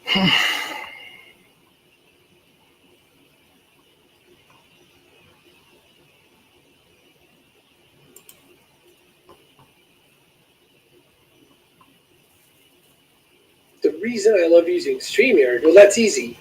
The reason I love using StreamYard, well, that's easy.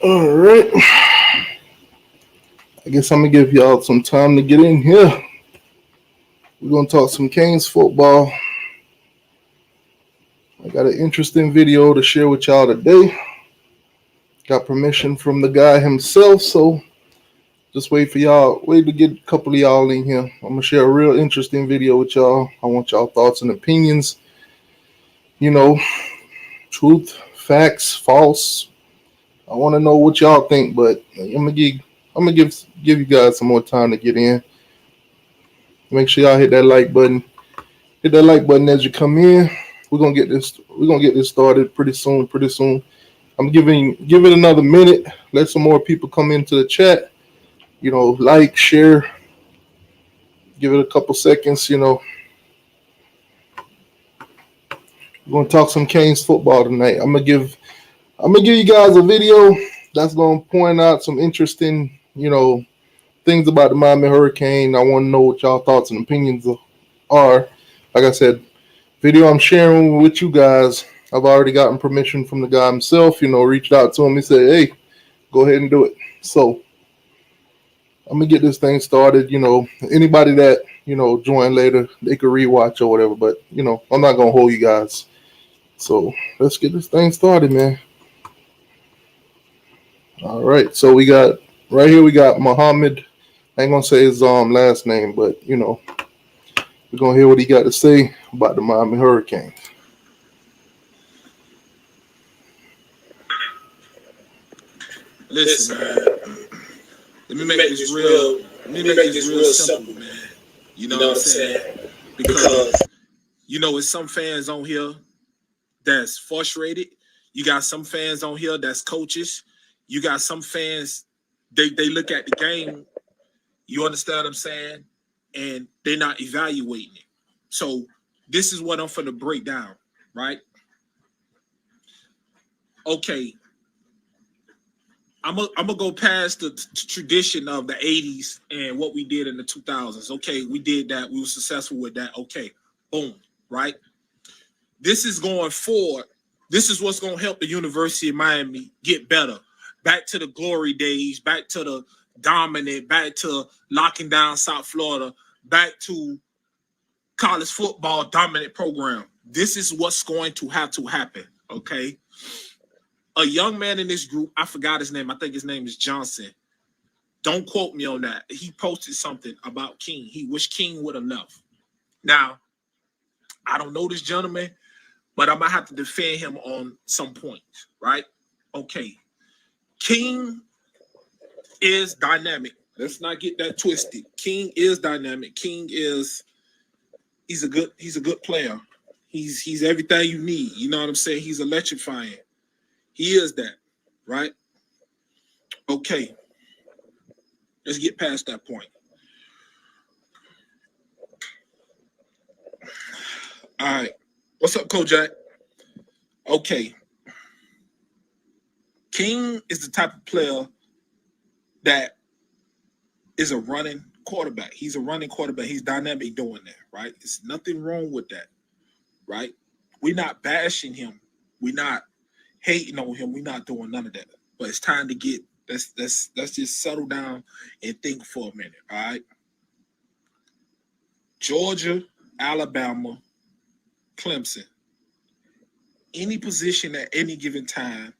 All right. I guess I'm going to give y'all some time to get in here. We're going to talk some Canes football. I got an interesting video to share with y'all today. Got permission from the guy himself, so just wait to get a couple of y'all in here. I'm going to share a real interesting video with y'all. I want y'all thoughts and opinions. You know, truth, facts, false. I want to know what y'all think, but I'm gonna give you guys some more time to get in. Make sure y'all hit that like button. Hit that like button as you come in. We're gonna get this started pretty soon. I'm giving it another minute. Let some more people come into the chat. You know, like, share. Give it a couple seconds. You know, we're gonna talk some Canes football tonight. I'm gonna give you guys a video that's gonna point out some interesting, things about the Miami Hurricane. I want to know what y'all thoughts and opinions are. Like I said, video I'm sharing with you guys. I've already gotten permission from the guy himself. Reached out to him. He said, "Hey, go ahead and do it." So I'm gonna get this thing started. Anybody that join later, they could rewatch or whatever. But I'm not gonna hold you guys. So let's get this thing started, man. All right. So we got Muhammad. I ain't gonna say his last name, but we're gonna hear what he got to say about the Miami Hurricanes. Listen, man. Let me make this real simple, man. You know what I'm saying? Because it's some fans on here that's frustrated. You got some fans on here that's coaches. You got some fans, they look at the game, you understand what I'm saying? And they're not evaluating it. So this is what I'm finna break down, right? Okay. I'm gonna go past the tradition of the 80s and what we did in the 2000s. Okay, we did that. We were successful with that. Okay, boom, right? This is going forward. This is what's going to help the University of Miami get better. Back to the glory days, back to the dominant, back to locking down South Florida, back to college football dominant program. This is what's going to have to happen, okay? A young man in this group, I forgot his name. I think his name is Johnson. Don't quote me on that. He posted something about King. He wished King would have left. Now, I don't know this gentleman, but I might have to defend him on some points, right? Okay. King is dynamic. Let's not get that twisted. King is dynamic. He's a good player. He's everything you need. You know what I'm saying? He's electrifying. He is that, right? Okay. Let's get past that point. All right. What's up, Kojak? Okay. King is the type of player that is a running quarterback. He's a running quarterback. He's dynamic doing that, right? There's nothing wrong with that, right? We're not bashing him. We're not hating on him. We're not doing none of that. But it's time to get let's just settle down and think for a minute, all right? Georgia, Alabama, Clemson. Any position at any given time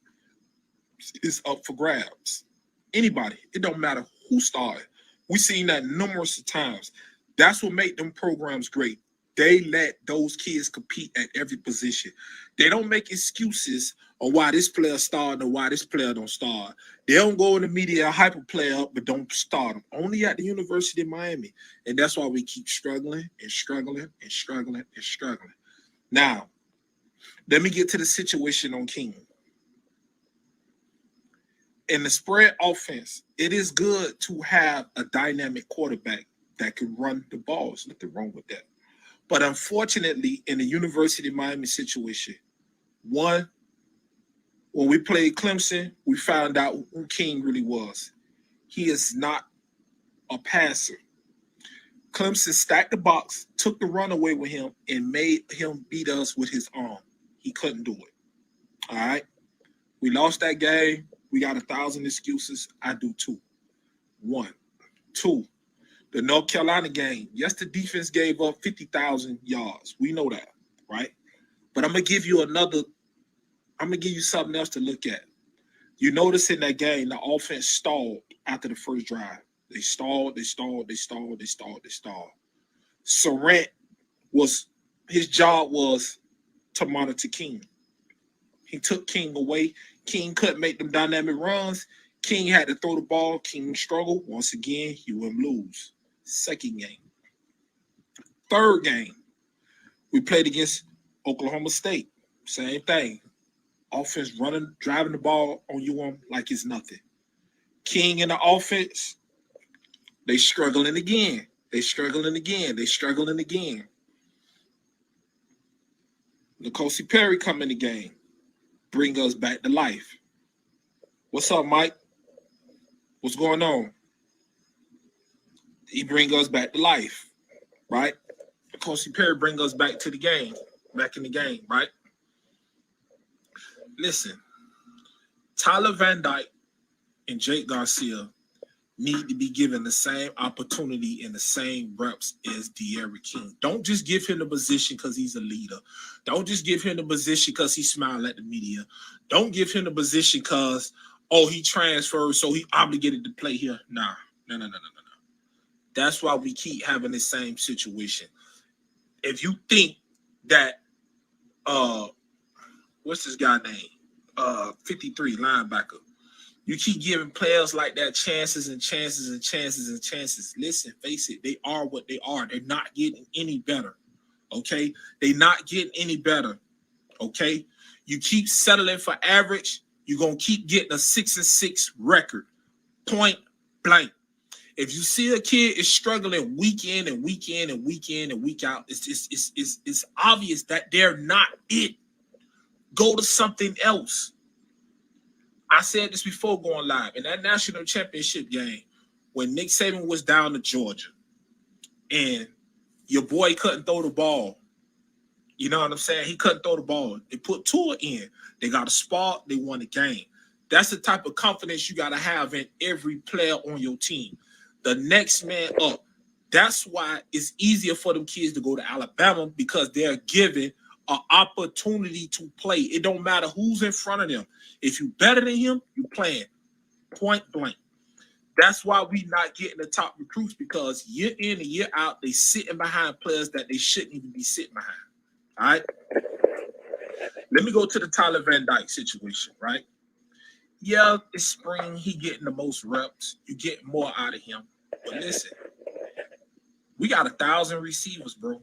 is up for grabs. Anybody. It don't matter who started. We've seen that numerous of times. That's what made them programs great. They let those kids compete at every position. They don't make excuses on why this player started or why this player don't start. They don't go in the media hype a player up, but don't start them. Only at the University of Miami. And that's why we keep struggling and struggling and struggling and struggling. Now, let me get to the situation on King. In the spread offense, it is good to have a dynamic quarterback that can run the ball. There's nothing wrong with that. But unfortunately, in the University of Miami situation, one, when we played Clemson, we found out who King really was. He is not a passer. Clemson stacked the box, took the run away with him, and made him beat us with his arm. He couldn't do it. All right? We lost that game. We got 1,000 excuses. I do too. One. Two, the North Carolina game. Yes, the defense gave up 50,000 yards. We know that, right? But I'm going to give you something else to look at. You notice in that game, the offense stalled after the first drive. They stalled. Surratt his job was to monitor King. He took King away. King couldn't make them dynamic runs. King had to throw the ball. King struggled. Once again, he wouldn't lose. Second game. Third game, we played against Oklahoma State. Same thing. Offense running, driving the ball on you like it's nothing. King in the offense, they struggling again. N'Kosi Perry come in the game. Bring us back to life. What's up, Mike? What's going on? He bring us back to life, right? N'Kosi Perry bring us back in the game, right? Listen, Tyler Van Dyke and Jake Garcia need to be given the same opportunity and the same reps as Deriq King. Don't just give him the position because he's a leader. Don't just give him the position because he smiled at the media. Don't give him the position because, he transferred, so he obligated to play here. No. That's why we keep having the same situation. If you think that, what's this guy name? 53 linebacker. You keep giving players like that chances. Listen, face it, they are what they are. They're not getting any better, okay? They're not getting any better, okay? You keep settling for average, you're going to keep getting a 6-6 record, point blank. If you see a kid is struggling week in and week out, it's obvious that they're not it. Go to something else. I said this before going live. In that national championship game, when Nick Saban was down to Georgia and your boy couldn't throw the ball, you know what I'm saying? He couldn't throw the ball. They put Tua in. They got a spot. They won the game. That's the type of confidence you got to have in every player on your team. The next man up. That's why it's easier for them kids to go to Alabama because they're given an opportunity to play. It don't matter who's in front of them. If you better than him, you playing point blank. That's why we not getting the top recruits because year in and year out, they sitting behind players that they shouldn't even be sitting behind. All right? Let me go to the Tyler Van Dyke situation, right? Yeah, it's spring. He getting the most reps. You get more out of him. But listen, we got 1,000 receivers, bro.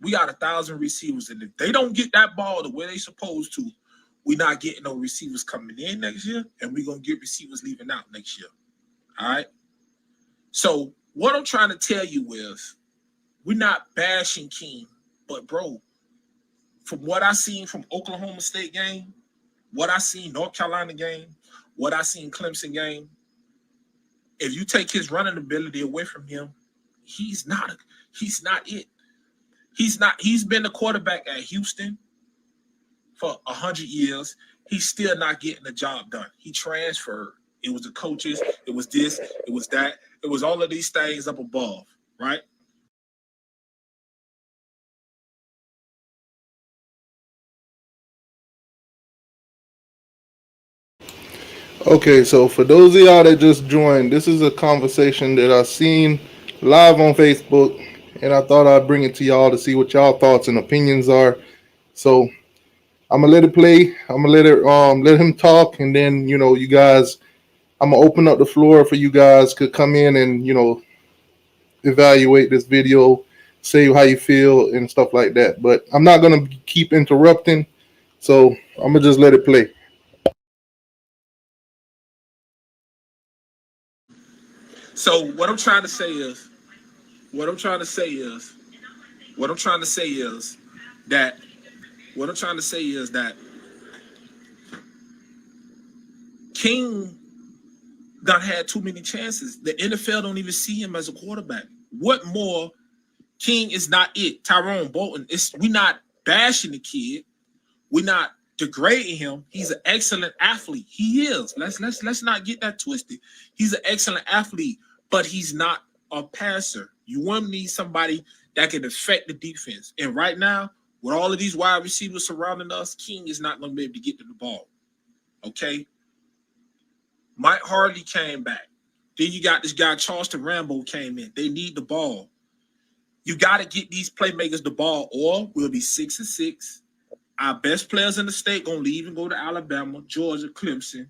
We got 1,000 receivers, and if they don't get that ball the way they supposed to, we're not getting no receivers coming in next year, and we're going to get receivers leaving out next year. All right? So what I'm trying to tell you is we're not bashing King, but, bro, from what I seen from Oklahoma State game, what I seen North Carolina game, what I seen Clemson game, if you take his running ability away from him, he's not it. He's been the quarterback at Houston for 100 years. He's still not getting the job done. He transferred. It was the coaches. It was this. It was that. It was all of these things up above, right? Okay, so for those of y'all that just joined, this is a conversation that I've seen live on Facebook, and I thought I'd bring it to y'all to see what y'all thoughts and opinions are. So I'm gonna let it play. I'm gonna let him talk, and then you guys. I'm gonna open up the floor for you guys to come in and evaluate this video, say how you feel and stuff like that. But I'm not gonna keep interrupting, so I'm gonna just let it play. So what I'm trying to say is, what I'm trying to say is, what I'm trying to say is that, what I'm trying to say is that King done had too many chances. The NFL don't even see him as a quarterback. What more? King is not it. Tyrone Bolton. We not bashing the kid. We're not degrading him. He's an excellent athlete. He is. Let's not get that twisted. He's an excellent athlete, but he's not a passer. You want to need somebody that can affect the defense. And right now, with all of these wide receivers surrounding us, King is not going to be able to get to the ball. Okay? Mike Harley came back. Then you got this guy, Charleston Rambo, came in. They need the ball. You got to get these playmakers the ball, or we'll be 6-6. Our best players in the state going to leave and go to Alabama, Georgia, Clemson.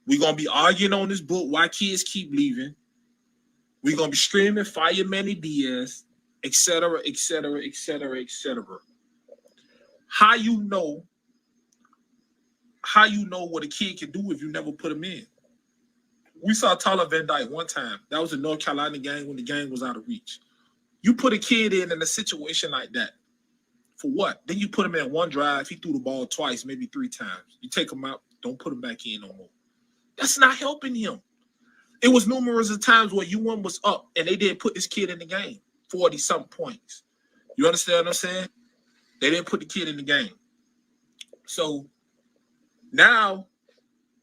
We're going to be arguing on this book why kids keep leaving. We're going to be screaming, fire Manny Diaz, etc., etc., etc., etc. How you know what a kid can do if you never put him in? We saw Tyler Van Dyke one time. That was a North Carolina game when the game was out of reach. You put a kid in a situation like that. For what? Then you put him in one drive. He threw the ball twice, maybe 3 times. You take him out, don't put him back in no more. That's not helping him. It was numerous of times where U1 was up and they didn't put this kid in the game. 40-something points. You understand what I'm saying? They didn't put the kid in the game. So now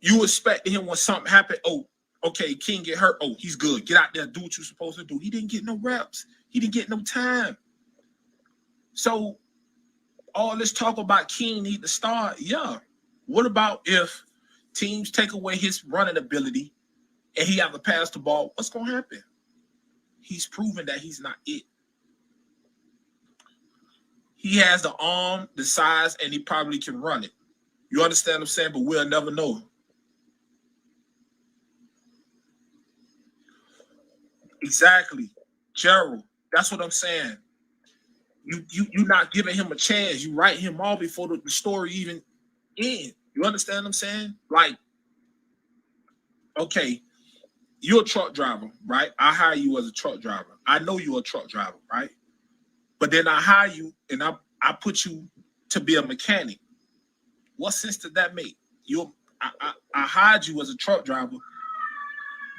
you expect him when something happened. Oh, okay, King get hurt. Oh, he's good. Get out there, do what you're supposed to do. He didn't get no reps. He didn't get no time. So all this talk about King need to start. Yeah. What about if teams take away his running ability and he have to pass the ball? What's going to happen? He's proven that he's not it. He has the arm, the size, and he probably can run it. You understand what I'm saying? But we'll never know. Exactly. Gerald, that's what I'm saying. You're not giving him a chance. You write him off before the story even ends. You understand what I'm saying? Like, okay, you're a truck driver, right? I hire you as a truck driver. I know you're a truck driver, right? But then I hire you and I put you to be a mechanic. What sense did that make? I hired you as a truck driver,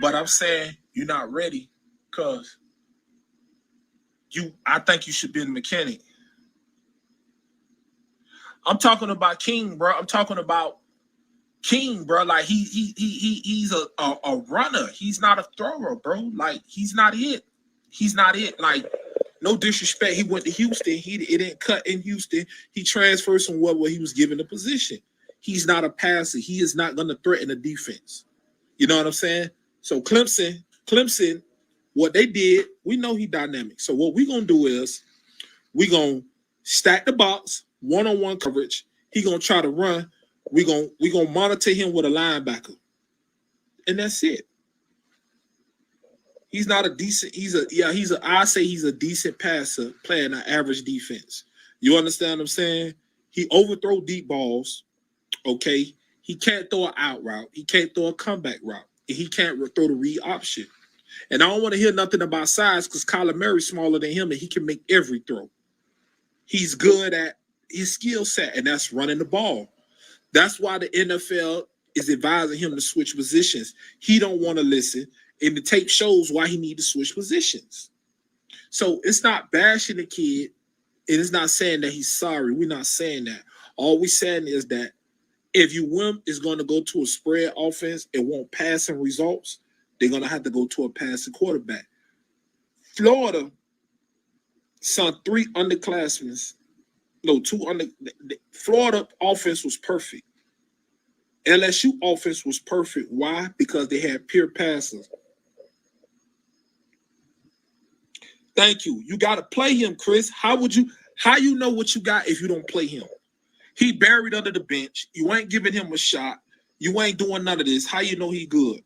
but I'm saying you're not ready because I think you should be a mechanic. I'm talking about King, bro. I'm talking about King, bro. Like he's a runner. He's not a thrower, bro. Like he's not it. He's not it. Like, no disrespect. He went to Houston. It didn't cut in Houston. He transferred somewhere where he was given a position. He's not a passer. He is not going to threaten the defense. You know what I'm saying? So Clemson, what they did, we know he dynamic. So what we're going to do is we're going to stack the box, one-on-one coverage. He going to try to run. We're going to monitor him with a linebacker. And that's it. He's not a decent, I say he's a decent passer playing an average defense. You understand what I'm saying? He overthrow deep balls, okay? He can't throw an out route. He can't throw a comeback route. And he can't throw the read option. And I don't want to hear nothing about size because Kyler Murray's smaller than him and he can make every throw. He's good at his skill set, and that's running the ball. That's why the NFL is advising him to switch positions. He don't want to listen. And the tape shows why he need to switch positions. So it's not bashing the kid. And it's not saying that he's sorry. We're not saying that. All we're saying is that if UWM is going to go to a spread offense and want passing results, they're going to have to go to a passing quarterback. Florida saw 3 underclassmen. No, 2 under. Florida offense was perfect. LSU offense was perfect. Why? Because they had pure passers. Thank you. You got to play him, Chris. How you know what you got if you don't play him? He buried under the bench. You ain't giving him a shot. You ain't doing none of this. How you know he good?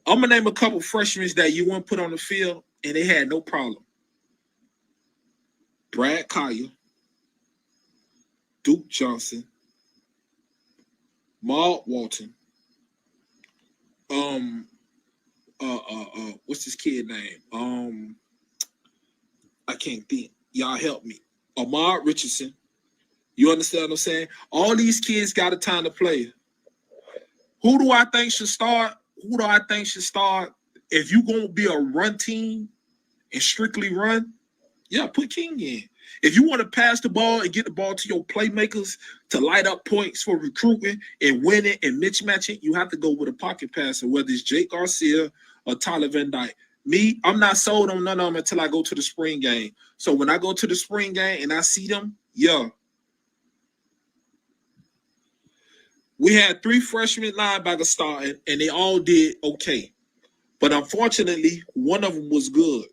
I'm going to name a couple freshmen that you want to put on the field, and they had no problem. Brad Collier, Duke Johnson, Maud Walton, what's this kid name? I can't think. Y'all help me. Ahmad Richardson. You understand what I'm saying? All these kids got a time to play. Who do I think should start? If you're going to be a run team and strictly run, yeah, put King in. If you want to pass the ball and get the ball to your playmakers to light up points for recruitment and winning and mismatching, you have to go with a pocket passer, whether it's Jake Garcia or Tyler Van Dyke. Me, I'm not sold on none of them until I go to the spring game. So when I go to the spring game and I see them, yeah. We had 3 freshman linebackers starting, and they all did okay. But unfortunately, one of them was good.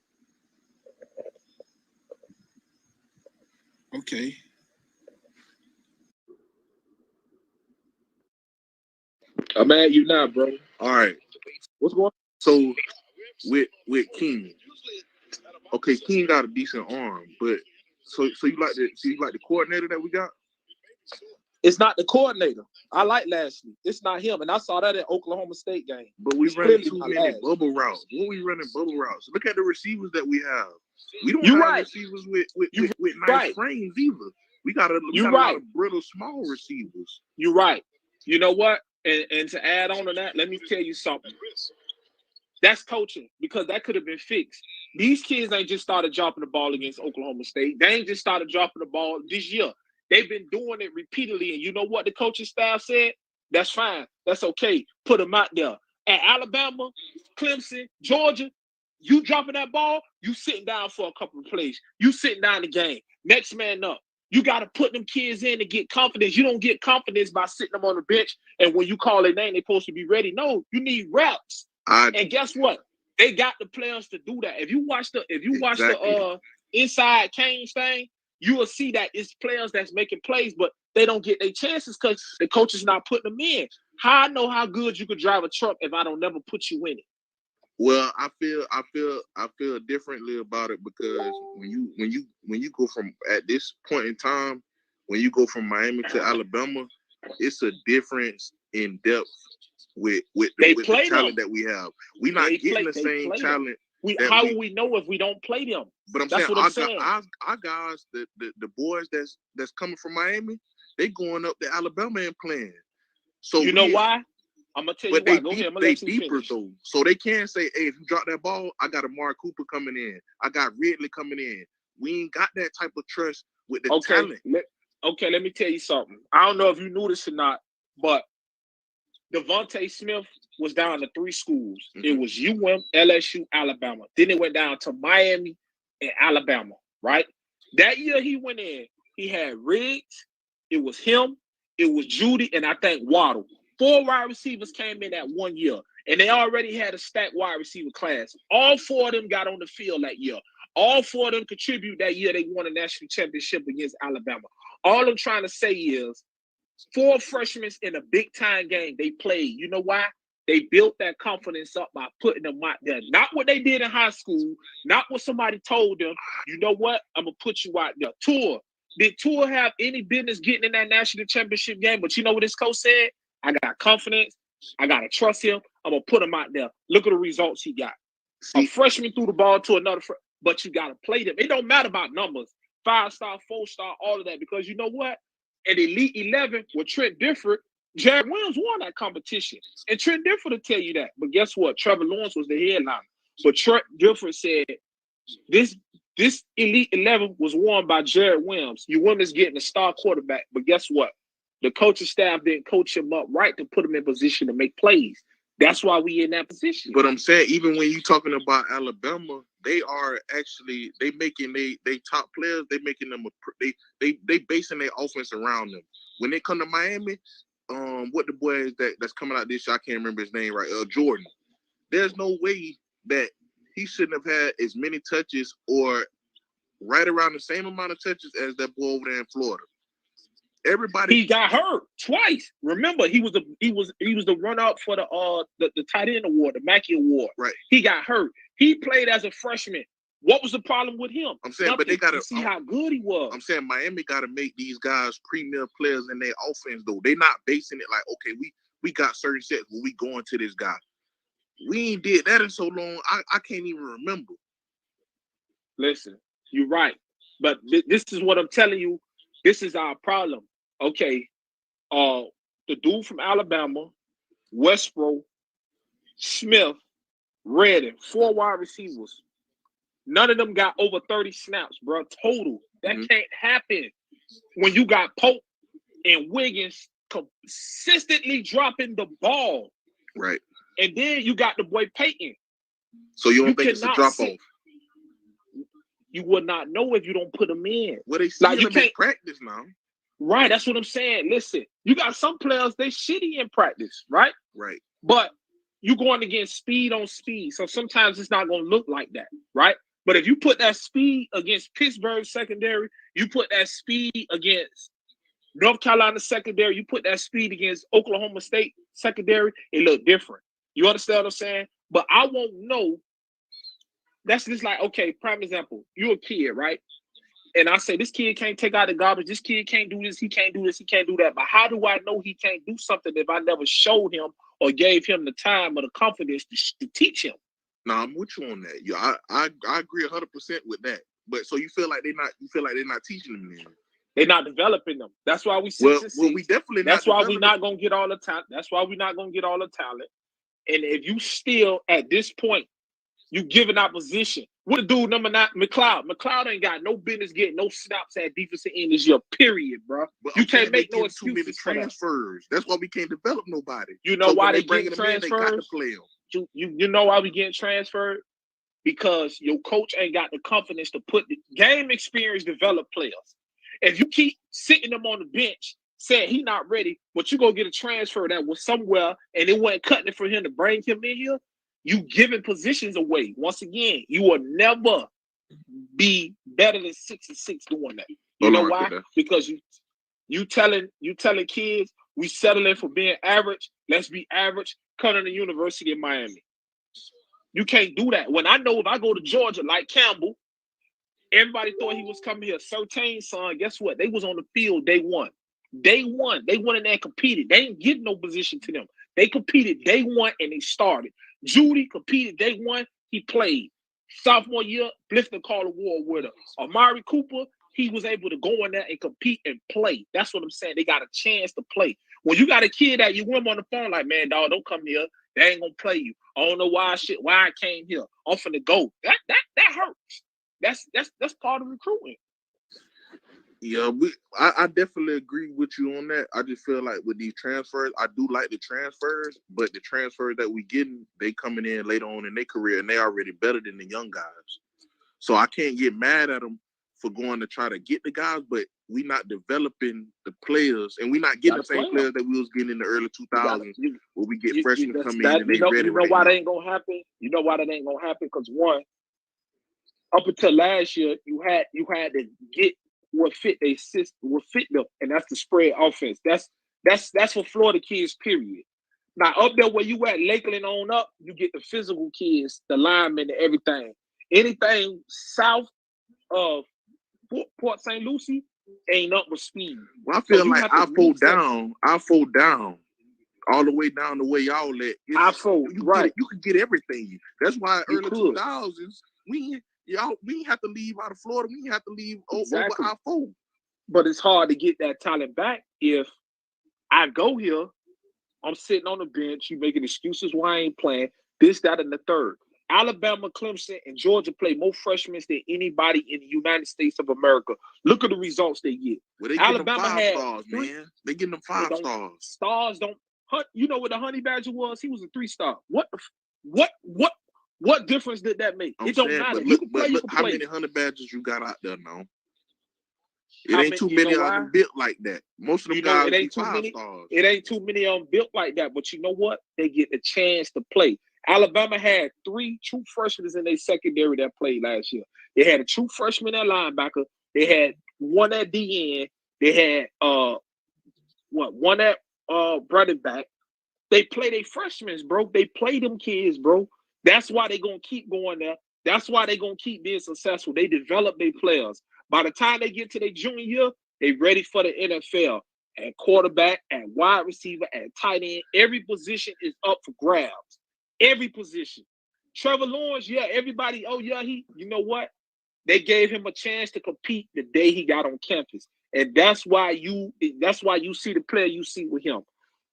Okay. I'm at you now, bro. All right. What's going on? So with King, okay, King got a decent arm, but so you like the coordinator that we got? It's not the coordinator. I like Lashley. It's not him, and I saw that at Oklahoma State game. But we running too many bubble routes. What we running bubble routes? Look at the receivers that we have. We don't have receivers with nice frames either. We got a lot of brittle small receivers. You're right. You know what? And to add on to that, let me tell you something. That's coaching, because that could have been fixed. These kids ain't just started dropping the ball against Oklahoma State. They ain't just started dropping the ball this year. They've been doing it repeatedly, and you know what the coaching staff said? That's fine. That's okay. Put them out there. At Alabama, Clemson, Georgia, you dropping that ball, you sitting down for a couple of plays. You sitting down the game. Next man up. You got to put them kids in to get confidence. You don't get confidence by sitting them on the bench, and when you call their name, they're supposed to be ready. No, you need reps. And guess what? They got the players to do that. If you watch the inside Canes thing, you will see that it's players that's making plays, but they don't get their chances because the coach is not putting them in. How I know how good you could drive a truck if I don't never put you in it? Well, I feel differently about it, because when you go from, at this point in time, when you go from Miami to Alabama, it's a difference in depth with the talent that we have. We're not getting the same talent. How will we know if we don't play them? But I'm saying our guys, the boys that's coming from Miami, they going up to Alabama and playing. So you know why? I'm gonna tell you why. Go ahead. They deeper though, so they can say, "Hey, if you drop that ball, I got Amari Cooper coming in. I got Ridley coming in." We ain't got that type of trust with the talent. Let me tell you something. I don't know if you knew this or not, but Devontae Smith was down to 3 schools. Mm-hmm. It was UM, LSU, Alabama. Then it went down to Miami and Alabama, right? That year he went in, he had Riggs, it was him, it was Judy, and I think Waddle. 4 wide receivers came in that 1 year, and they already had a stacked wide receiver class. All 4 of them got on the field that year. All 4 of them contribute that year. They won a national championship against Alabama. All I'm trying to say is 4 freshmen in a big-time game, they played. You know why? They built that confidence up by putting them out there. Not what they did in high school, not what somebody told them. You know what? I'm going to put you out there. Did Tua have any business getting in that national championship game? But you know what this coach said? I got confidence. I got to trust him. I'm going to put him out there. Look at the results he got. A freshman threw the ball to another but you got to play them. It don't matter about numbers. 5-star, 4-star, all of that. Because you know what? At Elite 11 with Trent Difford, Jared Williams won that competition. And Trent Difford will tell you that. But guess what? Trevor Lawrence was the headliner. But Trent Difford said, this Elite 11 was won by Jared Williams. You women's getting a star quarterback. But guess what? The coaching staff didn't coach him up right to put him in position to make plays. That's why we in that position. But I'm saying, even when you're talking about Alabama, they are actually, they making they top players, they making them they basing their offense around them. When they come to Miami, what the boy is that's coming out this year, I can't remember his name right, Jordan. There's no way that he shouldn't have had as many touches or right around the same amount of touches as that boy over there in Florida. Everybody, he got hurt twice. Remember, he was the runner up for the tight end award, the Mackey Award. right? He got hurt. He played as a freshman. What was the problem with him? I'm saying, but they got to see how good he was. I'm saying Miami got to make these guys premier players in their offense, though. They're not basing it like, okay, we got certain sets where we going to this guy. We ain't did that in so long. I can't even remember. Listen, you're right, but this is what I'm telling you. This is our problem. Okay, the dude from Alabama, Westbrook, Smith, Redden, 4 wide receivers. None of them got over 30 snaps, bro. Total. That can't happen when you got Pope and Wiggins consistently dropping the ball. Right. And then you got the boy Peyton. So you don't think it's a drop off? You would not know if you don't put them in. Well, they see them in practice now. Right, that's what I'm saying. Listen, you got some players, they shitty in practice, right? Right. But you're going against speed on speed. So sometimes it's not going to look like that, right? But if you put that speed against Pittsburgh secondary, you put that speed against North Carolina secondary, you put that speed against Oklahoma State secondary, it look different. You understand what I'm saying? But I won't know. That's just like, okay, prime example, you're a kid, right? And I say, this kid can't take out the garbage. This kid can't do this. He can't do this. He can't do that. But how do I know he can't do something if I never showed him or gave him the time or the confidence to teach him? No, I'm with you on that. Yeah, I agree 100% with that. But so you feel like they're not teaching them then? They're not developing them. That's why we 6 and 6. Well, we definitely. That's why we're not gonna get all the talent. That's why we're not gonna get all the talent. And if you still at this point, you giving out position. What the dude number 9, McLeod? McLeod ain't got no business getting no snaps at defensive end this year. Period, bro. But you can't make no too excuses many for transfers. That's why we can't develop nobody. You know why they bring get them in? They got to transfers? play them. You know why we getting transferred? Because your coach ain't got the confidence to put the game experience develop players. If you keep sitting them on the bench saying he not ready, but you go get a transfer that was somewhere and it wasn't cutting it for him to bring him in here, you giving positions away. Once again, you will never be better than 6 and 6 doing that. You know why? Because you telling kids we settling for being average. Let's be average. Come to the University of Miami. You can't do that. When I know if I go to Georgia, like Campbell, everybody thought he was coming here. Surtain's son, guess what? They was on the field day one. Day one. They went in there and competed. They didn't give no position to them. They competed day one and they started. Judy competed day one. He played. Sophomore year, Bliffton called a war with her. Amari Cooper, he was able to go in there and compete and play. That's what I'm saying. They got a chance to play. When you got a kid that you win on the phone like, man, dog, don't come here. They ain't gonna play you. I don't know why I came here. I'm finna go. That hurts. That's part of recruiting. Yeah, I definitely agree with you on that. I just feel like with these transfers, I do like the transfers, but the transfers that we getting, they coming in later on in their career and they already better than the young guys. So I can't get mad at them for going to try to get the guys, but we not developing the players and we not getting the same players that we was getting in the early 2000s where we get freshmen come in and they ready. You know why that ain't gonna happen? You know why that ain't gonna happen? Because one, up until last year, you had to get what fit their system, what fit them, and that's the spread offense. That's for Florida kids, period. Now up there where you at, Lakeland on up, you get the physical kids, the linemen, and everything. Anything south of Port St. Lucie ain't up with speed. Well, I feel like I fold down all the way down the way y'all let. You can get everything. That's why early 2000s we ain't have to leave out of Florida. We ain't have to leave over our fold. But it's hard to get that talent back if I go here, I'm sitting on the bench, you making excuses why I ain't playing, this, that, and the third. Alabama, Clemson, and Georgia play more freshmen than anybody in the United States of America. Look at the results they get. Well, they Alabama them 5 stars, man. They getting them 5 stars. Stars don't. You know what the Honey Badger was? He was a 3-star. What difference did that make? It don't matter. Look how many Honey Badgers you got out there now. It ain't too many of them built like that. Most of them guys be 5 stars. It ain't too many of them built like that. But you know what? They get the chance to play. Alabama had 3 true freshmen in their secondary that played last year. They had a true freshman at linebacker. They had one at DN. They had one at running back. They play their freshmen, bro. They play them kids, bro. That's why they gonna keep going there. That's why they gonna keep being successful. They develop their players. By the time they get to their junior year, they ready for the NFL. At quarterback, at wide receiver, at tight end, every position is up for grabs. Every position. Trevor Lawrence, yeah, everybody. Oh yeah, you know what? They gave him a chance to compete the day he got on campus, and that's why you see the player you see with him.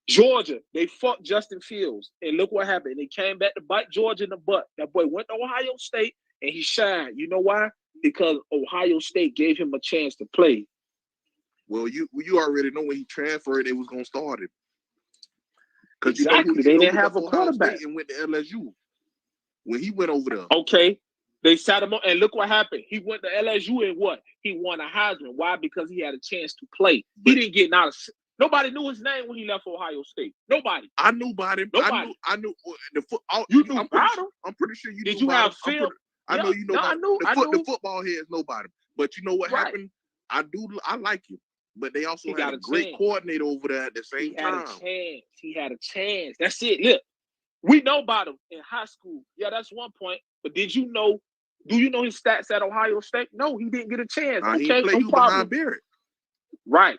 Georgia, they fucked Justin Fields, and look what happened. They came back to bite Georgia in the butt. That boy went to Ohio State, and he shined. You know why? Because Ohio State gave him a chance to play. Well, you already know when he transferred, they was gonna start him. Because exactly, they didn't have a quarterback and went to LSU when he went over there. Okay, they sat him on, and look what happened. He went to LSU and what? He won a Heisman. Why? Because he had a chance to play. He didn't get out of. Nobody knew his name when he left Ohio State. Nobody. I knew about him. Nobody. I knew the football. You knew about him. I'm pretty sure you. Did knew you about have him. film? I know you know. I knew. The football heads know about him. But you know what happened? I like him. But they also had a great coordinator over there at the same time. He had a chance. That's it. Look, we know about him in high school. Yeah, that's one point. But do you know his stats at Ohio State? No, he didn't get a chance. He played behind Barrett. Right.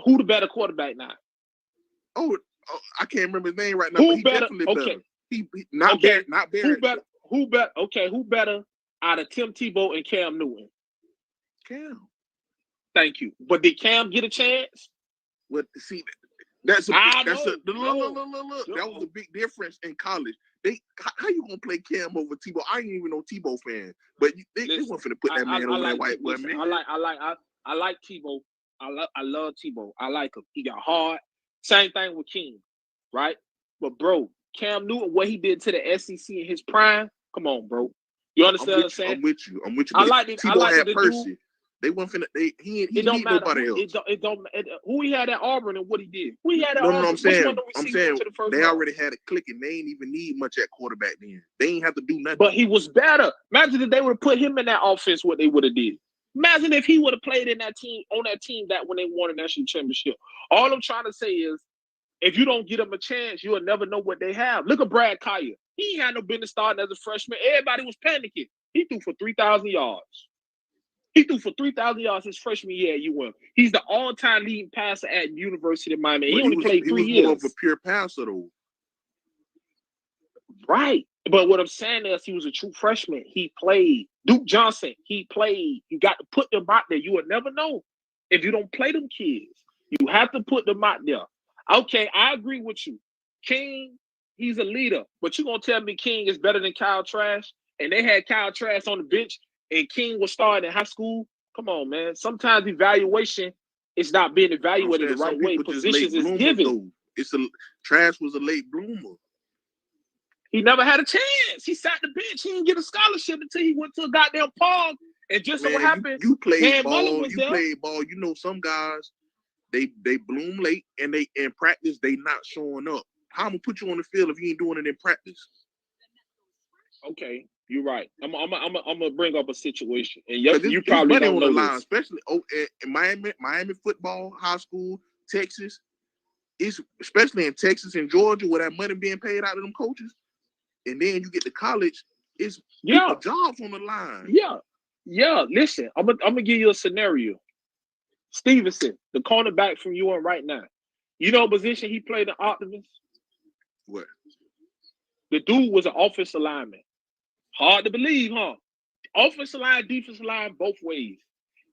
Who the better quarterback now? Oh, I can't remember his name right now. Who but better? Better. He not Barrett. Who better out of Tim Tebow and Cam Newton? Cam. Thank you. But did Cam get a chance? Well, see, that was a big difference in college. How you gonna play Cam over Tebow? I ain't even no Tebow fan, but they weren't finna put that man over that white boy, man. I like Tebow. I love Tebow. I like him. He got hard. Same thing with King, right? But bro, Cam Newton, what he did to the SEC in his prime, come on, bro. You understand what I'm saying? I'm with you. I like it. Tebow had Percy. They weren't finna. He didn't need nobody else. It don't. Who he had at Auburn and what he did. Who he had at Auburn. No, I'm saying they already had it clicking. They ain't even need much at quarterback then. They ain't have to do nothing. But he was better. Imagine if they would have put him in that offense, what they would have did. Imagine if he would have played in that team, on that team that when they won a national championship. All I'm trying to say is, if you don't give them a chance, you'll never know what they have. Look at Brad Collier. He ain't had no business starting as a freshman. Everybody was panicking. He threw for 3,000 yards. He threw for 3,000 yards his freshman year at UM. He's the all-time leading passer at University of Miami. He only played 3 years. He was more of a pure passer, though. Right. But what I'm saying is he was a true freshman. He played. Duke Johnson, he played. You got to put them out there. You will never know if you don't play them kids. You have to put them out there. Okay, I agree with you. King, he's a leader. But you're going to tell me King is better than Kyle Trask? And they had Kyle Trask on the bench and King was starting in high school? Come on, man. Sometimes evaluation is not being evaluated the right way. Positions is given. Trask was a late bloomer. He never had a chance. He sat the bench. He didn't get a scholarship until he went to a goddamn Pog. And just so happened, you played ball. Played ball. You know, some guys they bloom late and they in practice they not showing up. How I'm gonna put you on the field if you ain't doing it in practice? Okay, you're right. I'm gonna bring up a situation, and you probably don't know this. Especially in Miami football, high school, Texas. It's especially in Texas and Georgia where that money being paid out to them coaches. And then you get to college, it's jobs on the line. Yeah. Listen, I'm gonna give you a scenario. Stevenson, the cornerback from UM right now. You know what position he played in Optimus? What? The dude was an offensive lineman. Hard to believe, huh? Offensive line, defensive line, both ways.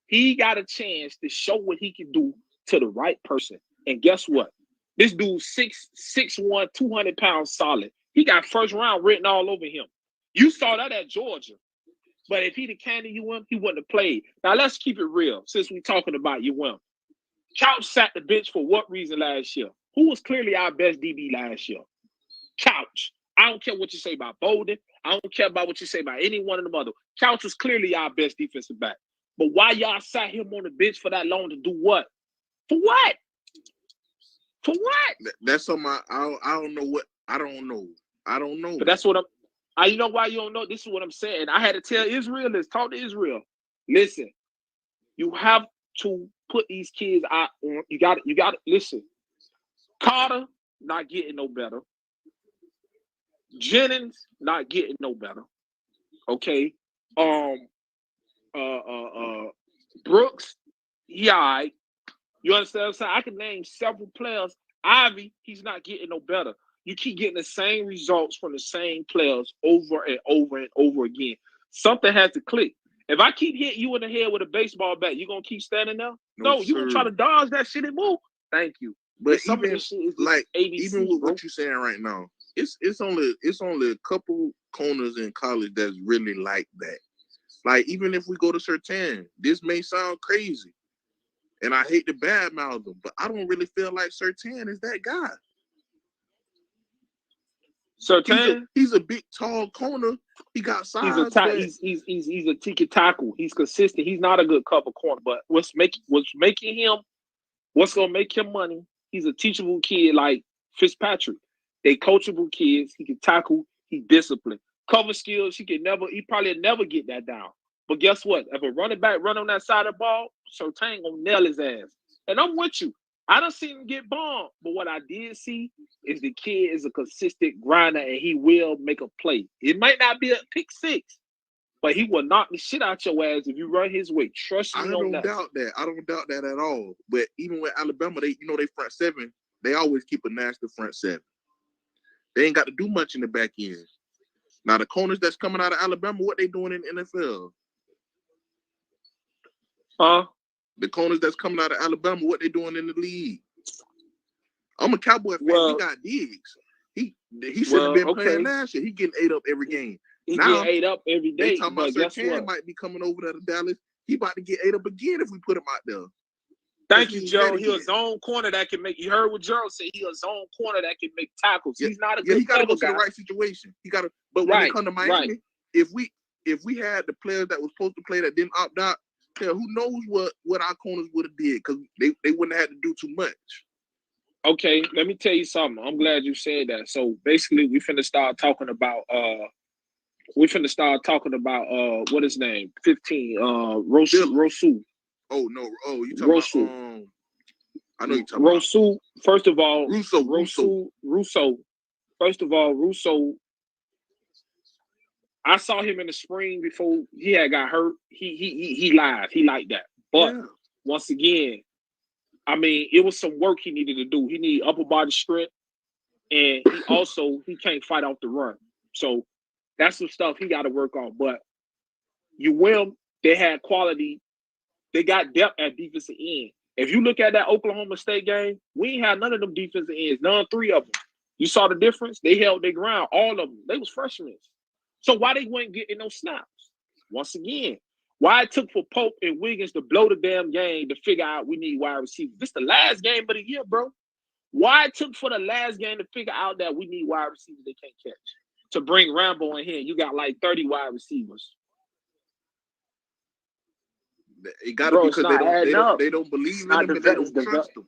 He got a chance to show what he can do to the right person. And guess what? This dude's 6'1", 200 pounds solid. He got first round written all over him. You saw that at Georgia. But if he'd have came to UM, he wouldn't have played. Now, let's keep it real since we're talking about UM. Couch sat the bench for what reason last year? Who was clearly our best DB last year? Couch. I don't care what you say about Bolden. I don't care about what you say about any one of them other. Couch was clearly our best defensive back. But why y'all sat him on the bench for that long to do what? For what? For what? That's something I don't know what. I don't know. I don't know. But that's what you know why you don't know? This is what I'm saying. I had to tell Israel this. Talk to Israel. Listen, you have to put these kids out. You got to listen. Carter not getting no better. Jennings not getting no better. Okay. Brooks, he all right. You understand what I'm saying? I can name several players. Ivy, he's not getting no better. You keep getting the same results from the same players over and over and over again. Something has to click. If I keep hitting you in the head with a baseball bat, you gonna keep standing there? No, you gonna try to dodge that shit and move. Thank you. But some of this shit is like ABC, even with what you're saying right now, it's only a couple corners in college that's really like that. Like even if we go to Sertan, this may sound crazy, and I hate to badmouth him, but I don't really feel like Sertan is that guy. Sertan, he's a big, tall corner. He got size. He's a tiki tackle. He's consistent. He's not a good cover corner, but what's gonna make him money? He's a teachable kid like Fitzpatrick. They coachable kids. He can tackle. He disciplined. Cover skills. He probably never get that down. But guess what? If a running back run on that side of the ball, Sertan gonna nail his ass. And I'm with you. I don't see him get bombed, but what I did see is the kid is a consistent grinder and he will make a play. It might not be a pick six, but he will knock the shit out your ass if you run his way. Trust me on that. I don't doubt that at all. But even with Alabama, they front seven, they always keep a nasty front seven. They ain't got to do much in the back end. Now the corners that's coming out of Alabama, what they doing in the NFL? The corners that's coming out of Alabama, what they doing in the league? I'm a Cowboy fan. He got digs. He should have been playing last year. He getting ate up every game. He getting ate up every day. They talking about Sertan might be coming over to Dallas. He about to get ate up again if we put him out there. Thank you, Joe. He a zone corner that can make. You heard what Gerald said. He a zone corner that can make tackles. He's not a good. He got to go to the right situation. He got to. But when it come to Miami, if we had the players that was supposed to play that didn't opt out, who knows what our corners would have did because they wouldn't have had to do too much. Okay, let me tell you something. I'm glad you said that. So basically, we finna start talking about what his name? 15. Rosu. Oh no! Oh, you talking Rosu. about I know you talking Rosu. about First of all, Russo. First of all, Russo. I saw him in the spring before he had got hurt. He live. He like that. But once again, I mean, it was some work he needed to do. He needed upper body strength, and he can't fight off the run. So that's some stuff he got to work on. But they had quality. They got depth at defensive end. If you look at that Oklahoma State game, we ain't had none of them defensive ends. None, three of them. You saw the difference? They held their ground. All of them. They was freshmen. So why they weren't getting no snaps? Once again, why it took for Pope and Wiggins to blow the damn game to figure out we need wide receivers. This the last game of the year, bro. Why it took for the last game to figure out that we need wide receivers they can't catch? To bring Rambo in here, you got like 30 wide receivers. It got to be because they don't believe in them and they don't trust them.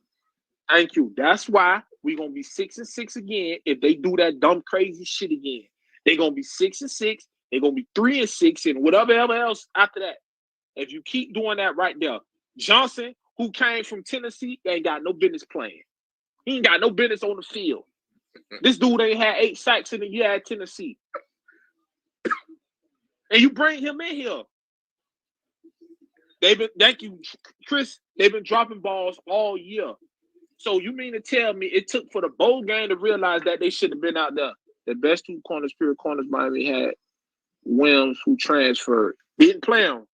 Thank you. That's why we're going to be 6-6 again if they do that dumb, crazy shit again. They're going to be 6-6. They're going to be 3-6 and whatever else after that. If you keep doing that right there. Johnson, who came from Tennessee, ain't got no business playing. He ain't got no business on the field. This dude ain't had 8 sacks in the year at Tennessee. And you bring him in here. Thank you, Chris. They've been dropping balls all year. So you mean to tell me it took for the bowl game to realize that they should have been out there? The best two corners, pure corners Miami had. Williams, who transferred, didn't play him.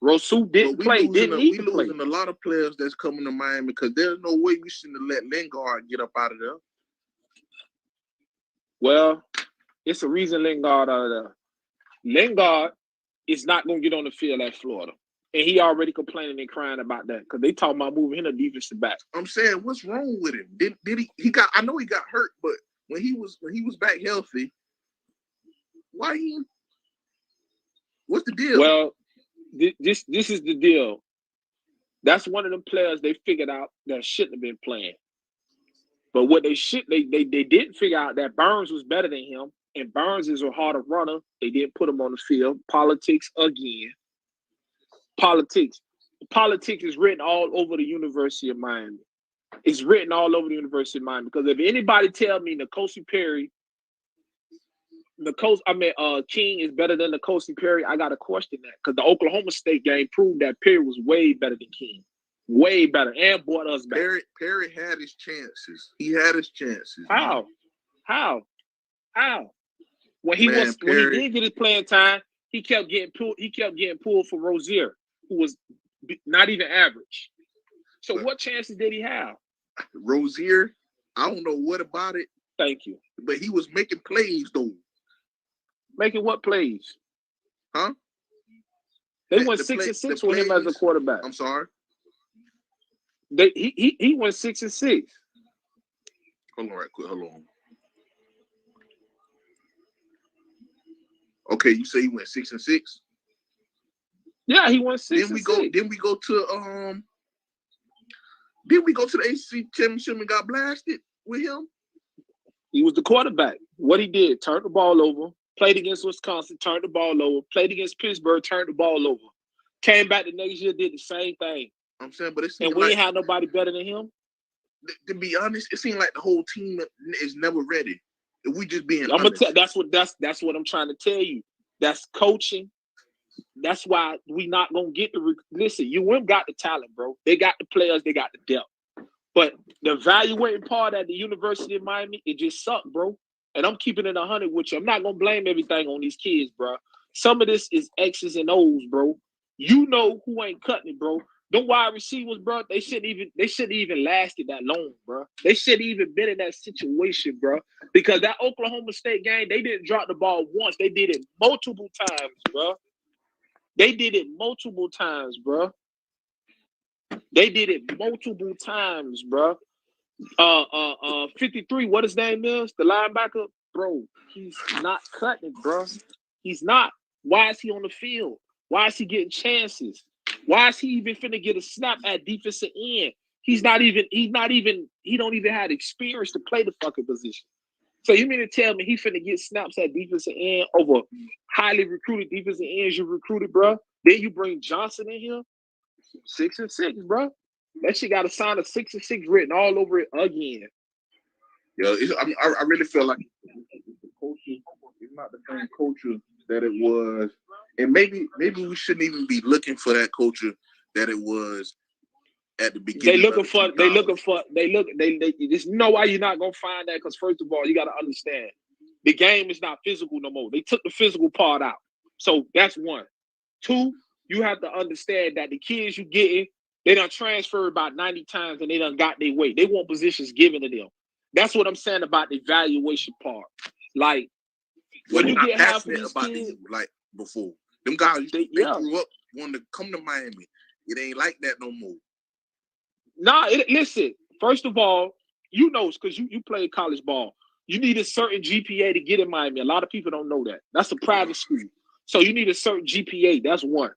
Rosu didn't play. We losing a lot of players that's coming to Miami because there's no way we shouldn't have let Lingard get up out of there. Well, it's a reason Lingard out of there. Lingard is not going to get on the field at Florida. And he already complaining and crying about that because they talking about moving him to defensive back. I'm saying, what's wrong with him? Did he got? I know he got hurt, but when he was back healthy, why he? What's the deal? Well, this is the deal. That's one of them players they figured out that shouldn't have been playing. But what they didn't figure out that Burns was better than him, and Burns is a harder runner. They didn't put him on the field. Politics again. Politics. Politics is written all over the University of Miami. It's written all over the University of Miami. Because if anybody tell me N'Kosi Perry, King is better than N'Kosi Perry, I gotta question that. Because the Oklahoma State game proved that Perry was way better than King. Way better. And brought us back. Perry had his chances. He had his chances. How? When he did get his playing time, he kept getting pulled for Rozier, who was not even average. So what chances did he have? Rozier, I don't know what about it. Thank you. But he was making plays though. Making what plays? Huh? They went 6-6 with him as a quarterback. I'm sorry. He went 6-6. Hold on right quick. Hold on. Okay, you say he went 6-6? Yeah, he went 6-6. Then we go to the ACC championship and got blasted with him. He was the quarterback. What he did, turned the ball over, played against Wisconsin, turned the ball over, played against Pittsburgh, turned the ball over. Came back the next year, did the same thing. I'm saying, but and we ain't had nobody better than him. To be honest, it seemed like the whole team is never ready. If we just being honest. That's what I'm trying to tell you. That's coaching. That's why we not gonna get the listen. UM got the talent, bro. They got the players. They got the depth. But the evaluating part at the University of Miami, it just sucked, bro. And I'm keeping it 100 with you. I'm not gonna blame everything on these kids, bro. Some of this is X's and O's, bro. You know who ain't cutting it, bro. Them wide receivers, bro, they shouldn't even lasted that long, bro. They shouldn't even been in that situation, bro. Because that Oklahoma State game, they didn't drop the ball once. They did it multiple times, bro. They did it multiple times, bro. 53, what his name is? The linebacker? Bro, he's not cutting it, bro. He's not. Why is he on the field? Why is he getting chances? Why is he even finna get a snap at defensive end? He don't even have experience to play the fucking position. So you mean to tell me he finna get snaps at defensive end over highly recruited defensive ends you recruited, bro? Then you bring Johnson in here? 6-6, bro. That shit got a sign of 6-6 written all over it again. Yeah, I really feel like the culture is not the same culture that it was. And maybe we shouldn't even be looking for that culture that it was at the beginning. There's no why you're not gonna find that, because first of all, you gotta understand the game is not physical no more. They took the physical part out. So that's one. Two, you have to understand that the kids you getting, they done transferred about 90 times and they done got their way. They want positions given to them. That's what I'm saying about the evaluation part. Like when you get half of these about kids, like before. Them guys, they grew up wanting to come to Miami. It ain't like that no more. Nah, listen. First of all, you know, because you play college ball. You need a certain GPA to get in Miami. A lot of people don't know that. That's a private school. So you need a certain GPA. That's one.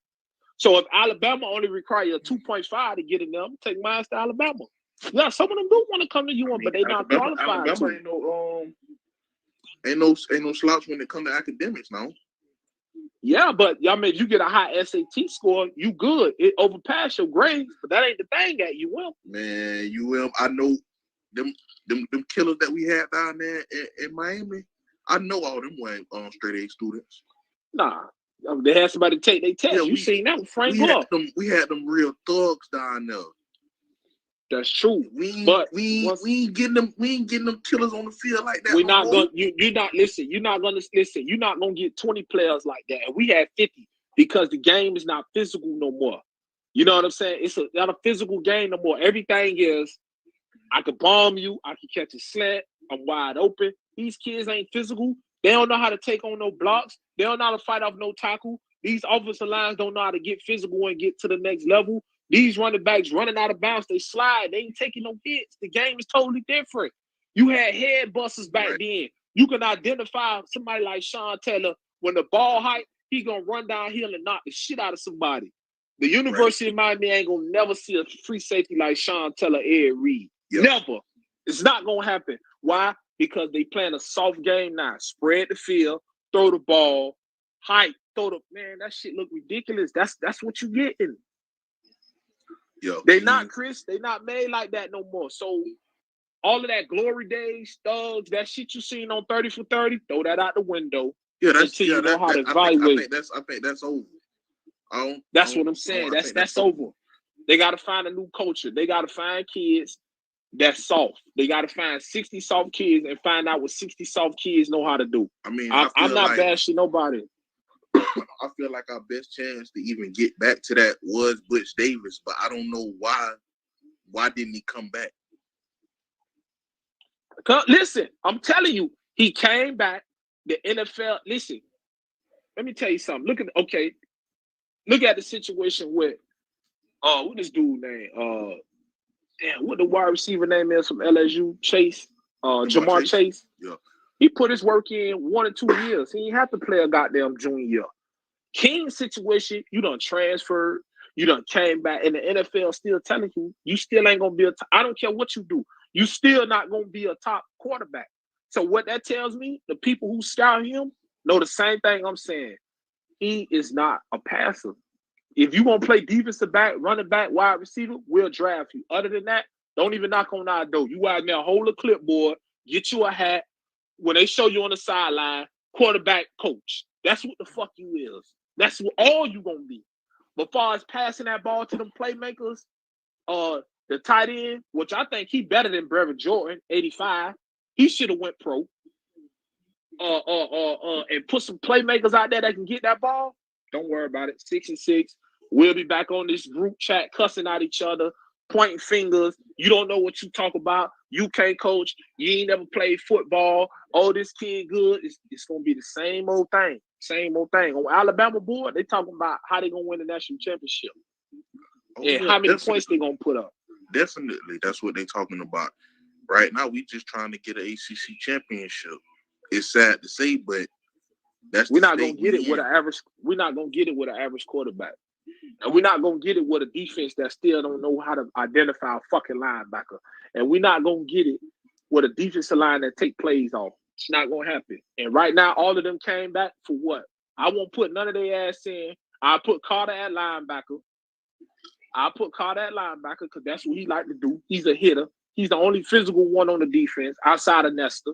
So if Alabama only require a 2.5 to get in there, I'm take mine to Alabama. Yeah, some of them do want to come to UM, but they're not qualified. Alabama ain't no slouch when it comes to academics now. Yeah, but I mean, if you get a high SAT score, you good. It overpass your grades, but that ain't the thing at UM. Man, UM, I know them killers that we had down there in Miami. I know all them were straight A students. Nah, they had somebody take their test. Yeah, seen that with Frank Gore. We had them real thugs down there. That's true. We ain't getting them killers on the field like that. We're not gonna. You're not listen. You're not gonna listen. You're not gonna get 20 players like that. And we had 50 because the game is not physical no more. You know what I'm saying? It's not a physical game no more. Everything is, I could bomb you. I can catch a slant. I'm wide open. These kids ain't physical. They don't know how to take on no blocks. They don't know how to fight off no tackle. These offensive lines don't know how to get physical and get to the next level. These running backs running out of bounds, they slide. They ain't taking no hits. The game is totally different. You had head busters back then. You can identify somebody like Sean Taylor. When the ball height, he gonna run downhill and knock the shit out of somebody. The University of Miami ain't gonna never see a free safety like Sean Taylor, Ed Reed. Yep. Never. It's not gonna happen. Why? Because they playing a soft game now. Spread the field, throw the ball, height, throw the man. That shit look ridiculous. That's what you getting. Yo, They not Chris. They not made like that no more. So all of that glory days, thugs, that shit you seen on 30 for 30, throw that out the window. Yeah, that's until you know how to I evaluate. think that's over. That's what I'm saying. That's over. They got to find a new culture. They got to find kids that's soft. They got to find 60 soft kids and find out what 60 soft kids know how to do. I mean, I'm not bashing nobody. I feel like our best chance to even get back to that was Butch Davis, but I don't know why. Why didn't he come back? Listen, I'm telling you, he came back. The NFL. Listen, let me tell you something. Look at the situation with what this dude name? What the wide receiver name is from LSU? Chase. Jamar Chase. Yeah. He put his work in 1 or 2 years. He ain't have to play a goddamn junior year. King's situation, you done transferred, you done came back, and the NFL still telling you still ain't gonna be I don't care what you do, you still not gonna be a top quarterback. So what that tells me, the people who scout him know the same thing I'm saying. He is not a passer. If you gonna play defensive back, running back, wide receiver, we'll draft you. Other than that, don't even knock on our door. You out there, hold a clipboard, get you a hat. When they show you on the sideline, quarterback coach. That's what the fuck you is. That's what all you gonna be. But far as passing that ball to them playmakers, the tight end, which I think he better than Brevin Jordan, 85. He should have went pro. And put some playmakers out there that can get that ball. Don't worry about it. 6-6. We'll be back on this group chat, cussing at each other, pointing fingers. You don't know what you talk about. You can't coach. You ain't never played football. Oh, this kid good. It's gonna be the same old thing. Same old thing. On Alabama board, they talking about how they gonna win the national championship. And how many points they gonna put up. Definitely. That's what they talking about. Right now, we just trying to get an ACC championship. It's sad to say, but we're not gonna get it with an average. We're not gonna get it with an average quarterback, and we're not gonna get it with a defense that still don't know how to identify a fucking linebacker, and we're not gonna get it with a defensive line that take plays off. It's not gonna happen. And right now, all of them came back for what? I won't put none of their ass in. I put Carter at linebacker. Because that's what he like to do. He's a hitter. He's the only physical one on the defense outside of Nestor.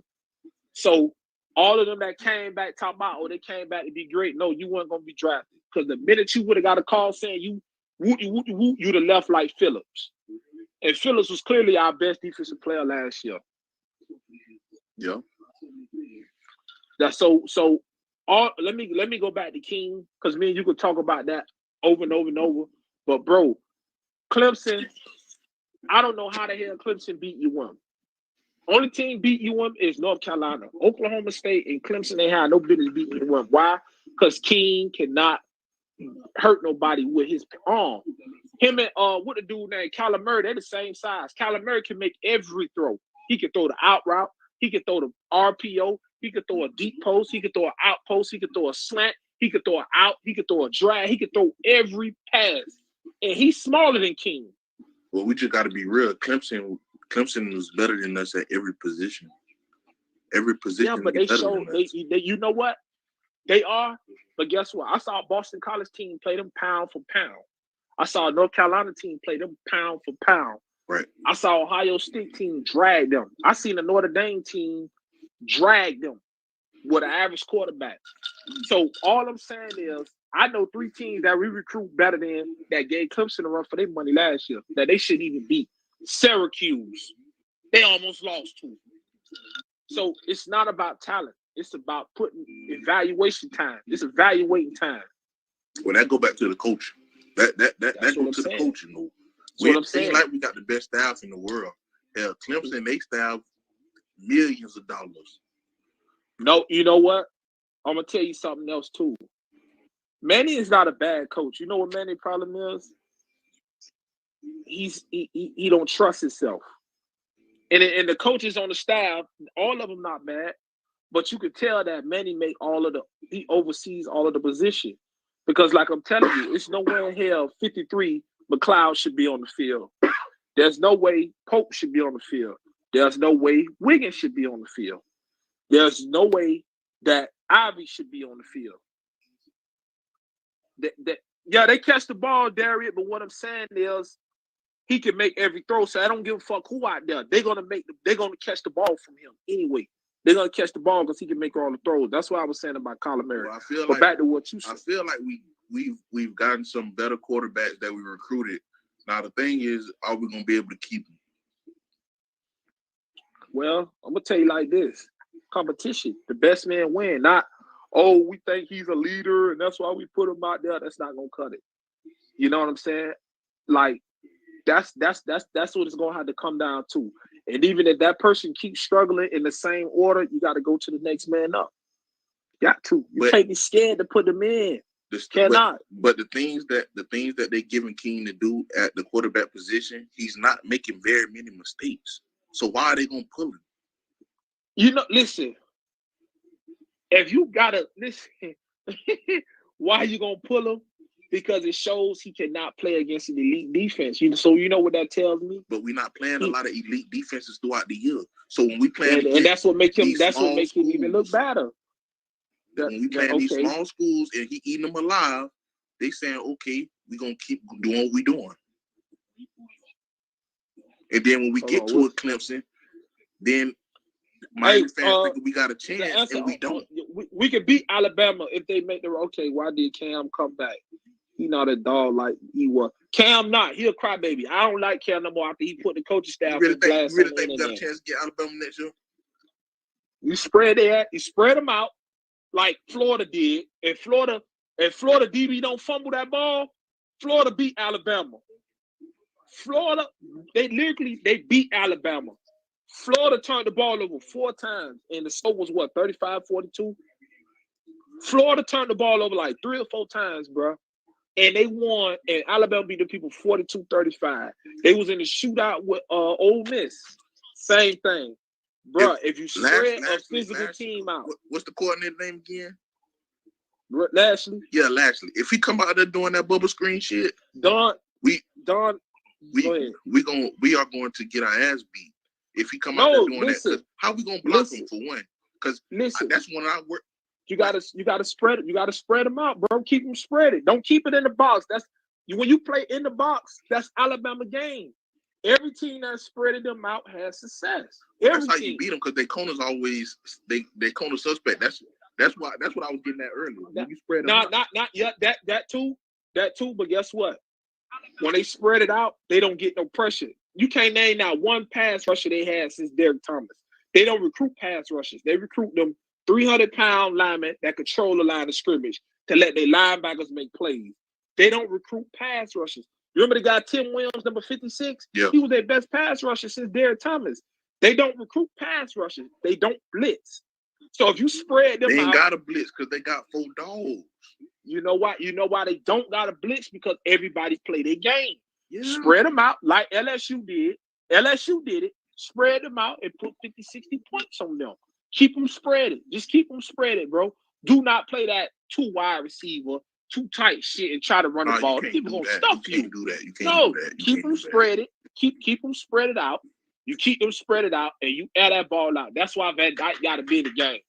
So all of them that came back talking about, they came back to be great. No, you weren't going to be drafted. Because the minute you would have got a call saying you you'd have left like Phillips. And Phillips was clearly our best defensive player last year. Yeah. That's so let me go back to King, because me and you could talk about that over and over and over. But bro, Clemson, I don't know how the hell Clemson beat UM. Only team beat UM is North Carolina. Oklahoma State and Clemson, they had no business beating UM. Why? Because King cannot hurt nobody with his arm. Him and what the dude named Kyler Murray, they're the same size. Kyler Murray can make every throw. He can throw the out route. He can throw the RPO. He can throw a deep post. He can throw an out post. He can throw a slant. He can throw an out. He can throw a drag. He can throw every pass. And he's smaller than King. Well, we just got to be real. Clemson was better than us at every position. Every position. Yeah, but they showed they you know what? They are. But guess what? I saw Boston College team play them pound for pound. I saw North Carolina team play them pound for pound. Right. I saw Ohio State team drag them. I seen the Notre Dame team drag them with an average quarterback. So all I'm saying is, I know 3 teams that we recruit better than that gave Clemson a run for their money last year that they shouldn't even beat. Syracuse, they almost lost to. So it's not about talent. It's about putting evaluation time. It's evaluating time. Well, that go back to the coach. That go to the coach, you know. It's like we got the best staff in the world. Hell, Clemson, they staff millions of dollars. No, you know what? I'm gonna tell you something else too. Manny is not a bad coach. You know what Manny's problem is? He don't trust himself. And the coaches on the staff, all of them not bad, but you could tell that Manny he oversees all of the position. Because like I'm telling you, it's nowhere in hell 53 McLeod should be on the field. There's no way Pope should be on the field. There's no way Wiggins should be on the field. There's no way that Ivy should be on the field. Yeah, they catch the ball, Darius, but what I'm saying is he can make every throw. So I don't give a fuck who out there. They're gonna catch the ball from him anyway. They're gonna catch the ball because he can make all the throws. That's what I was saying about Kyler Murray. Well, but back to what you said. I feel like we've gotten some better quarterbacks that we recruited. Now the thing is, are we gonna be able to keep them? Well, I'm gonna tell you like this: competition, the best man win. Not, oh, we think he's a leader and that's why we put him out there. That's not gonna cut it. You know what I'm saying? Like that's what it's gonna have to come down to. And even if that person keeps struggling in the same order, you got to go to the next man up. Got to. You can't be scared to put them in. Cannot. But the things that they giving King to do at the quarterback position, he's not making very many mistakes. So why are they gonna pull him? You know, listen. If you gotta listen, why are you gonna pull him? Because it shows he cannot play against an elite defense. So you know what that tells me. But we're not playing a lot of elite defenses throughout the year. So when we play, and that's what makes him. That's what makes him even look better. When we playing these small schools and he eating them alive, they saying, okay, we're gonna keep doing what we're doing. And then when we get to a Clemson, then Miami fans think we got a chance, and we don't. We could beat Alabama if they make the okay. Why did Cam come back? He not a dog like he was. Cam not. He a crybaby. I don't like Cam no more after he put the coaching staff. You really think we got a chance to get Alabama next year? You spread them out like Florida did. And Florida DB don't fumble that ball. Florida beat Alabama. Florida, they beat Alabama. Florida turned the ball over 4 times, and the score was what, 35-42? Florida turned the ball over like 3 or 4 times, bro. And they won, and Alabama beat the people 42-35. They was in the shootout with Ole Miss. Same thing. Bro, if you spread a physical team out. What's the coordinator name again? Lashley? Yeah, Lashley. If he come out there doing that bubble screen shit, we are going to get our ass beat. If he come out there doing that, how we gonna block him for one? Because that's when I work. You gotta spread it. You gotta spread them out, bro. Keep them spread it. Don't keep it in the box. When you play in the box, that's Alabama game. Every team that spreading them out has success. That's how you beat them, because they corners always they corner suspect. That's what I was getting at earlier. When you spread them out. Not yet. That too. But guess what? When they spread it out, they don't get no pressure. You can't name not one pass rusher they had since Derek Thomas. They don't recruit pass rushers. They recruit them 300-pound linemen that control the line of scrimmage to let their linebackers make plays. They don't recruit pass rushers. You remember the guy Tim Williams, number 56? Yeah. He was their best pass rusher since Derek Thomas. They don't recruit pass rushers. They don't blitz. So if you spread them out, they ain't got to blitz because they got 4 dogs. You know why? You know why they don't got to blitz? Because everybody play their game. Yeah. Spread them out like LSU did. LSU did it. Spread them out and put 50, 60 points on them. Keep them spreaded. Just keep them spreaded, bro. Do not play that 2 wide receiver, 2 tight shit and try to run the ball. People gonna stuff you. You can't do that. You can't do that. Keep them spreaded. Keep them spreaded out. You keep them spreaded out and you add that ball out. That's why Van Dyke got to be in the game.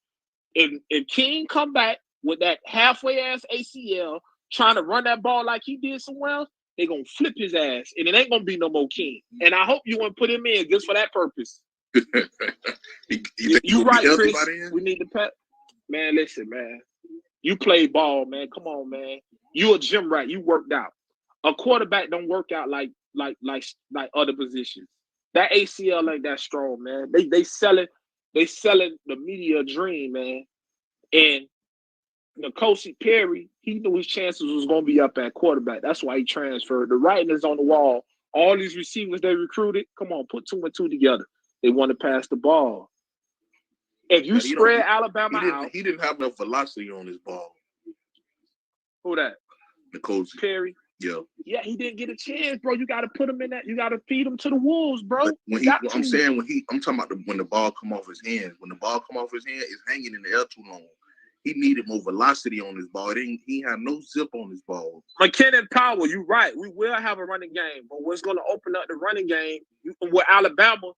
If King come back with that halfway ass ACL trying to run that ball like he did somewhere else, they're going to flip his ass, and it ain't going to be no more King. And I hope you want to put him in just for that purpose. You right, Chris. We need to pet. Man, listen, man. You play ball, man. Come on, man. You a gym rat. You worked out. A quarterback don't work out like other positions. That ACL ain't that strong, man. They selling the media dream, man. And N'Kosi Perry, he knew his chances was going to be up at quarterback. That's why he transferred. The writing is on the wall. All these receivers they recruited, come on, put 2 and 2 together. They want to pass the ball. If you spread Alabama out. He didn't have enough velocity on his ball. Who that? N'Kosi Perry. Yeah. Yeah, he didn't get a chance, bro. You got to put him in that. You got to feed him to the wolves, bro. I'm talking about when the ball come off his hands. When the ball come off his hand, it's hanging in the air too long. He needed more velocity on his ball. He had no zip on his ball. McKinnon Powell, you're right. We will have a running game, but what's going to open up the running game with Alabama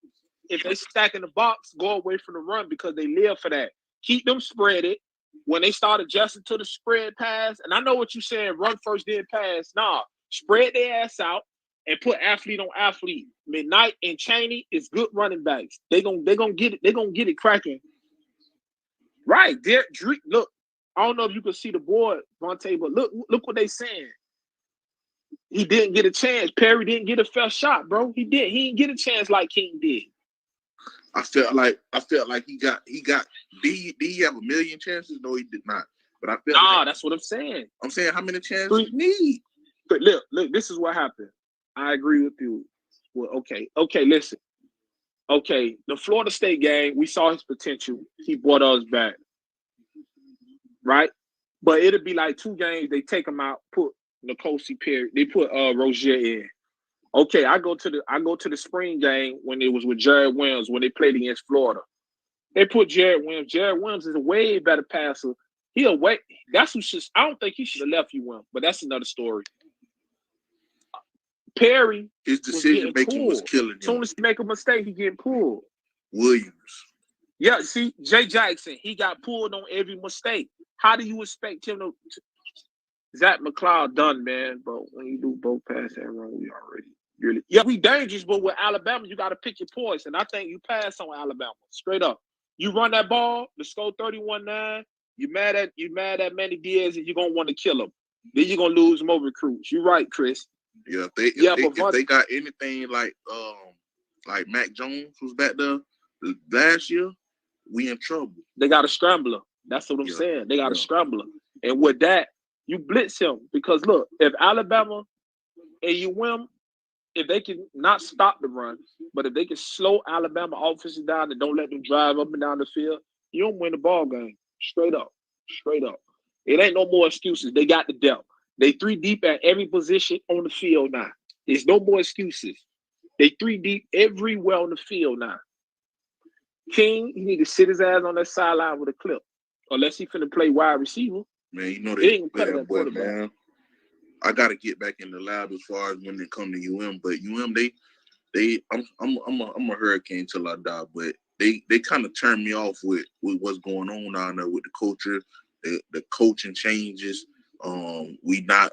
if they stack in the box, go away from the run because they live for that. Keep them spreaded. When they start adjusting to the spread pass, and I know what you're saying, run first, then pass. Nah, spread their ass out and put athlete on athlete. McKnight and Chaney is good running backs. They gonna get it. They gonna get it cracking. Right, deriq. Look, I don't know if you can see the board, Vontae, but look what they saying. He didn't get a chance. Perry didn't get a fair shot, bro. He didn't get a chance like King did. I felt like he got. Did he have a million chances? No, he did not. But I felt that's what I'm saying. I'm saying how many chances you need? But look, this is what happened. I agree with you. Well, okay, listen. Okay, the Florida State game, we saw his potential. He brought us back. Right? But it'll be like 2 games, they take him out, put Nicosi Perry, they put Rozier in. Okay, I go to the spring game when it was with Jared Williams when they played against Florida. They put Jared Williams. Jared Williams is a way better passer. That's who should. I don't think he should have left UM, but that's another story. Perry, his decision making was killing him. As soon as he make a mistake, he getting pulled. Williams. Yeah, see, Jay Jackson, he got pulled on every mistake. How do you expect him to Zach McCloud done, man? But when you do both pass and run, we already really we dangerous, but with Alabama, you got to pick your poison. I think you pass on Alabama. Straight up. You run that ball, the score 31-9, you mad at Manny Diaz, and you're gonna want to kill him. Then you're gonna lose more recruits. You're right, Chris. Yeah, if they got anything like Mac Jones was back there last year, we in trouble. They got a scrambler. That's what I'm saying. They got a scrambler. And with that, you blitz him. Because look, if Alabama and you win, if they can not stop the run, but if they can slow Alabama offenses down and don't let them drive up and down the field, you don't win the ball game. Straight up. Straight up. It ain't no more excuses. They got the depth. They 3 deep at every position on the field now. There's no more excuses. They 3 deep everywhere on the field now. King, he need to sit his ass on that sideline with a clip. Unless he finna play wide receiver. Man, you know they ain't play that boy, man. I gotta get back in the lab as far as when they come to UM. But UM, I'm a Hurricane till I die. But they kind of turned me off with what's going on down there with the culture, the coaching changes. We not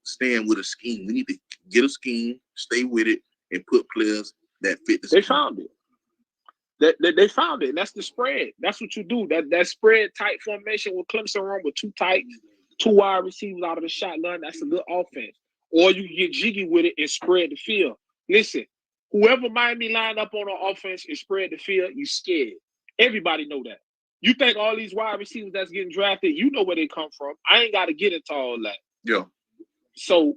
staying with a scheme. We need to get a scheme, stay with it, and put players that fit the scheme. They found it. They found it, and that's the spread. That's what you do. That spread tight formation with Clemson run with 2 tight, 2 wide receivers out of the shotgun. That's a good offense. Or you get jiggy with it and spread the field. Listen, whoever Miami line up on the offense and spread the field, you scared. Everybody know that. You think all these wide receivers that's getting drafted, you know where they come from. I ain't got to get into all that. Yeah. So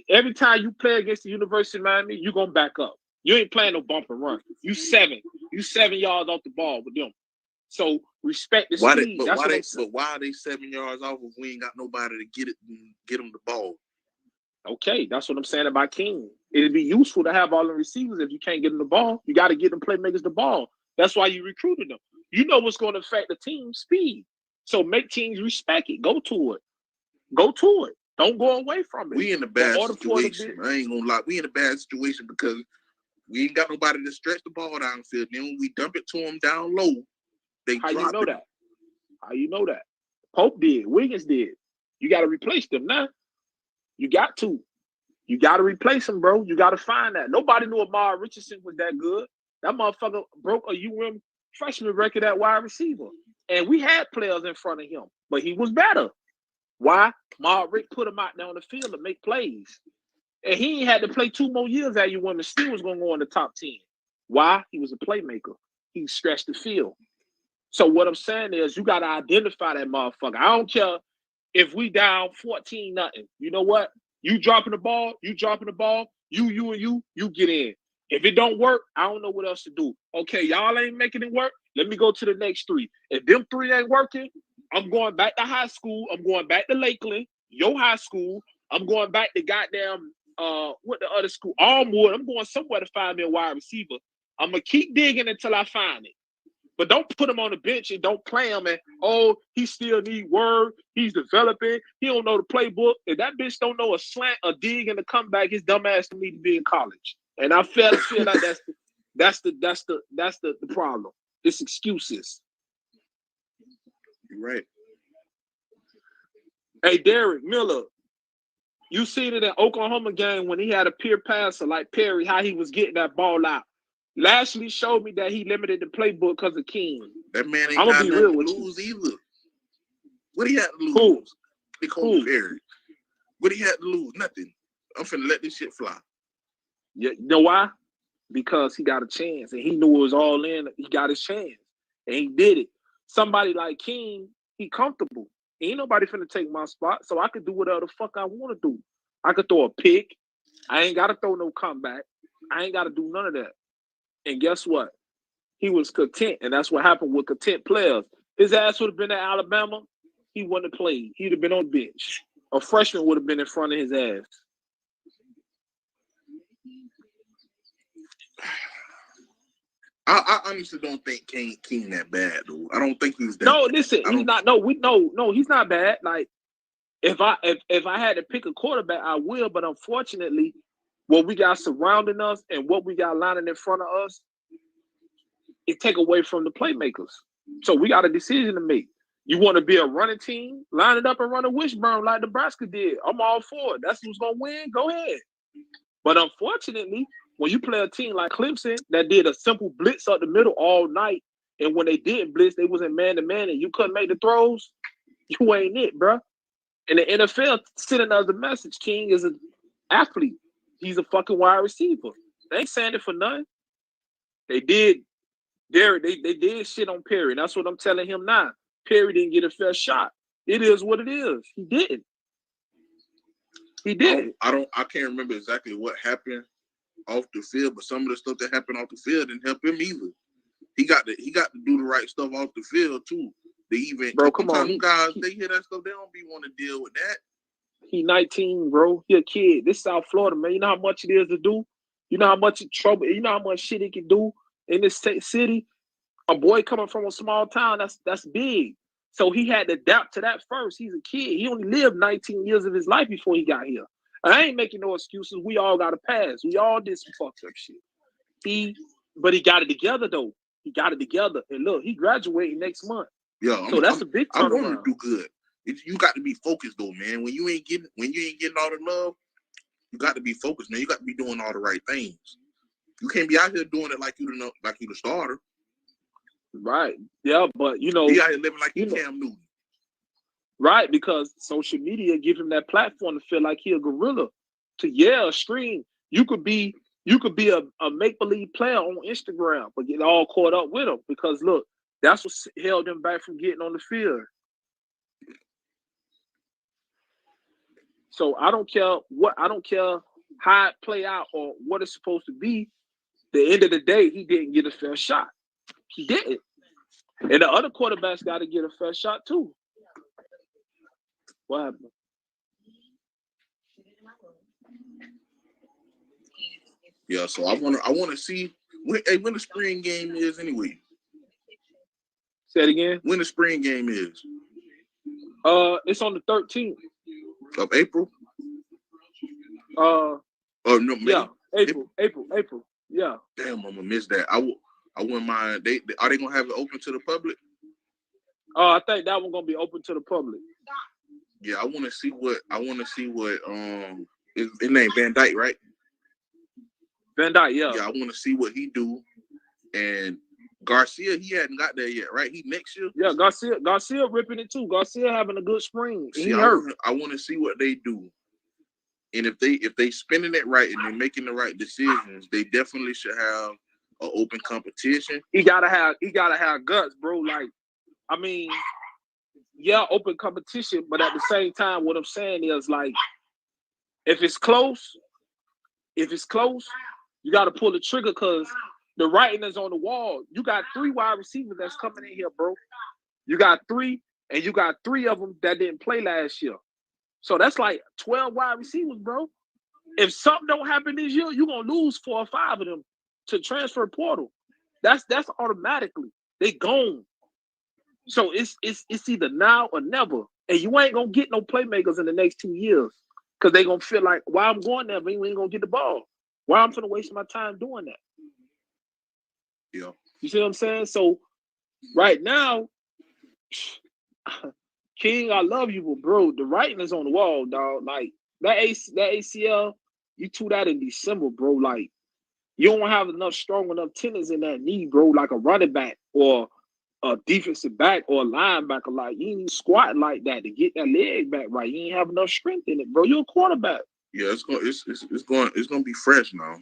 every time you play against the University of Miami, you're going to back up. You ain't playing no bump and run. You 7 yards off the ball with them. So respect the speed. Why are they 7 yards off if we ain't got nobody to get them the ball? Okay, that's what I'm saying about King. It'd be useful to have all the receivers if you can't get them the ball. You got to get them playmakers the ball. That's why you recruited them. You know what's going to affect the team's speed. So make teams respect it. Go to it. Don't go away from it. We in a bad situation. I ain't gonna lie. We in a bad situation because we ain't got nobody to stretch the ball downfield. Then when we dump it to them down low, they drop it. How you know that? Pope did. Wiggins did. You got to replace them now. You got to. You got to replace them, bro. You got to find that. Nobody knew Amar Richardson was that good. That motherfucker broke a UM freshman record at wide receiver. And we had players in front of him, but he was better. Why? Rick put him out there on the field to make plays. And he ain't had to play 2 more years at UM and still was going to go in the top 10. Why? He was a playmaker. He stretched the field. So what I'm saying is you got to identify that motherfucker. I don't care if we down 14-0. You know what? You dropping the ball, you get in. If it don't work, I don't know what else to do. Okay, y'all ain't making it work. Let me go to the next 3. If them 3 ain't working, I'm going back to high school. I'm going back to Lakeland, your high school. I'm going back to goddamn, what the other school? Armwood. I'm going somewhere to find me a wide receiver. I'm going to keep digging until I find it. But don't put him on the bench and don't play him and, he still need word. He's developing. He don't know the playbook. If that bitch don't know a slant, a dig, and a comeback, his dumb ass need to be in college. And I feel like That's the problem. It's excuses. You're right. Hey, Derek Miller, you seen it in Oklahoma game when he had a peer passer like Perry, how he was getting that ball out. Lashley showed me that he limited the playbook because of King. That man I'm ain't gonna got be nothing real to with lose you. either. What he had to lose? Who? Nicole Perry. What he had to lose? Nothing. I'm finna let this shit fly. You know why? Because he got a chance and he knew it was all in. He got his chance and he did it. Somebody like King, he comfortable. Ain't nobody finna take my spot, so I could do whatever the fuck I want to do. I could throw a pick. I ain't got to throw no comeback. I ain't got to do none of that. And guess what? He was content, and that's what happened with content players. His ass would have been at Alabama. He wouldn't have played. He'd have been on bench. A freshman would have been in front of his ass. I honestly don't think King that bad though. I don't think he's that. No, bad. listen, he's not. No, he's not bad. Like if I had to pick a quarterback, I will. But unfortunately, what we got surrounding us and what we got lining in front of us, it take away from the playmakers. So we got a decision to make. You want to be a running team? Line it up and run a wishbone like Nebraska did. I'm all for it. That's who's gonna win. Go ahead. But unfortunately, when you play a team like Clemson that did a simple blitz up the middle all night, and when they didn't blitz, they was in man-to-man, and you couldn't make the throws, you ain't it, bro. And the NFL sending us a message. King is an athlete. He's a fucking wide receiver. They ain't saying it for nothing. They did, Derek, they did shit on Perry. That's what I'm telling him now. Perry didn't get a fair shot. It is what it is. He didn't. He did. I can't remember exactly what happened off the field, but some of the stuff that happened off the field didn't help him either. He got to do the right stuff off the field too. They even bro, come on. Guys, they hear that stuff, they don't be want to deal with that. He 19, bro. He a kid. This South Florida, man. You know how much it is to do? You know how much trouble, you know how much shit he can do in this city? A boy coming from a small town, that's big. So he had to adapt to that first. He's a kid. He only lived 19 years of his life before he got here. I ain't making no excuses. We all got a pass. We all did some fucked up shit. But he got it together though. He got it together. And look, he graduating next month. Yeah, so that's a big turnaround. I want to do good. You got to be focused though, man. When you ain't getting all the love, you got to be focused, man. You got to be doing all the right things. You can't be out here doing it like you the starter. Right. Yeah, but you know, he out here living like Cam Newton. Right, because social media give him that platform to feel like he a gorilla, to yell, scream. You could be a make-believe player on Instagram, but get all caught up with him because look, that's what held him back from getting on the field. So I don't care how it play out or what it's supposed to be. The end of the day, he didn't get a fair shot. He didn't. And the other quarterbacks got to get a fair shot too. What happened? Yeah, so I want to see when the spring game is anyway. Say it again. When the spring game is? It's on the 13th of April. Oh no, May? Yeah, April. Yeah. Damn, I'm gonna miss that. I wouldn't mind. Are they gonna have it open to the public? I think that one's gonna be open to the public. Yeah, I want to see what his name Van Dyke, right? Van Dyke, yeah. Yeah, I want to see what he do. And Garcia, he hadn't got there yet, right? He next year. Yeah, Garcia ripping it too. Garcia having a good spring. See, I want to see what they do. And if they spinning it right and they're making the right decisions, they definitely should have an open competition. He gotta have guts, bro. Like, I mean, yeah, open competition, but at the same time, what I'm saying is like, if it's close, you gotta pull the trigger because the writing is on the wall. You got 3 wide receivers that's coming in here, bro. You got 3, and you got 3 of them that didn't play last year. So that's like 12 wide receivers, bro. If something don't happen this year, you're gonna lose 4 or 5 of them to transfer portal. That's automatically. They gone. So it's either now or never. And you ain't gonna get no playmakers in the next 2 years. Because they gonna feel like, why I'm going there, but we ain't gonna get the ball. Why I'm gonna waste my time doing that? Yeah. You see what I'm saying? So right now, King, I love you, but bro, the writing is on the wall, dog. Like that ACL, you threw that in December, bro. Like you don't have strong enough tendons in that knee, bro. Like a running back or a defensive back or a linebacker, like you ain't squat like that to get that leg back right. You ain't have enough strength in it, bro. You're a quarterback. Yeah, it's gonna be fresh now.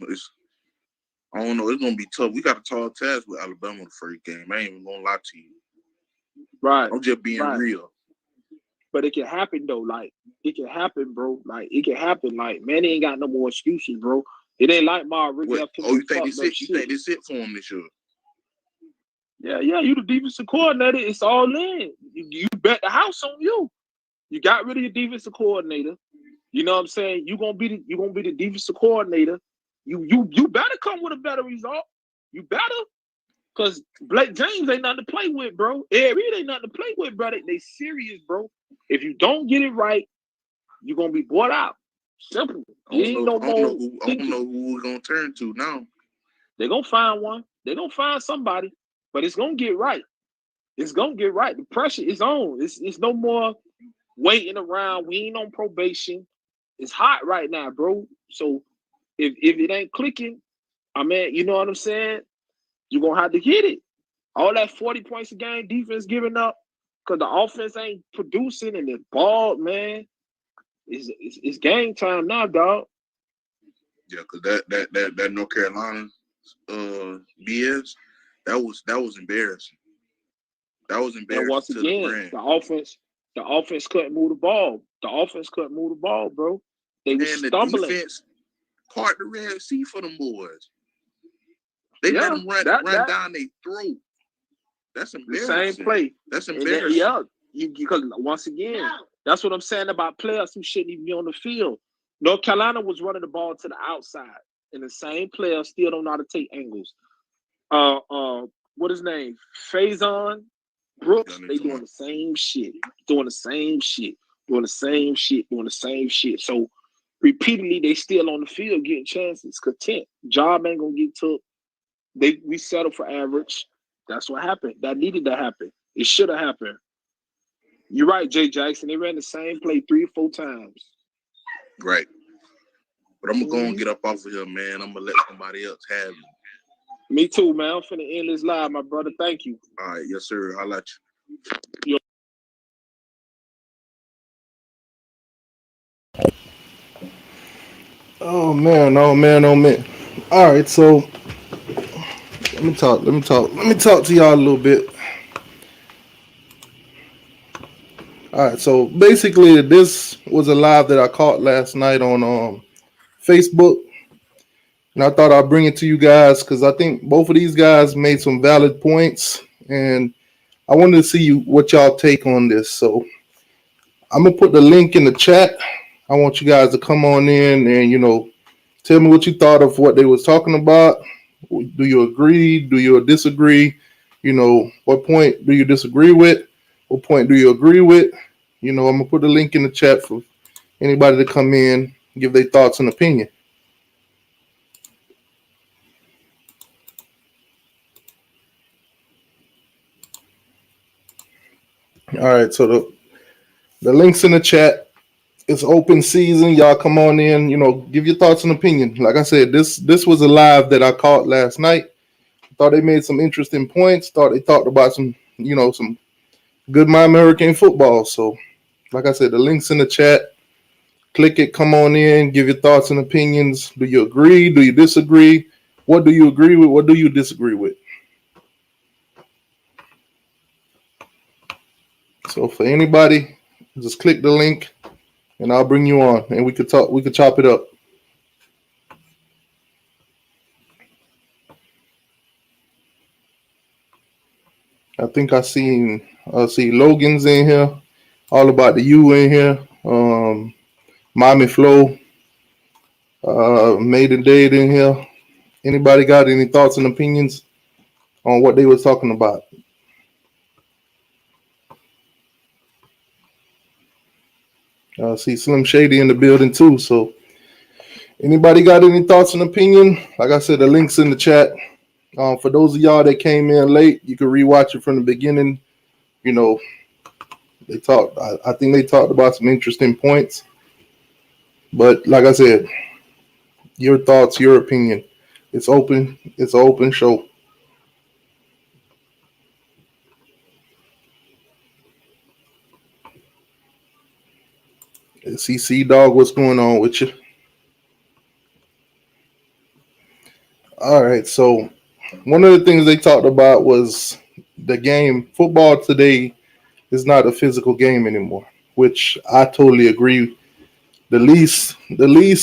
I don't know. It's gonna be tough. We got a tall task with Alabama the first game. I ain't even gonna lie to you. Right. I'm just being real. But it can happen though. Like it can happen, bro. Like it can happen. Like Manny ain't got no more excuses, bro. It ain't like my original. You think this it for him this year? Yeah. You the defensive coordinator. It's all in. You bet the house on you. You got rid of your defensive coordinator. You know what I'm saying? You're gonna be the defensive coordinator. You better come with a better result. You better. Because Blake James ain't nothing to play with, bro. Ed Reed ain't nothing to play with, bro. They serious, bro. If you don't get it right, you're gonna be bought out. Simple. I don't know who we're gonna turn to now. They're gonna find one. They're gonna find somebody, but it's gonna get right. It's gonna get right. The pressure is on. It's no more waiting around. We ain't on probation. It's hot right now, bro. So if it ain't clicking, I mean, you know what I'm saying? You're gonna have to hit it. All that 40 points a game defense giving up because the offense ain't producing and the ball, man. It's game time now, dog. Yeah, because that North Carolina BS, that was embarrassing. That was embarrassing. And once again, the offense couldn't move the ball. The offense couldn't move the ball, bro. They were stumbling. The defense part the Red Sea for them boys. They let them run down their throat. That's embarrassing. The same play. That's embarrassing. Because once again, that's what I'm saying about players who shouldn't even be on the field. North Carolina was running the ball to the outside, and the same player still don't know how to take angles. What his name? Faison Brooks. They doing the same shit. So repeatedly, they still on the field getting chances. Content. Job ain't gonna get took. We settled for average. That's what happened. That needed to happen. It should have happened. You're right, Jay Jackson. They ran the same play 3 or 4 times. Right. But I'm going to go and get up off of here, man. I'm going to let somebody else have it. Me too, man. I'm finna end this live, my brother. Thank you. All right. Yes, sir. I'll let you. Oh man. All right, so let me talk to y'all a little bit. All right, so basically this was a live that I caught last night on Facebook, and I thought I'd bring it to you guys because I think both of these guys made some valid points, and I wanted to see what y'all take on this. So I'm gonna put the link in the chat. I want you guys to come on in and tell me what you thought of what they was talking about. Do you agree? Do you disagree? What point do you disagree with? What point do you agree with? I'm gonna put the link in the chat for anybody to come in, give their thoughts and opinion. All right, so the link's in the chat. It's open season. Y'all come on in, give your thoughts and opinion. Like I said, this was a live that I caught last night. Thought they made some interesting points. Thought they talked about some good Miami Hurricane football. So, like I said, the link's in the chat. Click it, come on in, give your thoughts and opinions. Do you agree? Do you disagree? What do you agree with? What do you disagree with? So for anybody, just click the link and I'll bring you on and we could chop it up. I think I see Logan's in here, all about the U in here. Miami Flow, Maiden Dade in here. Anybody got any thoughts and opinions on what they were talking about? I see Slim Shady in the building too. So anybody got any thoughts and opinion? Like I said, the link's in the chat. For those of y'all that came in late, you can rewatch it from the beginning. You know, they talked. I think they talked about some interesting points. But like I said, your thoughts, your opinion. It's open. It's an open show. CC Dog, what's going on with you? All right. So one of the things they talked about was the game. Football today is not a physical game anymore, which I totally agree. The least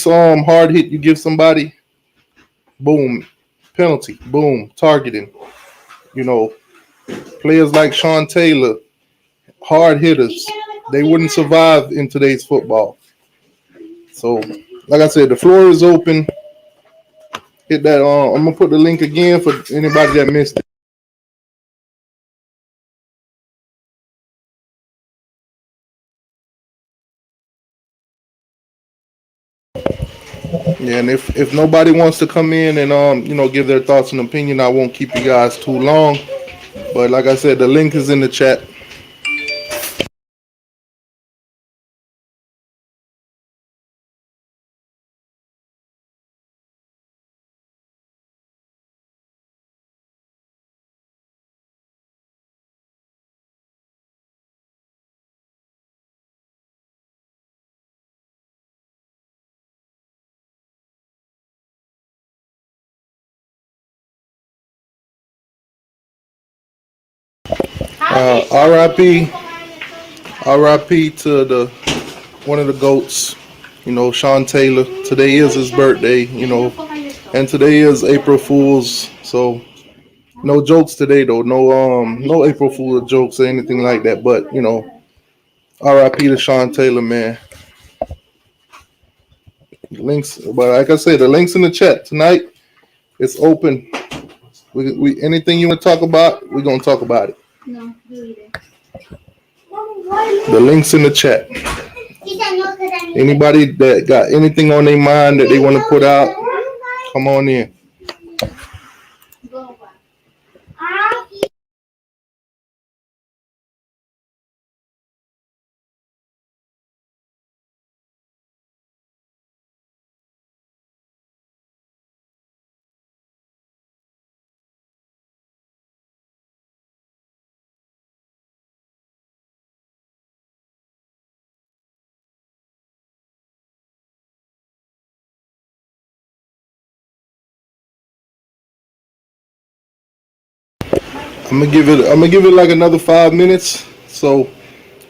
hard hit you give somebody, boom, penalty, boom, targeting. You know, players like Sean Taylor, hard hitters, they wouldn't survive in today's football. So, like I said, the floor is open. Hit that. I'm gonna put the link again for anybody that missed it. Yeah, and if nobody wants to come in and give their thoughts and opinion, I won't keep you guys too long. But like I said, the link is in the chat. RIP, RIP to the one of the goats. Sean Taylor. Today is his birthday. And today is April Fools. So no jokes today though. No April Fool jokes or anything like that. But RIP to Sean Taylor, man. Links, but like I said, the links in the chat tonight. It's open. We anything you want to talk about, we're gonna talk about it. The links in the chat. Anybody that got anything on their mind that they want to put out, come on in. I'm gonna give it like another 5 minutes. So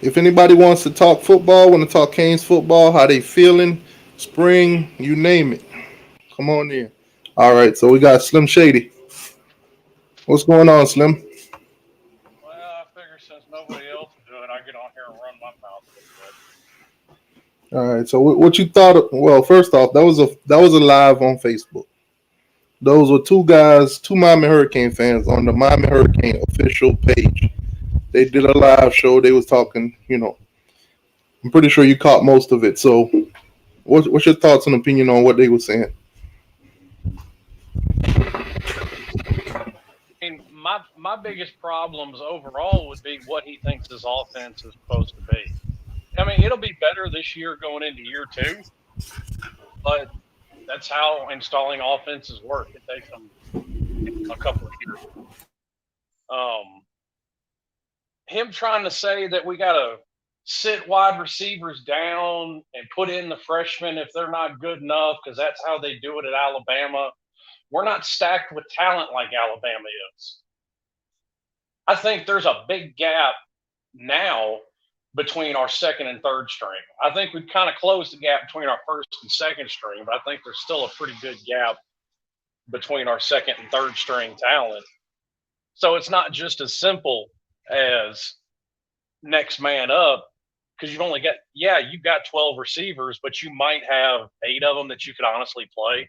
if anybody wants to talk football, want to talk Canes football, how they feeling, spring, you name it, come on in. All right, so we got Slim Shady. What's going on, Slim? Well, I figure since nobody else will do it, I get on here and run my mouth a little bit. All right, so what you thought? Well, first off, that was a live on Facebook. Those were two guys, two Miami Hurricane fans on the Miami Hurricane official page. They did a live show. They was talking. I'm pretty sure you caught most of it. So, what's your thoughts and opinion on what they were saying? I mean, my biggest problems overall would be what he thinks his offense is supposed to be. I mean, it'll be better this year going into year two, but that's how installing offenses work. It takes them a couple of years. Him trying to say that we got to sit wide receivers down and put in the freshmen if they're not good enough because that's how they do it at Alabama. We're not stacked with talent like Alabama is. I think there's a big gap now between our second and third string. I think we've kind of closed the gap between our first and second string, but I think there's still a pretty good gap between our second and third string talent. So it's not just as simple as next man up because you've only got, you've got 12 receivers, but you might have 8 of them that you could honestly play.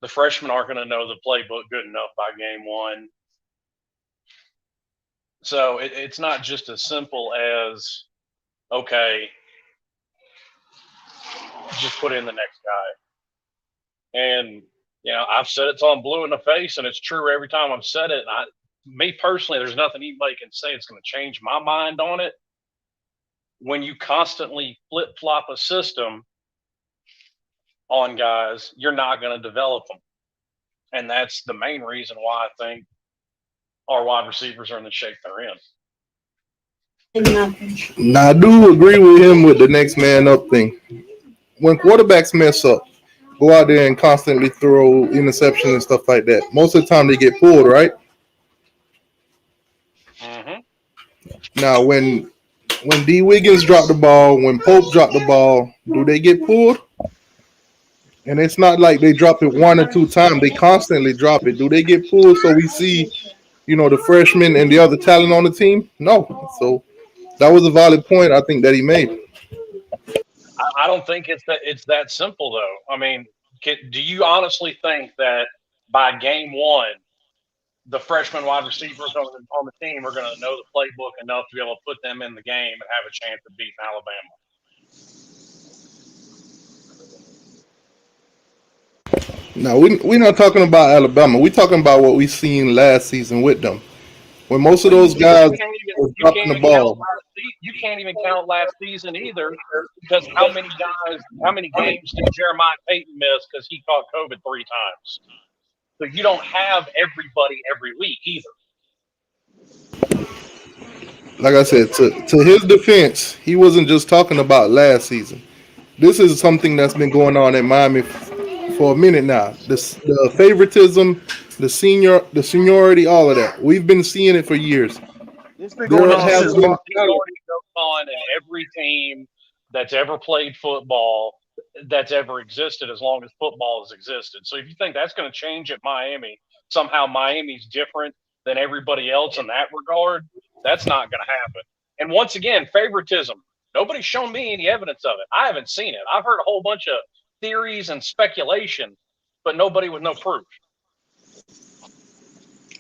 The freshmen aren't going to know the playbook good enough by game one. So it's not just as simple as, okay, just put in the next guy. And You know, I've said it till I'm blue in the face, and it's true every time I've said it. And me personally, there's nothing anybody can say it's going to change my mind on it. When you constantly flip-flop a system on guys, you're not going to develop them. And that's the main reason why I think our wide receivers are in the shape they're in. Now, I do agree with him with the next man up thing. When quarterbacks mess up, go out there and constantly throw interceptions and stuff like that. Most of the time they get pulled, right? Mm-hmm. Now, when D. Wiggins dropped the ball, when Pope dropped the ball, do they get pulled? And it's not like they drop it one or two times. They constantly drop it. Do they get pulled? So we see, the freshmen and the other talent on the team? No. So that was a valid point I think that he made. I don't think it's that simple, though. I mean, do you honestly think that by game one, the freshman wide receivers on the team are going to know the playbook enough to be able to put them in the game and have a chance of beating Alabama? No, we're not talking about Alabama. We're talking about what we seen last season with them. When most of those guys were dropping the ball. You can't even count last season either, because how many games did Jeremiah Payton miss because he caught COVID 3 times? So you don't have everybody every week either. Like I said, to his defense, he wasn't just talking about last season. This is something that's been going on in Miami for a minute now. The favoritism, the seniority, all of that. We've been seeing it for years. It's been going on since Seniority goes on in every team that's ever played football, that's ever existed, as long as football has existed. So if you think that's going to change at Miami, somehow Miami's different than everybody else in that regard, that's not going to happen. And once again, favoritism. Nobody's shown me any evidence of it. I haven't seen it. I've heard a whole bunch of theories and speculation, but nobody with no proof.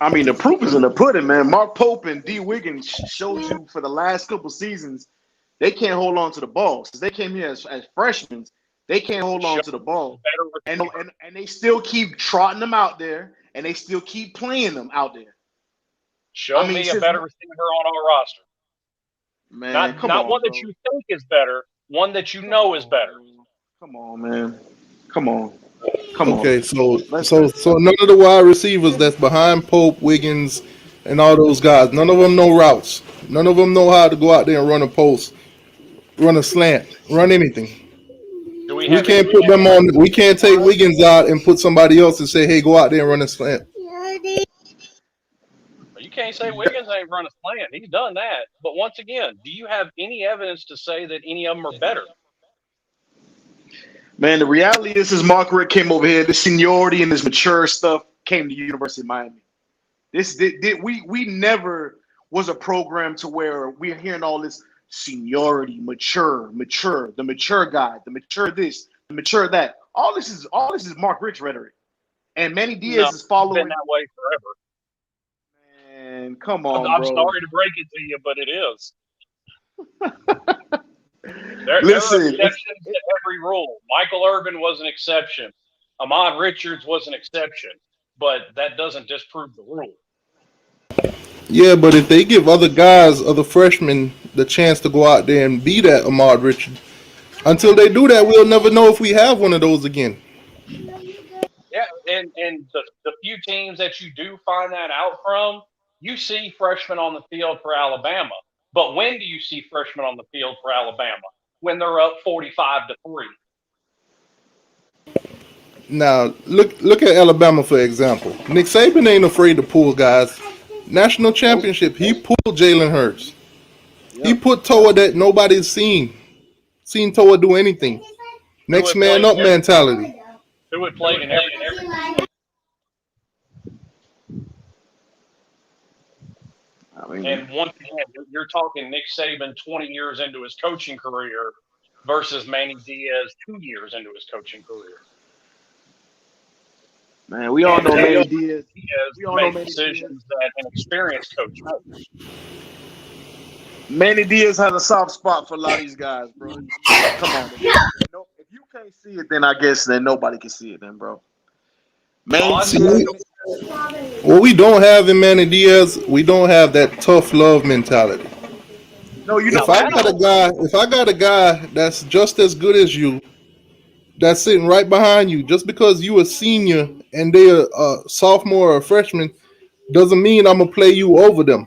I mean, the proof is in the pudding, man. Mark Pope and D. Wiggins showed you for the last couple seasons they can't hold on to the ball. Since they came here as freshmen, they can't hold on to the ball. And they still keep trotting them out there, and they still keep playing them out there. Show me a better receiver on our roster. Man, not one that you think is better, one that you know is better. Come on, man. Come on. Okay, so none of the wide receivers that's behind Pope, Wiggins, and all those guys, none of them know routes. None of them know how to go out there and run a post, run a slant, run anything. We can't put them on. We can't take Wiggins out and put somebody else and say, "Hey, go out there and run a slant." You can't say Wiggins ain't run a slant. He's done that. But once again, do you have any evidence to say that any of them are better? Man, the reality is Mark Richt came over here. The seniority and this mature stuff came to University of Miami. We never was a program to where we're hearing all this seniority, mature, the mature guy, the mature this, the mature that. All this is Mark Richt's rhetoric, and Manny Diaz is following. It's been that way forever. Man, come on, I'm bro. sorry to break it to you, but it is. There Listen, are exceptions to every rule. Michael Irvin was an exception. Ahmad Richards was an exception, but that doesn't disprove the rule. Yeah, but if they give other freshmen, the chance to go out there and be that Ahmad Richards, until they do that, we'll never know if we have one of those again. Yeah, and the few teams that you do find that out from, you see freshmen on the field for Alabama. But when do you see freshmen on the field for Alabama? When they're up 45-3. Now, look at Alabama, for example. Nick Saban ain't afraid to pull guys. National championship, he pulled Jalen Hurts. Yep. He put Toa that nobody's seen Toa do anything. Next man up mentality. Who had played in everything. And once again, you're talking Nick Saban 20 years into his coaching career versus Manny Diaz 2 years into his coaching career. Man, we all know Manny Diaz. We all know decisions that an experienced coach makes. Manny Diaz has a soft spot for a lot of these guys, bro. Come on, man. If you can't see it, then I guess then nobody can see it, then, bro. Manny See, Diaz. what we don't have in Manny Diaz, we don't have that tough love mentality. No, you Now know, If I that you got a know, don't. guy, if I got a guy that's just as good as you, that's sitting right behind you, just because you a senior and they're a sophomore or a freshman, doesn't mean I'm gonna play you over them.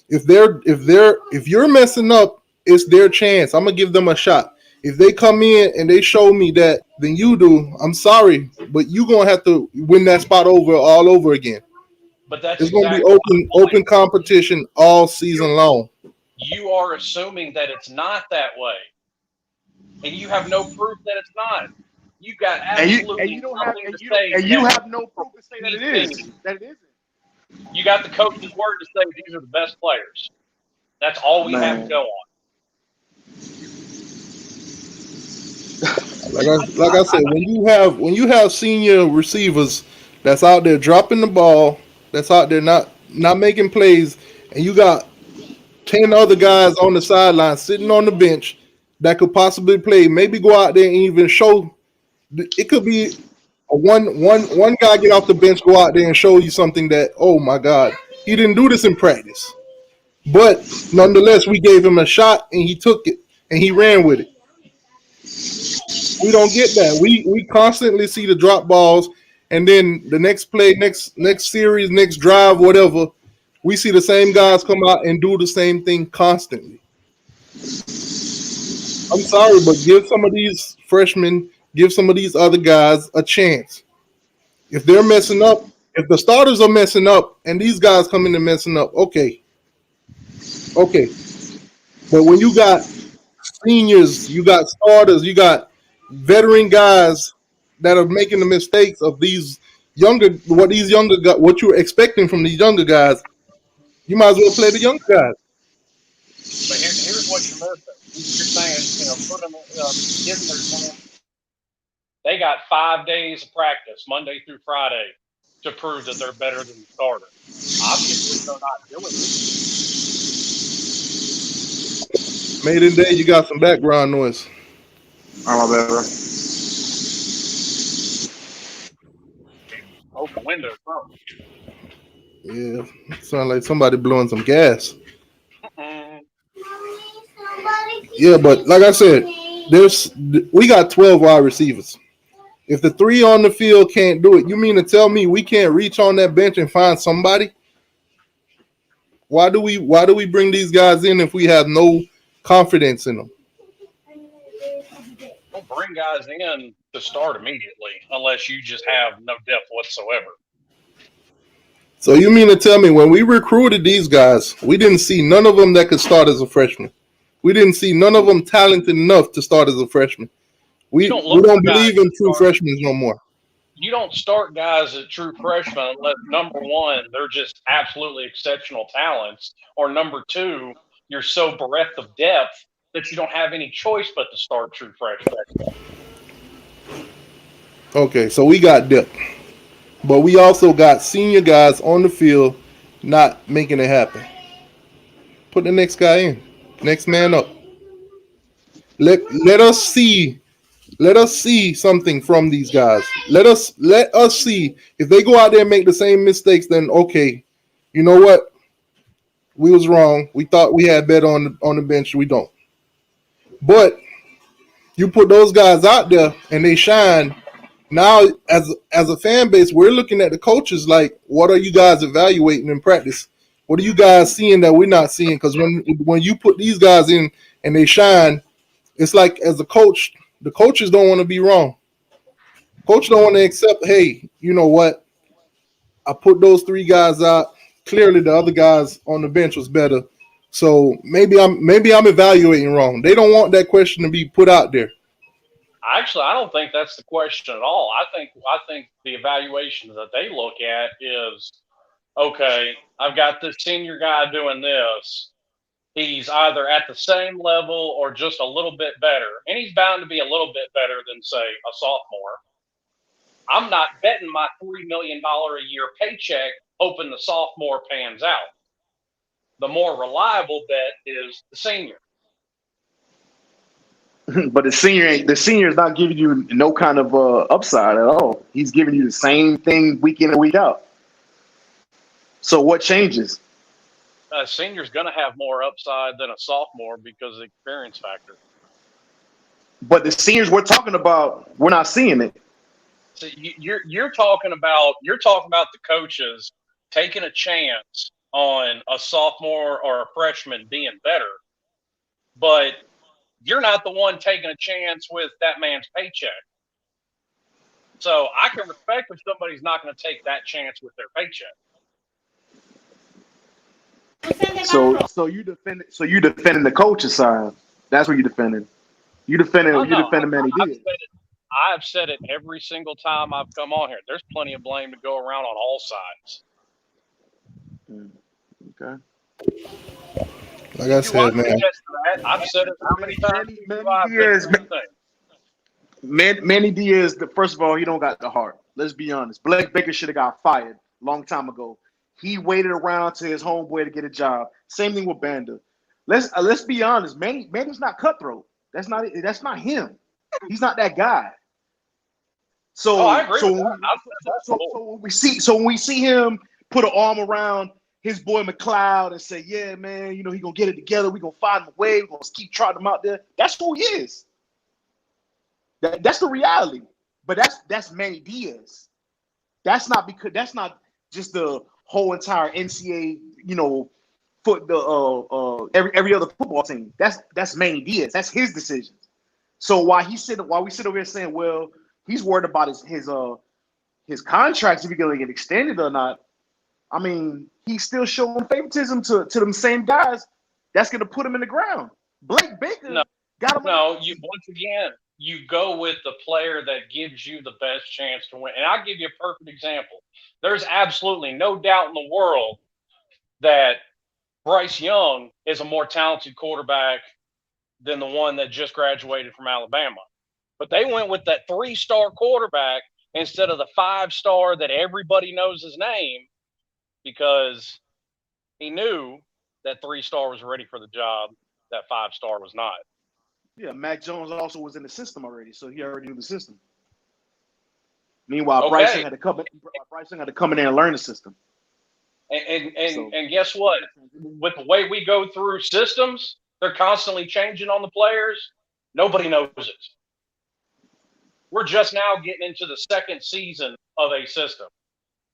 If you're messing up, it's their chance. I'm gonna give them a shot. If they come in and they show me that, then you do. I'm sorry, but you gonna have to win that spot over all over again. But that's It's gonna be exactly my open point. competition all You season long. you are assuming that it's not that way, and you have no proof that it's not. You got and absolutely you don't have nothing to and you don't say and you that have no from proof to say what that he's it is. seen. That it isn't. You got the coach's word to say these are the best players. That's all we have to Man. go on. Like I said, when you have senior receivers that's out there dropping the ball, that's out there not making plays, and you got 10 other guys on the sideline sitting on the bench that could possibly play, maybe go out there and even show. It could be a one guy get off the bench, go out there and show you something that, oh my God, he didn't do this in practice. But nonetheless, we gave him a shot and he took it and he ran with it. We don't get that. We constantly see the drop balls, and then the next play, next series, next drive, whatever, we see the same guys come out and do the same thing constantly. I'm sorry, but give some of these freshmen, give some of these other guys a chance. If they're messing up, if the starters are messing up and these guys come in and messing up, okay, okay. But when you got seniors, you got starters, you got veteran guys that are making the mistakes of what you're expecting from these younger guys, you might as well play the younger guys. But here's what you're missing. You're saying, put them, give them their chance. They got 5 days of practice, Monday through Friday, to prove that they're better than the starter. Obviously, they're not doing it. Maiden day, you got some background noise. Oh my bad, bro. Open window, bro. Yeah, sound like somebody blowing some gas. Yeah, but like I said, there's we got 12 wide receivers. If the three on the field can't do it, you mean to tell me we can't reach on that bench and find somebody? Why do we bring these guys in if we have no confidence in them? Don't bring guys in to start immediately unless you just have no depth whatsoever. So you mean to tell me when we recruited these guys, we didn't see none of them that could start as a freshman? We didn't see none of them talented enough to start as a freshman. You We don't we look for don't guys believe in to true start. freshmen no more. You don't start guys at true freshmen unless number one, they're just absolutely exceptional talents, or number two, you're so bereft of depth that you don't have any choice but to start true freshmen. Okay, so we got depth, but we also got senior guys on the field not making it happen. Put the next guy in, next man up. Let us see. Let us see something from these guys. Let us see if they go out there and make the same mistakes. Then okay, you know what? We was wrong. We thought we had better on the bench. We don't. But you put those guys out there and they shine. Now, as a fan base, we're looking at the coaches like, what are you guys evaluating in practice? What are you guys seeing that we're not seeing? Because when you put these guys in and they shine, it's like as a coach, the coaches don't want to be wrong. Coach don't want to accept, hey, you know what? I put those three guys out. Clearly, the other guys on the bench was better. So maybe I'm evaluating wrong. They don't want that question to be put out there. Actually, I don't think that's the question at all. I think the evaluation that they look at is, okay, I've got this senior guy doing this. He's either at the same level or just a little bit better. And he's bound to be a little bit better than, say, a sophomore. I'm not betting my $3 million a year paycheck hoping the sophomore pans out. The more reliable bet is the senior. But the senior is not giving you no kind of upside at all. He's giving you the same thing week in and week out. So what changes? A senior's going to have more upside than a sophomore because of the experience factor. But the seniors we're talking about, we're not seeing it. So you're talking about the coaches taking a chance on a sophomore or a freshman being better, but you're not the one taking a chance with that man's paycheck. So I can respect if somebody's not going to take that chance with their paycheck. So you defending the coach's side. That's what you defending. You defending Manny Diaz. I've said it every single time I've come on here. There's plenty of blame to go around on all sides. Okay. Like I said, man. I've said it how many times? Manny Diaz, first of all, he don't got the heart. Let's be honest. Blake Baker should have got fired a long time ago. He waited around to his homeboy to get a job. Same thing with Banda. Let's be honest. Manny's not cutthroat. That's not him. He's not that guy. So, I agree so, with that. so when we see him put an arm around his boy McLeod and say, "Yeah, man, he gonna get it together. We gonna find him a way. We gonna keep trotting him out there." That's who he is. That's the reality. But that's Manny Diaz. That's not just the whole entire NCAA, every other football team. That's Manny Diaz. That's his decision. So while we sit over here saying, well, he's worried about his contracts, if he's gonna get extended or not. I mean, he's still showing favoritism to them same guys. That's gonna put him in the ground. Blake Baker got him. No, you go with the player that gives you the best chance to win. And I'll give you a perfect example. There's absolutely no doubt in the world that Bryce Young is a more talented quarterback than the one that just graduated from Alabama. But they went with that 3-star quarterback instead of the 5-star that everybody knows his name because he knew that 3-star was ready for the job, that 5-star was not. Yeah, Mac Jones also was in the system already, so he already knew the system. Meanwhile, Bryson had to come in there and learn the system. And guess what? With the way we go through systems, they're constantly changing on the players. Nobody knows it. We're just now getting into the second season of a system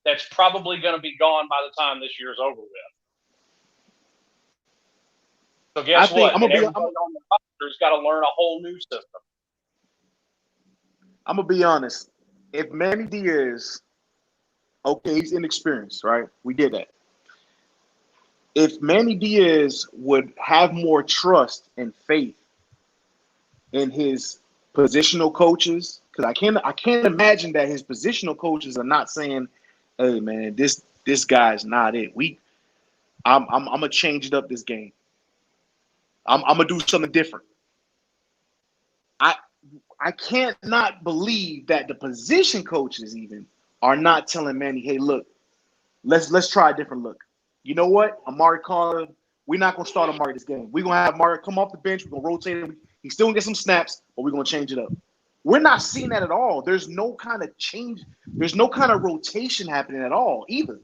that's probably going to be gone by the time this year's over with. So guess what? Everybody on the roster's got to learn a whole new system. I'm going to be honest. If Manny Diaz, okay, he's inexperienced, right? We did that. If Manny Diaz would have more trust and faith in his positional coaches, because I can't imagine that his positional coaches are not saying, "Hey, man, this guy's not it. I'm gonna change it up this game. I'm gonna do something different." I can't not believe that the position coaches even are not telling Manny, "Hey, look, let's try a different look. You know what, Amari Carter, we're not gonna start Amari this game. We're gonna have Amari come off the bench. We're gonna rotate him. He's still gonna get some snaps, but we're gonna change it up." We're not seeing that at all. There's no kind of change. There's no kind of rotation happening at all either.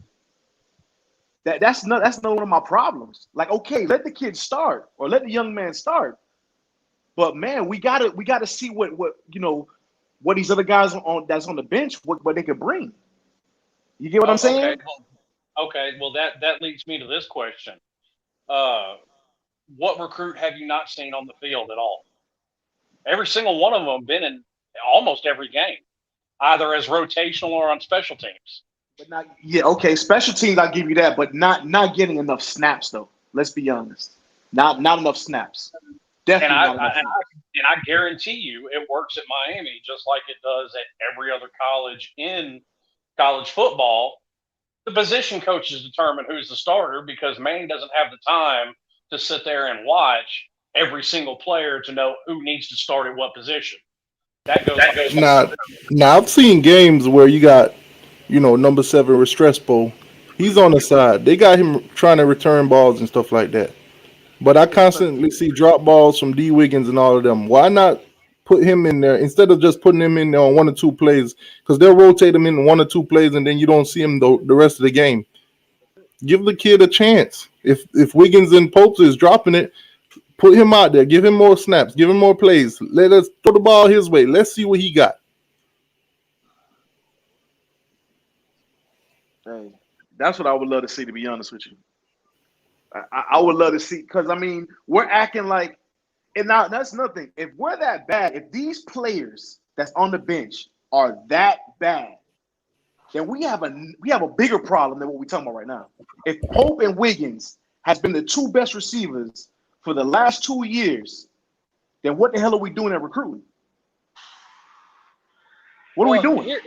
That's not one of my problems. Like, okay, let the kid start or let the young man start. But man, we gotta see what these other guys that's on the bench what they could bring. You get what I'm saying? Well, that leads me to this question. What recruit have you not seen on the field at all? Every single one of them been in almost every game, either as rotational or on special teams. But special teams, I'll give you that, but not getting enough snaps though. Let's be honest. Not enough snaps. Definitely not enough snaps. And I guarantee you it works at Miami just like it does at every other college in college football. The position coaches determine who's the starter because Manny doesn't have the time to sit there and watch every single player to know who needs to start at what position. That goes. Now I've seen games where you got, number 7 Restrepo. He's on the side. They got him trying to return balls and stuff like that. But I constantly see drop balls from D Wiggins and all of them. Why not put him in there instead of just putting him in there on 1 or 2 plays? Because they'll rotate him in 1 or 2 plays and then you don't see him the rest of the game. Give the kid a chance. If Wiggins and Pope is dropping it, put him out there. Give him more snaps. Give him more plays. Let us throw the ball his way. Let's see what he got. Hey, that's what I would love to see, to be honest with you. I would love to see, because I mean, we're acting like, and now that's nothing. If we're that bad, if these players that's on the bench are that bad, then we have a bigger problem than what we're talking about right now. If Pope and Wiggins has been the 2 best receivers for the last 2 years, then what the hell are we doing at recruiting? What are we doing?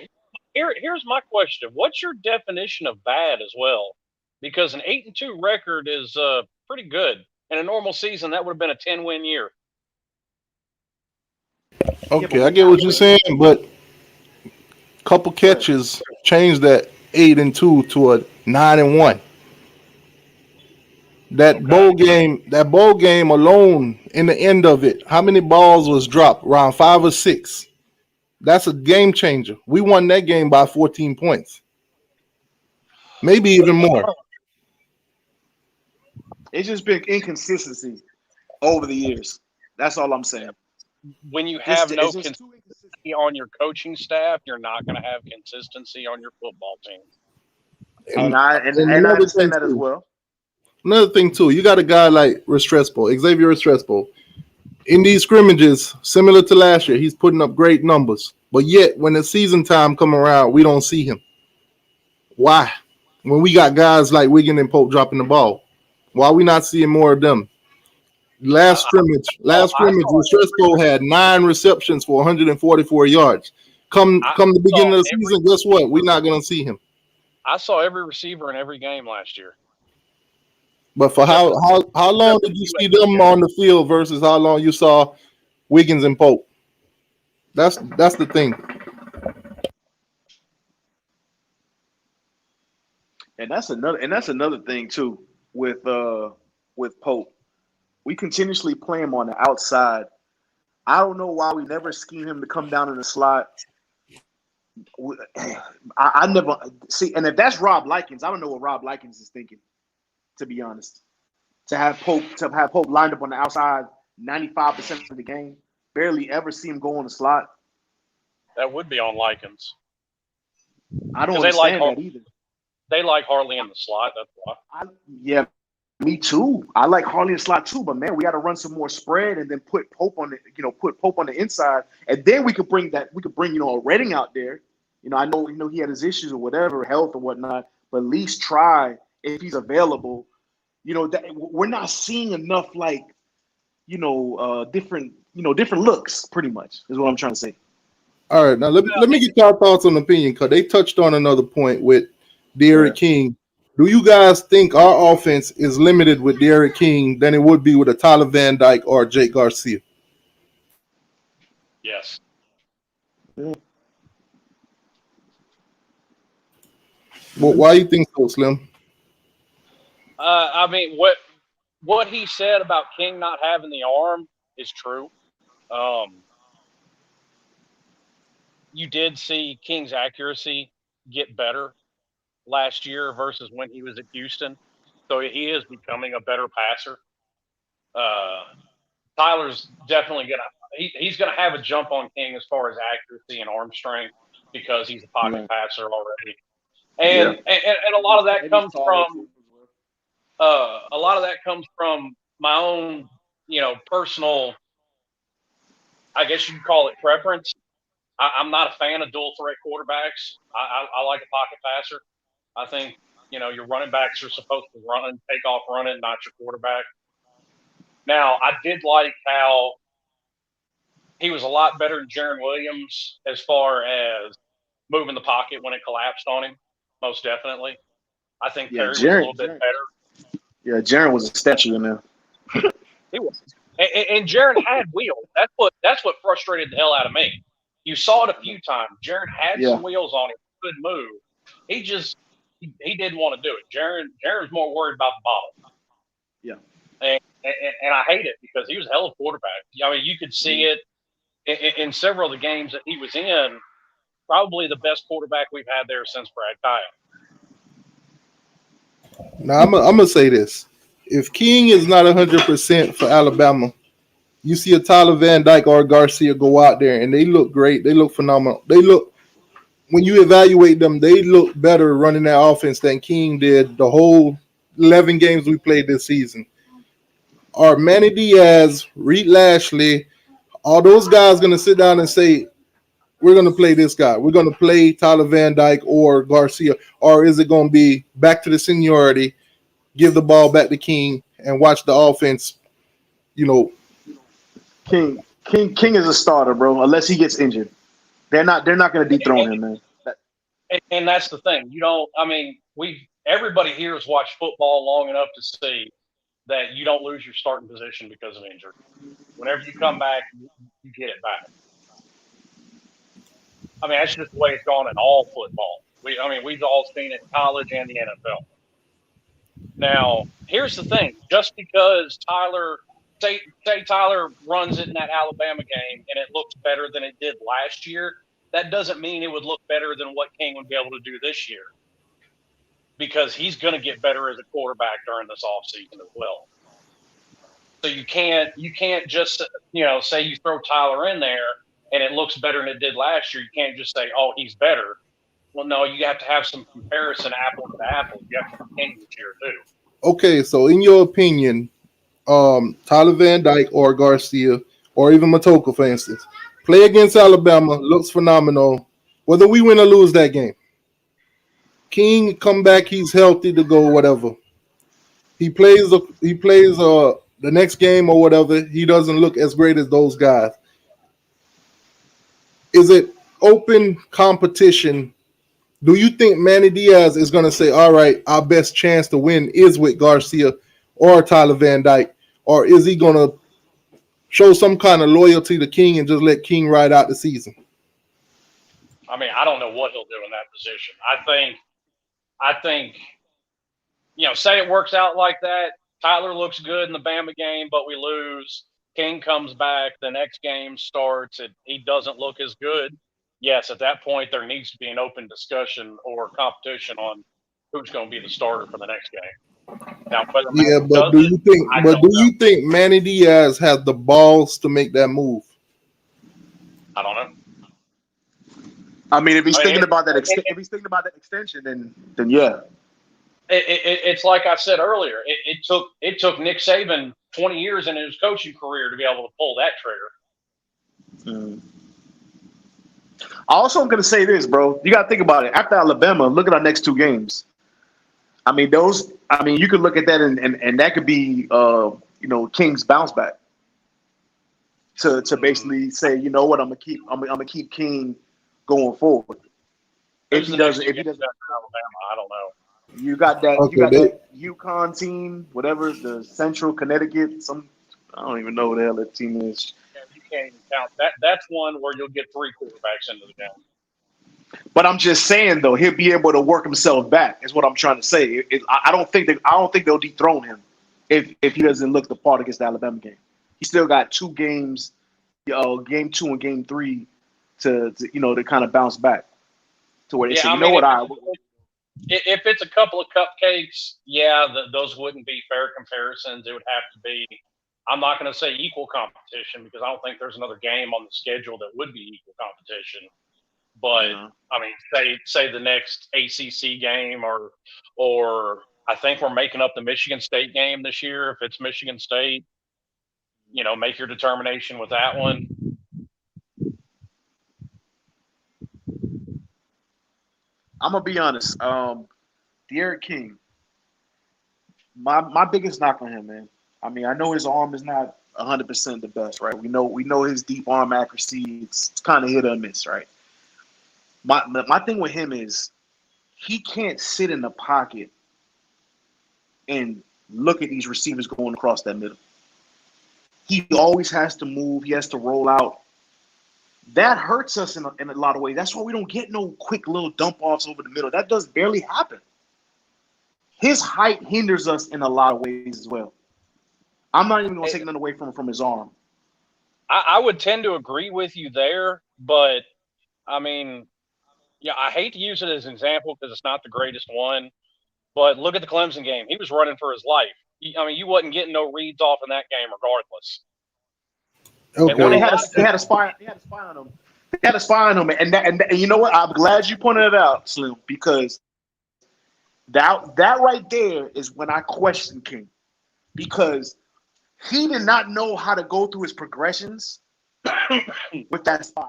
Here's my question. What's your definition of bad as well? Because an 8-2 record is pretty good. In a normal season, that would have been a 10-win year. Okay, I get what you're saying, but a couple catches changed that 8-2 to a 9-1. That bowl game alone, in the end of it, how many balls was dropped? Around 5 or 6. That's a game changer. We won that game by 14 points, maybe even more. It's just been inconsistency over the years. That's all I'm saying. When you have no consistency on your coaching staff, you're not going to have consistency on your football team. And I understand that as well. Another thing too, you got a guy like Xavier Restrepo. In these scrimmages, similar to last year, he's putting up great numbers. But yet, when the season time come around, we don't see him. Why? When we got guys like Wiggins and Pope dropping the ball, why are we not seeing more of them? Last scrimmage, Restrepo had 9 receptions for 144 yards. Come the beginning of the season, guess what? We're not going to see him. I saw every receiver in every game last year. But for how long did you see them on the field versus how long you saw Wiggins and Pope? That's the thing. And that's another thing too with Pope. We continuously play him on the outside. I don't know why we never scheme him to come down in the slot. I never see, and if that's Rob Likens, I don't know what Rob Likens is thinking, to be honest. To have Pope lined up on the outside 95% of the game, barely ever see him go on the slot. That would be on Likens. I don't understand that either. They like Harley in the slot. That's why. Yeah, me too. I like Harley in the slot too, but man, we got to run some more spread and then put Pope on the inside, and then we could bring a Redding out there. I know he had his issues or whatever, health or whatnot, but at least try if he's available. That we're not seeing enough different looks. Pretty much is what I'm trying to say. All right, now let me get your thoughts on the opinion, because they touched on another point with Deriq King. Do you guys think our offense is limited with Deriq King than it would be with a Tyler Van Dyke or Jake Garcia? Yes. Well, why do you think so, Slim? I mean, what he said about King not having the arm is true. You did see King's accuracy get better last year versus when he was at Houston. So he is becoming a better passer. Tyler's definitely he's gonna have a jump on King as far as accuracy and arm strength because he's a pocket passer already. And a lot of that comes from my own, personal, I guess you'd call it preference. I'm not a fan of dual threat quarterbacks. I like a pocket passer. I think, your running backs are supposed to run and take off running, not your quarterback. Now, I did like how he was a lot better than Jaron Williams as far as moving the pocket when it collapsed on him, most definitely. I think Perry was a little bit better. Yeah, Jaron was a statue in there. He was. And Jaron had wheels. That's what frustrated the hell out of me. You saw it a few times. Jaron had some wheels on him, could move. He didn't want to do it. Jaron's more worried about the ball. Yeah. And and I hate it because he was a hell of a quarterback. I mean, you could see it in several of the games that he was in. Probably the best quarterback we've had there since Brad Kyle. Now I'm gonna say this: if King is not 100% for Alabama, you see a Tyler Van Dyke or Garcia go out there and they look great. They look phenomenal. They look, when you evaluate them, they look better running that offense than King did the whole 11 games we played this season. Are Manny Diaz, Reed Lashley, all those guys going to sit down and say, we're going to play this guy? We're going to play Tyler Van Dyke or Garcia? Or is it going to be back to the seniority, give the ball back to King, and watch the offense, King is a starter, bro, unless he gets injured. They're not going to dethrone him, man. And that's the thing. You don't. I mean, everybody here has watched football long enough to see that you don't lose your starting position because of injury. Whenever you come back, you get it back. I mean, that's just the way it's gone in all football. We've all seen it in college and the NFL. Now, here's the thing: just because say Tyler runs it in that Alabama game and it looks better than it did last year, that doesn't mean it would look better than what King would be able to do this year, because he's going to get better as a quarterback during this offseason as well. So you can't just say you throw Tyler in there and it looks better than it did last year. You can't just say, oh, he's better. Well, no, you have to have some comparison, apples to apples. You have to King this year too. Okay, so in your opinion, Tyler Van Dyke or Garcia or even Matoka, for instance, play against Alabama, looks phenomenal, whether we win or lose that game. King come back, he's healthy to go, whatever. He plays the next game or whatever. He doesn't look as great as those guys. Is it open competition? Do you think Manny Diaz is going to say, all right, our best chance to win is with Garcia or Tyler Van Dyke? Or is he going to show some kind of loyalty to King and just let King ride out the season? I mean, I don't know what he'll do in that position. I think, say it works out like that. Tyler looks good in the Bama game, but we lose. King comes back. The next game starts. He doesn't look as good. Yes, at that point, there needs to be an open discussion or competition on who's going to be the starter for the next game. Now, do you think Manny Diaz has the balls to make that move? I don't know. I mean, if he's thinking about that extension, then yeah. It's like I said earlier. It took Nick Saban 20 years in his coaching career to be able to pull that trigger. Also, I'm going to say this, bro. You got to think about it. After Alabama, look at our next two games. I mean, you could look at that and that could be, King's bounce back to basically say, you know what, I'm gonna keep King going forward. If he doesn't, Alabama, I don't know. You got that UConn team, whatever, the Central Connecticut. I don't even know what the hell that team is. You can't even count that. That's one where you'll get three quarterbacks into the game. But I'm just saying, though, he'll be able to work himself back. Is what I'm trying to say. I don't think they'll dethrone him if he doesn't look the part against the Alabama game. He still got two games, game 2 and game 3, to kind of bounce back to where they say, if it's a couple of cupcakes, those wouldn't be fair comparisons. It would have to be. I'm not going to say equal competition because I don't think there's another game on the schedule that would be equal competition. But I mean, say the next ACC game, or I think we're making up the Michigan State game this year. If it's Michigan State, make your determination with that one. I'm gonna be honest. Deriq King, my biggest knock on him, man. I mean, I know his arm is not 100% the best, right? We know his deep arm accuracy. It's kind of hit or miss, right? My thing with him is he can't sit in the pocket and look at these receivers going across that middle. He always has to move. He has to roll out. That hurts us in a lot of ways. That's why we don't get no quick little dump offs over the middle. That does barely happen. His height hinders us in a lot of ways as well. I'm not even going to take nothing away from his arm. I would tend to agree with you there, but I mean, yeah, I hate to use it as an example because it's not the greatest one. But look at the Clemson game; he was running for his life. I mean, you wasn't getting no reads off in that game, regardless. Well, Okay. they had a spy on him. They had a spy on him, and you know what? I'm glad you pointed it out, Slim, because that right there is when I question King, because he did not know how to go through his progressions with that spy.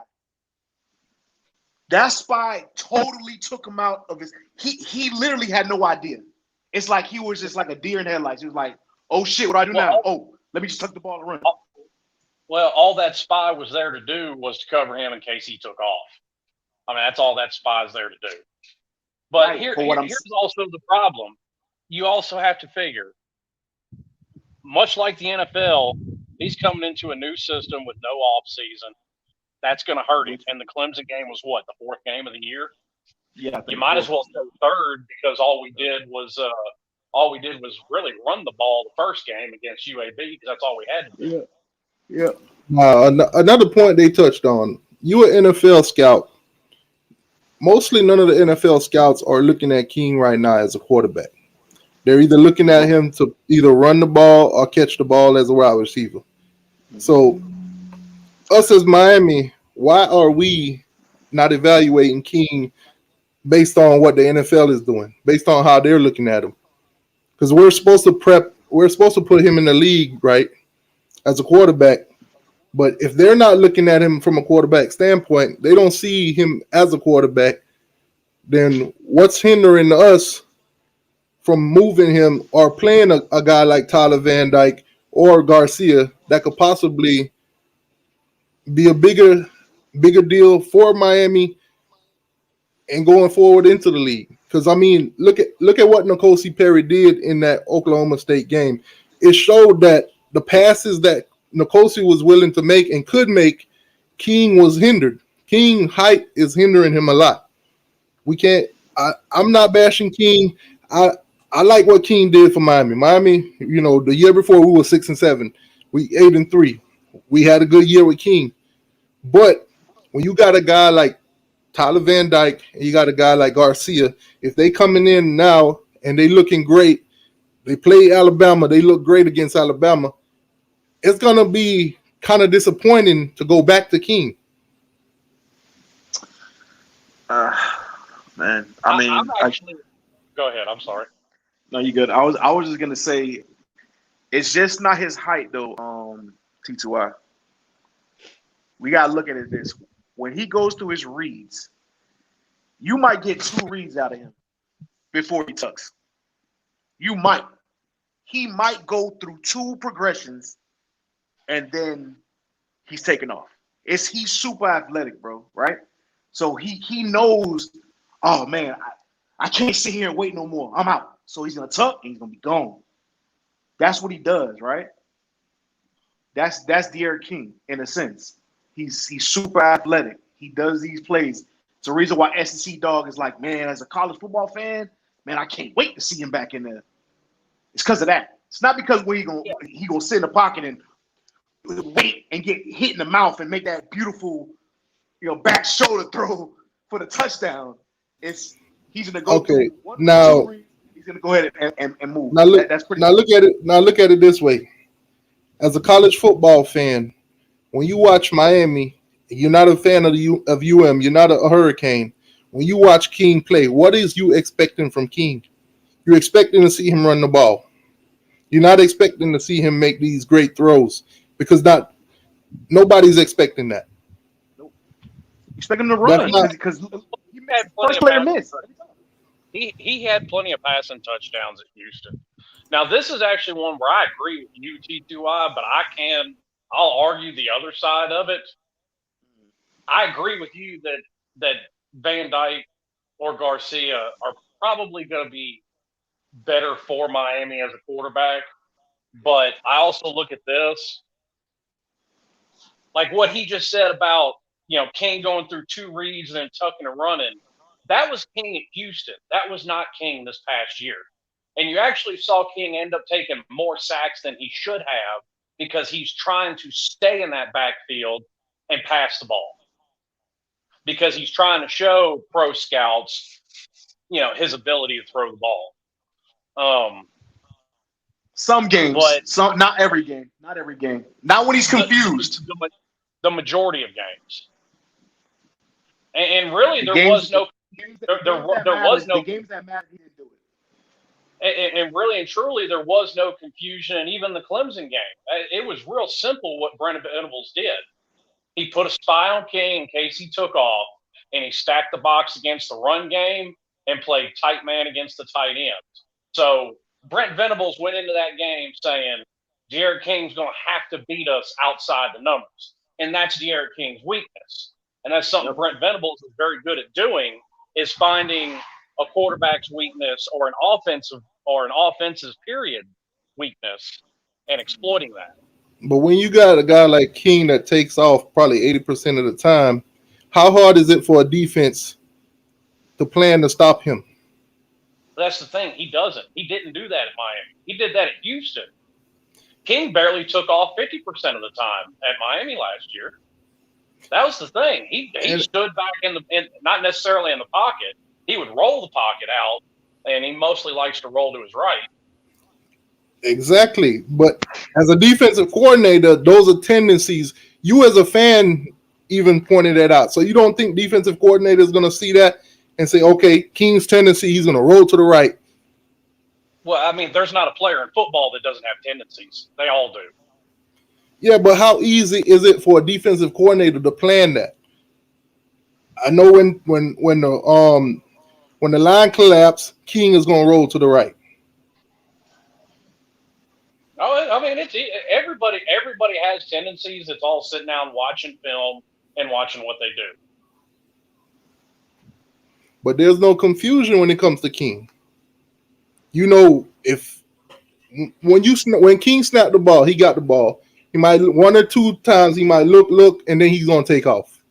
That spy totally took him out of his. He literally had no idea. It's like he was just like a deer in headlights. He was like, "Oh shit, what do I do now? Oh, let me just tuck the ball and run." Well, all that spy was there to do was to cover him in case he took off. I mean, that's all that spy's there to do. But Right, here's here's also the problem. You also have to figure, much like the NFL, he's coming into a new system with no off season. That's going to hurt him. And the Clemson game was what, the fourth game of the year? Yeah, You might as well say third because all we did was really run the ball the first game against UAB because that's all we had to do. Yeah. Another point they touched on. You an NFL scout. Mostly none of the NFL scouts are looking at King right now as a quarterback. They're either looking at him to either run the ball or catch the ball as a wide receiver. So us as Miami, why are we not evaluating King based on what the NFL is doing, based on how they're looking at him? Because we're supposed to put him in the league, right, as a quarterback. But if they're not looking at him from a quarterback standpoint, they don't see him as a quarterback, then what's hindering us from moving him or playing a guy like Tyler Van Dyke or Garcia that could possibly be a bigger deal for Miami and going forward into the league? Because I mean, look at what N'Kosi Perry did in that Oklahoma State game. It showed that the passes that N'Kosi was willing to make and could make, King was hindered. King height is hindering him a lot. We can't. I'm not bashing King. I like what King did for Miami. Miami, the year before we were 6-7, we 8-3. We had a good year with King. But when you got a guy like Tyler Van Dyke and you got a guy like Garcia, if they coming in now and they looking great, they play Alabama, they look great against Alabama, it's gonna be kind of disappointing to go back to King. Man, I mean, go ahead. I'm sorry. No, you good. I was just gonna say, it's just not his height though. T2I. We gotta look at it this: when he goes through his reads, you might get 2 reads out of him before he tucks. You might. He might go through 2 progressions, and then he's taken off. He's super athletic, bro. Right? So he knows. Oh man, I can't sit here and wait no more. I'm out. So he's gonna tuck and he's gonna be gone. That's what he does, right? That's Deriq King in a sense. He's super athletic. He does these plays. It's the reason why SEC Dog is like, man, as a college football fan, man, I can't wait to see him back in there. It's because of that. It's not because he gonna sit in the pocket and wait and get hit in the mouth and make that beautiful, back shoulder throw for the touchdown. He's gonna go through one, now. 2, he's gonna go ahead and move. That's pretty. Now look at it. Now look at it this way. As a college football fan, when you watch Miami, you're not a fan of UM. You're not a Hurricane. When you watch King play, what is you expecting from King? You're expecting to see him run the ball. You're not expecting to see him make these great throws because nobody's expecting that. Nope. Expect him to run because he had first player missed. He had plenty of passing touchdowns at Houston. Now, this is actually one where I agree with you, T2I, but I'll argue the other side of it. I agree with you that Van Dyke or Garcia are probably going to be better for Miami as a quarterback. But I also look at this, like what he just said about, King going through 2 reads and then tucking and running. That was King at Houston. That was not King this past year. And you actually saw King end up taking more sacks than he should have because he's trying to stay in that backfield and pass the ball. Because he's trying to show pro scouts, his ability to throw the ball. Some games, but not every game. Not every game. Not when he's confused. The majority of games. And really, The there was no games that matter, he didn't do it. And really and truly, there was no confusion in even the Clemson game. It was real simple what Brent Venables did. He put a spy on King in case he took off, and he stacked the box against the run game and played tight man against the tight end. So Brent Venables went into that game saying, Deriq King's going to have to beat us outside the numbers. And that's Deriq King's weakness. And that's something Brent Venables is very good at doing, is finding a quarterback's weakness or an offensive period weakness and exploiting that. But when you got a guy like King that takes off probably 80% of the time, how hard is it for a defense to plan to stop him? That's the thing. He doesn't. He didn't do that at Miami. He did that at Houston. King barely took off 50% of the time at Miami last year. That was the thing. He stood back in not necessarily in the pocket. He would roll the pocket out, and he mostly likes to roll to his right. Exactly. But as a defensive coordinator, those are tendencies. You as a fan even pointed that out. So you don't think defensive coordinator is going to see that and say, okay, King's tendency, he's going to roll to the right. Well, I mean, there's not a player in football that doesn't have tendencies. They all do. Yeah, but how easy is it for a defensive coordinator to plan that? I know when the line collapses, King is going to roll to the right. Oh, I mean, it's everybody has tendencies. It's all sitting down watching film and watching what they do. But there's no confusion when it comes to King. You know, when King snapped the ball, he got the ball. He might one or two times he might look, and then he's gonna take off.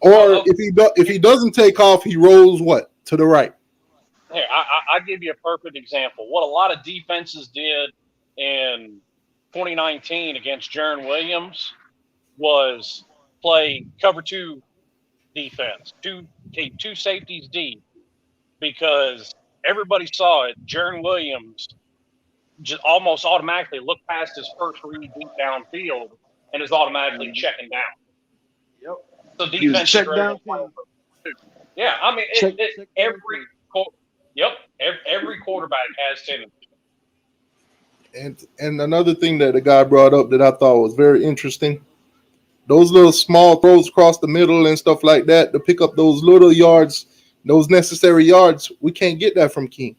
Or if he doesn't take off, he rolls to the right. Here, I give you a perfect example. What a lot of defenses did in 2019 against Jaron Williams was play cover 2 defense, two safeties deep, because everybody saw it. Jaron Williams just almost automatically looked past his first read deep downfield and is automatically checking down. Yep. So defense check down. Yeah, I mean, every quarterback has tendency. And another thing that the guy brought up that I thought was very interesting, those little small throws across the middle and stuff like that to pick up those little yards, those necessary yards, we can't get that from King.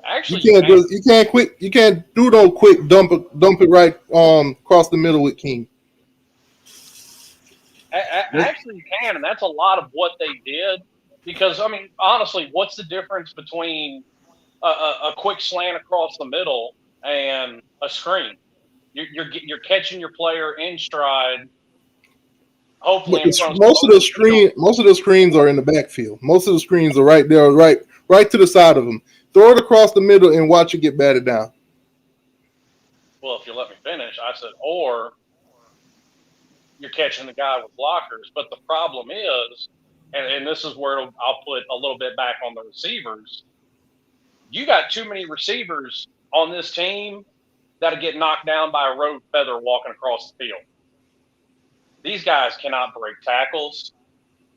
Actually, you can't do no quick dump it right across the middle with King. Actually, you can, and that's a lot of what they did. Because I mean, honestly, what's the difference between a quick slant across the middle and a screen? You're catching your player in stride. Hopefully, most of the screens are in the backfield. Most of the screens are right there, right to the side of them. Throw it across the middle and watch it get batted down. Well, if you let me finish, I said, or you're catching the guy with blockers. But the problem is, and this is where I'll put a little bit back on the receivers. You got too many receivers on this team that'll get knocked down by a road feather walking across the field. These guys cannot break tackles.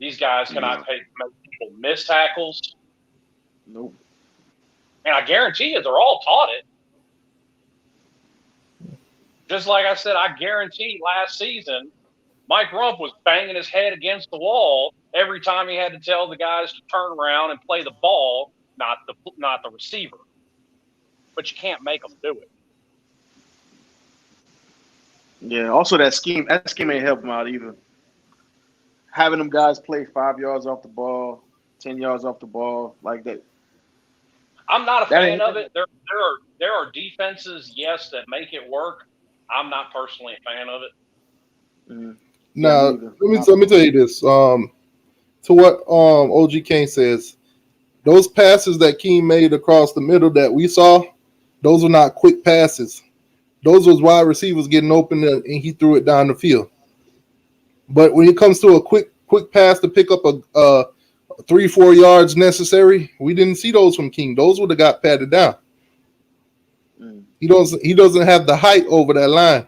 These guys cannot make people miss tackles. Nope. And I guarantee you, they're all taught it. Just like I said, I guarantee last season, Mike Rump was banging his head against the wall every time he had to tell the guys to turn around and play the ball, not the receiver. But you can't make them do it. Yeah. Also, that scheme ain't helping out either. Having them guys play 5 yards off the ball, 10 yards off the ball, like that. I'm not a fan of it. There are defenses, yes, that make it work. I'm not personally a fan of it. Mm-hmm. Now, let me tell you this. To what OG Kane says, those passes that King made across the middle that we saw, those were not quick passes. Those was wide receivers getting open and he threw it down the field. But when it comes to a quick pass to pick up a 3-4 yards necessary, we didn't see those from King. Those would have got patted down. He doesn't have the height over that line.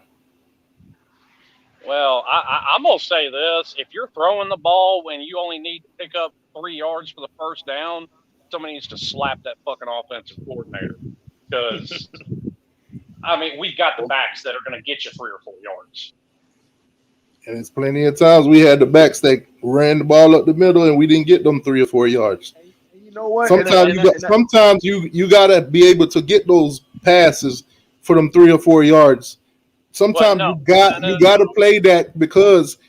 Well, I'm going to say this. If you're throwing the ball when you only need to pick up 3 yards for the first down, somebody needs to slap that fucking offensive coordinator. Because, I mean, we've got the backs that are going to get you 3 or 4 yards. And it's plenty of times we had the backs that ran the ball up the middle and we didn't get them 3 or 4 yards. You know what? Sometimes you gotta be able to get those passes for them 3 or 4 yards. Sometimes you gotta play that because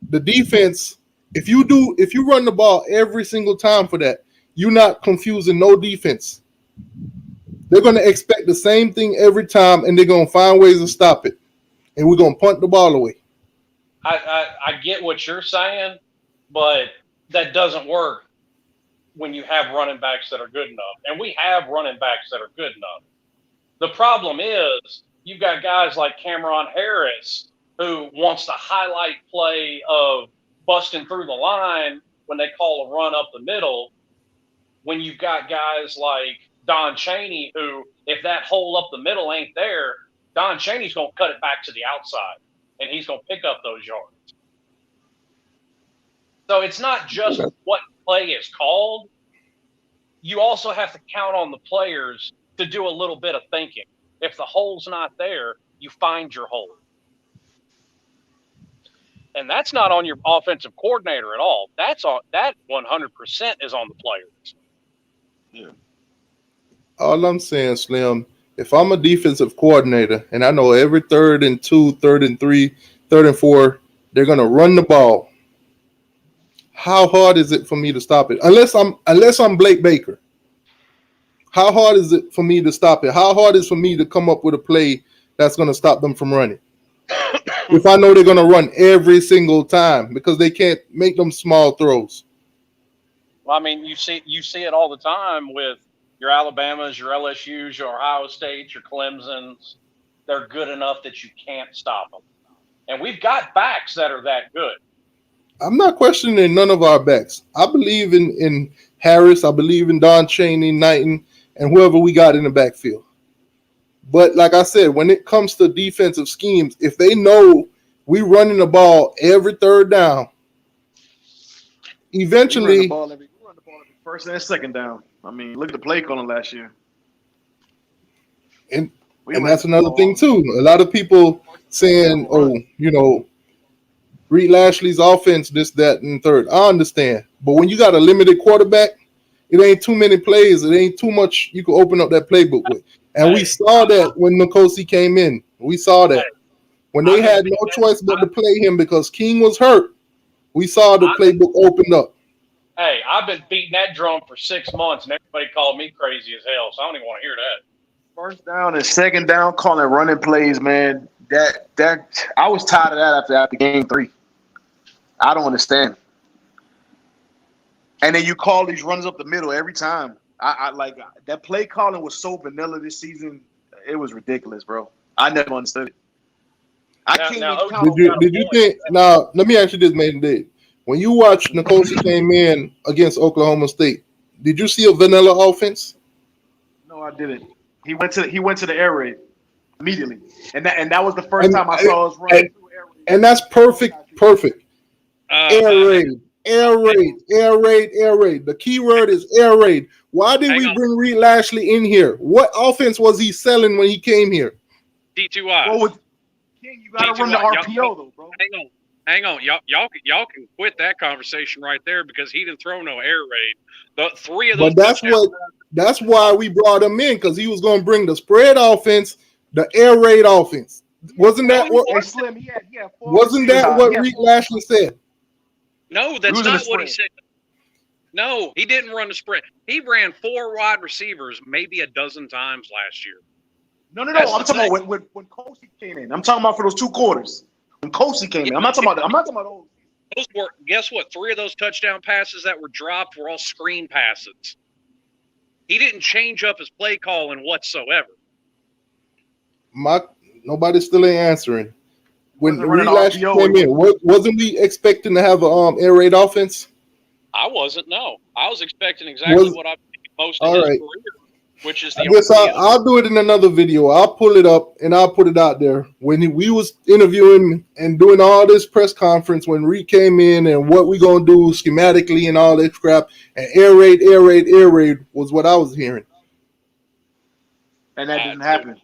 the defense, if you run the ball every single time for that, you're not confusing no defense. They're gonna expect the same thing every time and they're gonna find ways to stop it. And we're gonna punt the ball away. I get what you're saying, but that doesn't work when you have running backs that are good enough. And we have running backs that are good enough. The problem is you've got guys like Cameron Harris who wants to highlight play of busting through the line when they call a run up the middle, when you've got guys like Don Chaney who, if that hole up the middle ain't there, Don Chaney's going to cut it back to the outside. And he's going to pick up those yards. So it's not just what play is called. You also have to count on the players to do a little bit of thinking. If the hole's not there, you find your hole. And that's not on your offensive coordinator at all. That 100% is on the players. Yeah. All I'm saying, Slim, if I'm a defensive coordinator and I know every 3rd and 2, 3rd and 3, 3rd and 4, they're gonna run the ball. How hard is it for me to stop it? Unless I'm Blake Baker. How hard is it for me to stop it? How hard is it for me to come up with a play that's gonna stop them from running? If I know they're gonna run every single time because they can't make them small throws. Well, I mean, you see it all the time with your Alabamas, your LSUs, your Ohio States, your Clemsons. They're good enough that you can't stop them. And we've got backs that are that good. I'm not questioning none of our backs. I believe in Harris. I believe in Don Chaney, Knighton, and whoever we got in the backfield. But like I said, when it comes to defensive schemes, if they know we running the ball every 3rd down, eventually we run the ball every 1st and 2nd down. I mean, look at the play calling last year. And that's another thing too. A lot of people saying, Reed Lashley's offense, this, that, and third. I understand. But when you got a limited quarterback, it ain't too many plays. It ain't too much you can open up that playbook with. And we saw that when Nkosi came in. We saw that. When they had no choice but to play him because King was hurt, we saw the playbook opened up. Hey, I've been beating that drum for 6 months, and everybody called me crazy as hell, so I don't even want to hear that. 1st down and 2nd down, calling running plays, man. That I was tired of that after game 3. I don't understand. And then you call these runs up the middle every time. I like that play calling was so vanilla this season. It was ridiculous, bro. I never understood it. Did you think? Now, let me ask you this, man. When you watched Nkosi came in against Oklahoma State, did you see a vanilla offense? No, I didn't. He went to the air raid immediately, and that was the first time I saw us running through air raid. And that's perfect. Air raid. The key word is air raid. Why did we bring Reed Lashley in here? What offense was he selling when he came here? D2I. Well, with King, you got to run the RPO though, bro. Hang on. Y'all can quit that conversation right there because he didn't throw no air raid. The 3 of those. But that's why we brought him in, because he was going to bring the spread offense, the air raid offense. Wasn't that what Reed Lashley said? No, that's not what he said. No, he didn't run the spread. He ran 4 wide receivers maybe a dozen times last year. No. I'm talking about when Kosi came in. I'm talking about for those 2 quarters. When Kosi came in. I'm not talking about those. Those were, guess what? 3 of those touchdown passes that were dropped were all screen passes. He didn't change up his play calling whatsoever. Nobody still ain't answering. When Wasn't Reed running last RPO. came in, wasn't we expecting to have a air raid offense? I wasn't. No, I was expecting exactly what I've seen most of All his right. career, which is I the guess RPO. I'll do it in another video. I'll pull it up and I'll put it out there. When we was interviewing and doing all this press conference, when Reed came in and what we gonna do schematically and all that crap, and air raid was what I was hearing. And that didn't happen.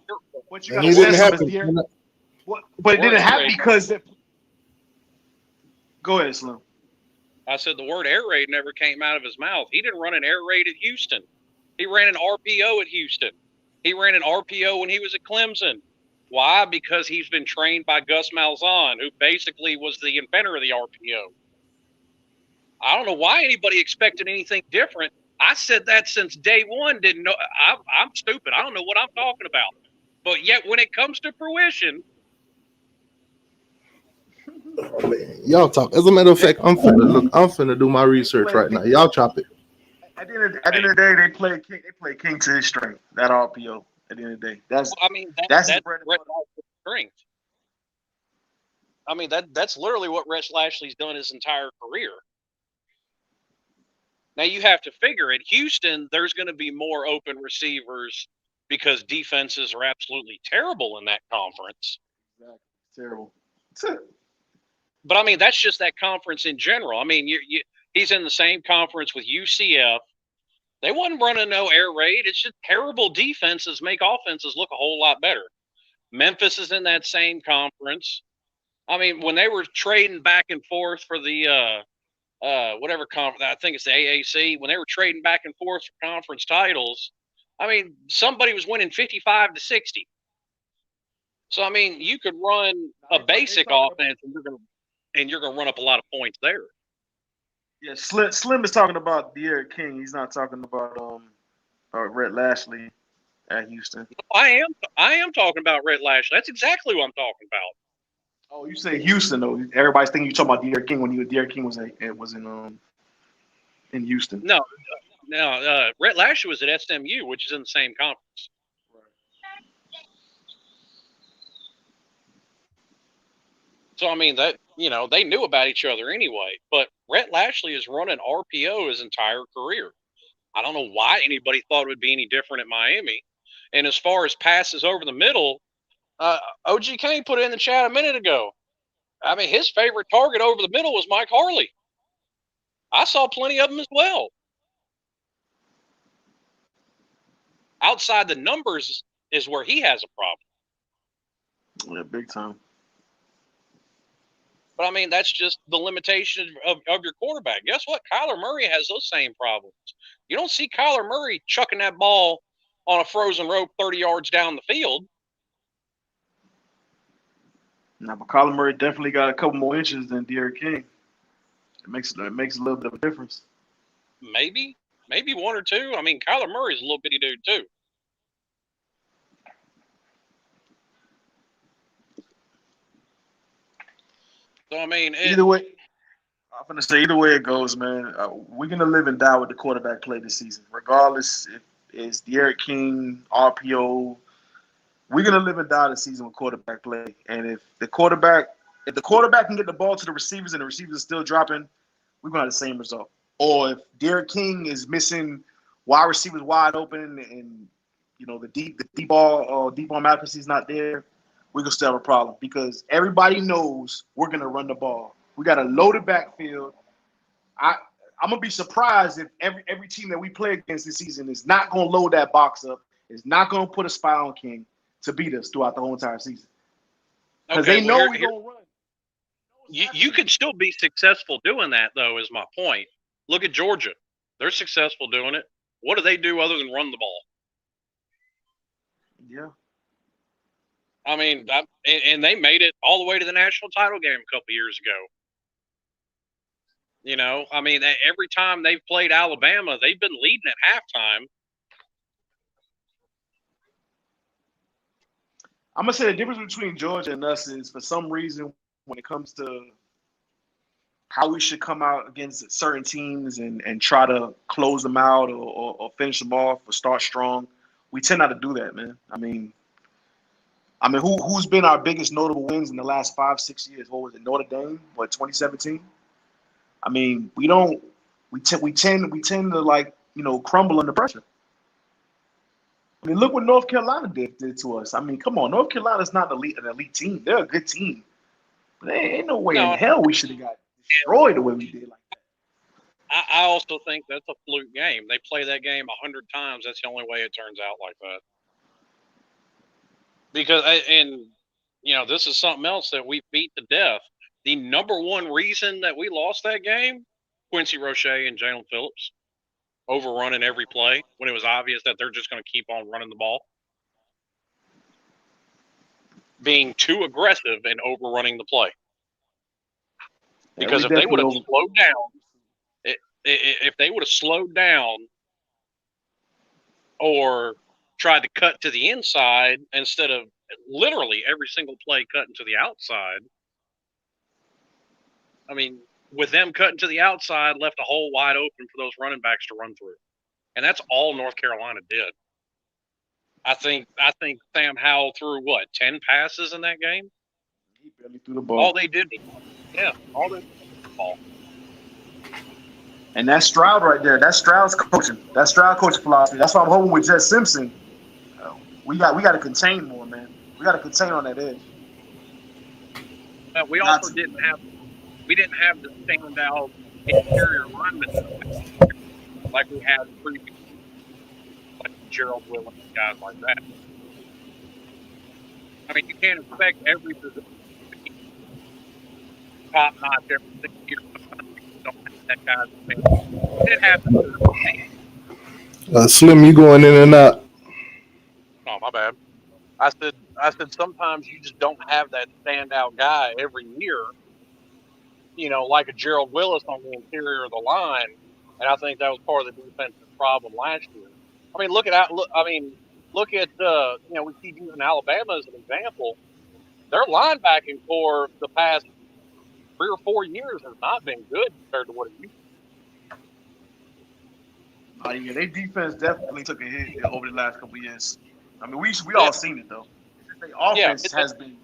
What you And got to it say didn't something, happen. De'Aaron? But it didn't happen because. Go ahead, Slim. I said the word air raid never came out of his mouth. He didn't run an air raid at Houston. He ran an RPO at Houston. He ran an RPO when he was at Clemson. Why? Because he's been trained by Gus Malzahn, who basically was the inventor of the RPO. I don't know why anybody expected anything different. I said that since day one. Didn't know. I'm stupid. I don't know what I'm talking about. But yet, when it comes to fruition, Oh, man. Y'all talk. As a matter of fact, I'm finna do my research right now. Y'all chop it. At the end of the day, they play king to his strength. That RPO. At the end of the day, that's his bread and butter. strength. I mean that's literally what Rhett Lashley's done his entire career. Now you have to figure at Houston, there's going to be more open receivers because defenses are absolutely terrible in that conference. Exactly. Terrible. But I mean, that's just that conference in general. I mean, he's in the same conference with UCF. They wasn't running no air raid. It's just terrible defenses make offenses look a whole lot better. Memphis is in that same conference. I mean, when they were trading back and forth for the whatever conference, I think it's the AAC, when they were trading back and forth for conference titles, I mean, somebody was winning 55-60. So I mean, you could run a basic offense and you're gonna run up a lot of points there. Yeah, Slim is talking about Deriq King. He's not talking about Rhett Lashley at Houston. I am talking about Rhett Lashley. That's exactly what I'm talking about. Oh, you say Houston though. Everybody's thinking you're talking about Deriq King when Deriq King was in Houston. No, Rhett Lashley was at SMU, which is in the same conference. So I mean that they knew about each other anyway. But Rhett Lashley has run an RPO his entire career. I don't know why anybody thought it would be any different at Miami. And as far as passes over the middle, OG Kane put it in the chat a minute ago. I mean, his favorite target over the middle was Mike Harley. I saw plenty of them as well. Outside the numbers is where he has a problem. Yeah, big time. But I mean, that's just the limitation of your quarterback. Guess what? Kyler Murray has those same problems. You don't see Kyler Murray chucking that ball on a frozen rope 30 yards down the field. Now, but Kyler Murray definitely got a couple more inches than Deriq King. It makes a little bit of a difference. Maybe one or two. I mean, Kyler Murray's a little bitty dude too. So I mean, either way, I'm gonna say either way it goes, man. We're gonna live and die with the quarterback play this season, regardless if it's Deriq King, RPO. We're gonna live and die this season with quarterback play. And if the quarterback can get the ball to the receivers and the receivers are still dropping, we're gonna have the same result. Or if Deriq King is missing wide receivers wide open and the deep ball accuracy is not there, we're gonna still have a problem because everybody knows we're gonna run the ball. We got a loaded backfield. I'm gonna be surprised if every team that we play against this season is not gonna load that box up, is not gonna put a spy on King to beat us throughout the whole entire season. Because they know we're gonna run. You could still be successful doing that, though, is my point. Look at Georgia. They're successful doing it. What do they do other than run the ball? Yeah. I mean, and they made it all the way to the national title game a couple years ago. I mean, every time they've played Alabama, they've been leading at halftime. I'm going to say the difference between Georgia and us is for some reason when it comes to how we should come out against certain teams and try to close them out or finish them off or start strong. We tend not to do that, man. I mean, who's been our biggest notable wins in the last 5-6 years? What was it? Notre Dame? What, 2017? I mean, we tend to like, crumble under pressure. I mean, look what North Carolina did to us. I mean, come on, North Carolina's not an elite team. They're a good team. But there ain't no way in hell we should have got destroyed the way we did like that. I also think that's a fluke game. They play that game 100 times. That's the only way it turns out like that. Because, this is something else that we beat to death. The number one reason that we lost that game, Quincy Roche and Jalen Phillips overrunning every play when it was obvious that they're just going to keep on running the ball. Being too aggressive and overrunning the play. Because if they would have slowed down, if they would have slowed down or tried to cut to the inside instead of literally every single play cutting to the outside, I mean, with them cutting to the outside, left a hole wide open for those running backs to run through. And that's all North Carolina did. I think Sam Howell threw, 10 passes in that game? He barely threw the ball. All they did all they did was the ball. And that's Stroud right there. That's Stroud's coaching. That's Stroud coaching philosophy. That's why I'm hoping with Jess Simpson, we got to contain more, man. We got to contain on that edge. We also didn't have the standout interior linemen like we had previously, like Gerald Willis and guys like that. I mean, you can't expect every position to be top notch every 6 years. Sometimes you don't have that guy's opinion. It happens. Slim, you going in and out. Oh, my bad. I said sometimes you just don't have that standout guy every year. Like a Gerald Willis on the interior of the line, and I think that was part of the defensive problem last year. I mean, look at we keep using Alabama as an example. Their linebacking core the past 3 or 4 years has not been good compared to what it used to be. Yeah, their defense definitely took a hit over the last couple of years. I mean, we all seen it though. Their offense has been.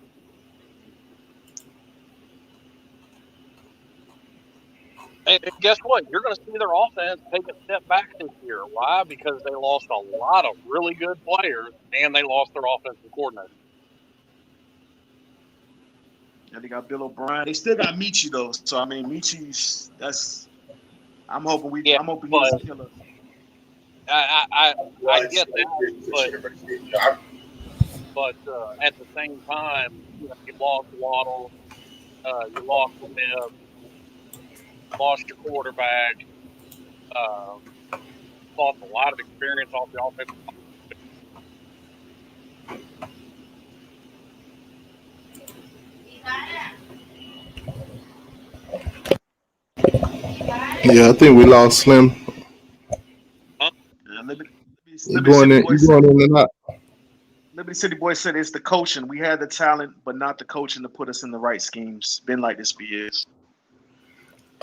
And guess what? You're going to see their offense take a step back this year. Why? Because they lost a lot of really good players, and they lost their offensive coordinator. Yeah, they got Bill O'Brien. They still got Michi though. So I mean, Michi's. I'm hoping he doesn't kill us. I get that, but at the same time, you lost Waddle, you lost Smith. Lost your quarterback, lost a lot of experience off the offensive line. Yeah, I think we lost Slim. Huh? You going in and out. Liberty City Boy said it's the coaching. We had the talent, but not the coaching to put us in the right schemes. Been like this for years.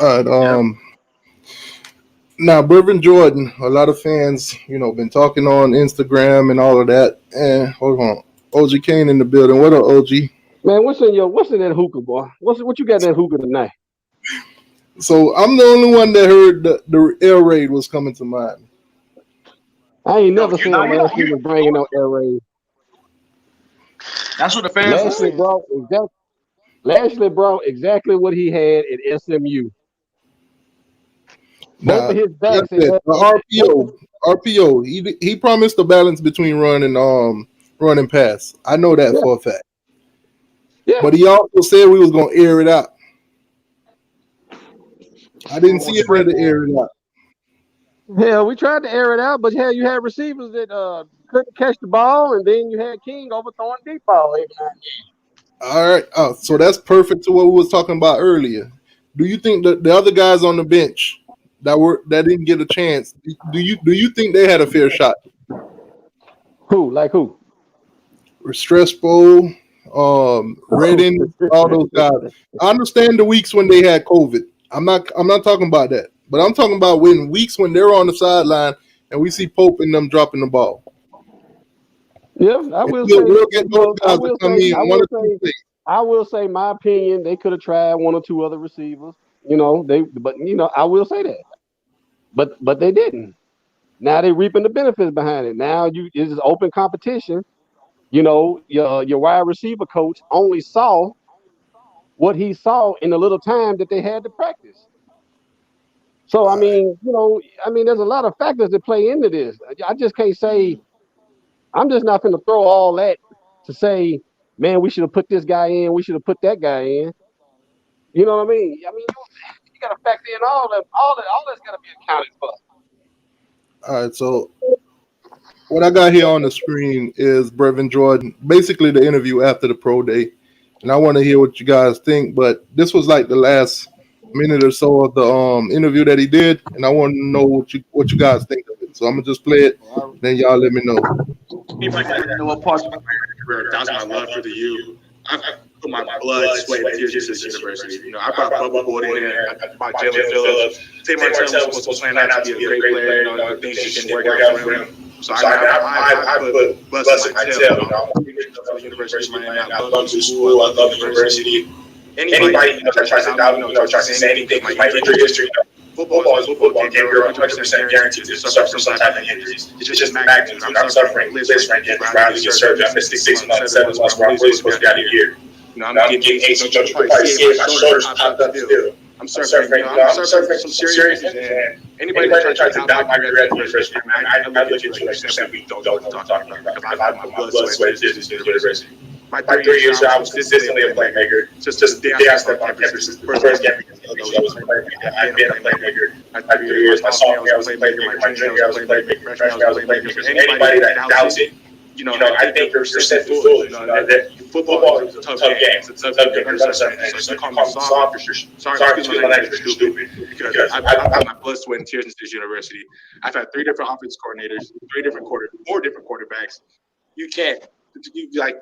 All right. Now, Brevin Jordan, a lot of fans, been talking on Instagram and all of that. And hold on, OG Kane in the building. What up, OG? Man, what's in that hookah, boy? What you got in that hookah tonight? So I'm the only one that heard the air raid was coming to mind. I ain't never seen Lashley was bringing no air raid. That's what the fans Lashley brought exactly what he had at SMU. Nah, RPO. He promised a balance between run and pass. I know that for a fact. Yeah. But he also said we was gonna air it out. I didn't see it ready to air it out. Hell, we tried to air it out, but you had receivers that couldn't catch the ball, and then you had King overthrowing deep ball every now and then. All right. Oh, so that's perfect to what we was talking about earlier. Do you think that the other guys on the bench that didn't get a chance, do you think they had a fair shot? Who? Like who? Restrepo, Redden, all those guys. I understand the weeks when they had COVID. I'm not talking about that. But I'm talking about when weeks when they're on the sideline and we see Pope and them dropping the ball. Yeah, I And will say. we'll get those Well, guys to come in one or two things. I will say my opinion. They could have tried one or two other receivers. I will say that. But they didn't. Now they reaping the benefits behind it. Now it's open competition. Your wide receiver coach only saw what he saw in the little time that they had to practice. So there's a lot of factors that play into this. I just can't say I'm just not going to throw all that to say, man, we should have put this guy in, we should have put that guy in. You know what I mean? You got to factor in all that. All that's got to be accounted for. All right, so what I got here on the screen is Brevin Jordan, basically the interview after the pro day. And I want to hear what you guys think, but this was like the last minute or so of the interview that he did, and I want to know what you guys think of it. So I'm gonna just play it, then y'all let me know. You know what part? That's my love for the U. I've put my blood, sweat, and tears into this university. You know, I brought Bubba Boyd in here. I brought Jalen Phillips. Tay Martell was playing out to be a great player. You know, things just didn't work out for him. So I put bust my tail. For the University of Miami. I love the school. I love the university. Anybody that tries to doubt me, tries to say anything, my injury history. Football is football. You're 100% guaranteed to suffer from some type of injuries. It's just magnitude. I'm suffering list right now. Rather get served. I missed 6 months, 7 months where I'm really supposed to be out of here. You know, I'm getting AC. You can probably see it. My shoulders popped up still. I'm suffering. I'm suffering from serious injuries. And anybody that tries to doubt my career at the university, I look at you like simply don't know what I'm talking about. Because I put my blood, sweat, and tears into this university. My 3 years, I was consistently a playmaker. Just the day I stepped on campus, the first game, I've been a playmaker. My 3 years, my sophomore year, I was a playmaker. My junior year, I was a playmaker. Freshman year, I was a playmaker. Anybody that doubts it, I think you're simply foolish. Football is a tough game. It's a tough game. So you call me soft, you're sorry, excuse my language, you're stupid. Because I put my blood, sweat, and tears into this university. I've had 3 different offense coordinators, 4 different quarterbacks. You can't.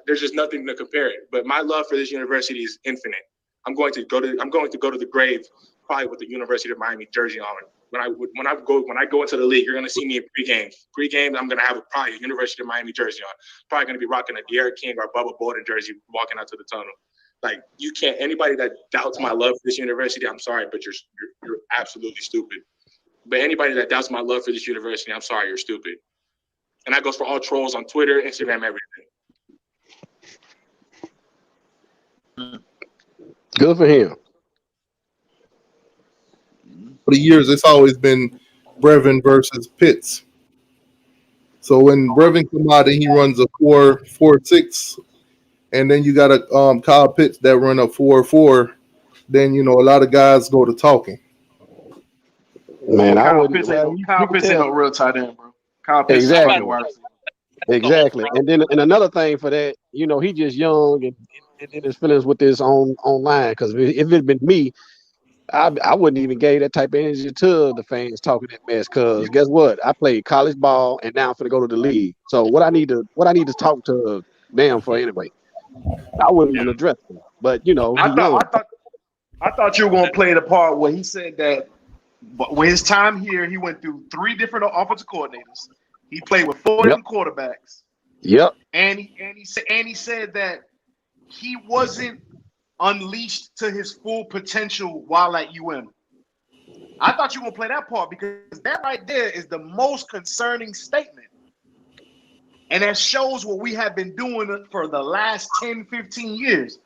There's just nothing to compare it. But my love for this university is infinite. I'm going to go to the grave probably with the University of Miami jersey on. When I go into the league, you're going to see me in pre-games. Pre-games, I'm going to have probably a University of Miami jersey on. Probably going to be rocking a deriq King or Bubba Bolden jersey walking out to the tunnel. Like, you can't. Anybody that doubts my love for this university, I'm sorry, but you're absolutely stupid. But anybody that doubts my love for this university, I'm sorry, you're stupid. And that goes for all trolls on Twitter, Instagram, everything. Good for him. For the years, it's always been Brevin versus Pitts. So when Brevin come out and he runs a 4.46, and then you got a Kyle Pitts that run a 4.4, then a lot of guys go to talking. Man, Kyle Pitts ain't no real tight end, bro. Kyle Pitts exactly. is wide receiver. Exactly. And then another thing for that, he just young and in his feelings with this online. Because if it had been me, I wouldn't even give that type of energy to the fans talking that mess. Because guess what? I played college ball and now I'm finna go to the league. So what I need to talk to them for anyway. I wouldn't even address them. But I thought you were gonna play the part where he said that with his time here, he went through 3 different offensive coordinators. He played with 4 different quarterbacks. Yep. And he said that he wasn't unleashed to his full potential while at UM. I thought you were gonna play that part because that right there is the most concerning statement. And that shows what we have been doing for the last 10, 15 years.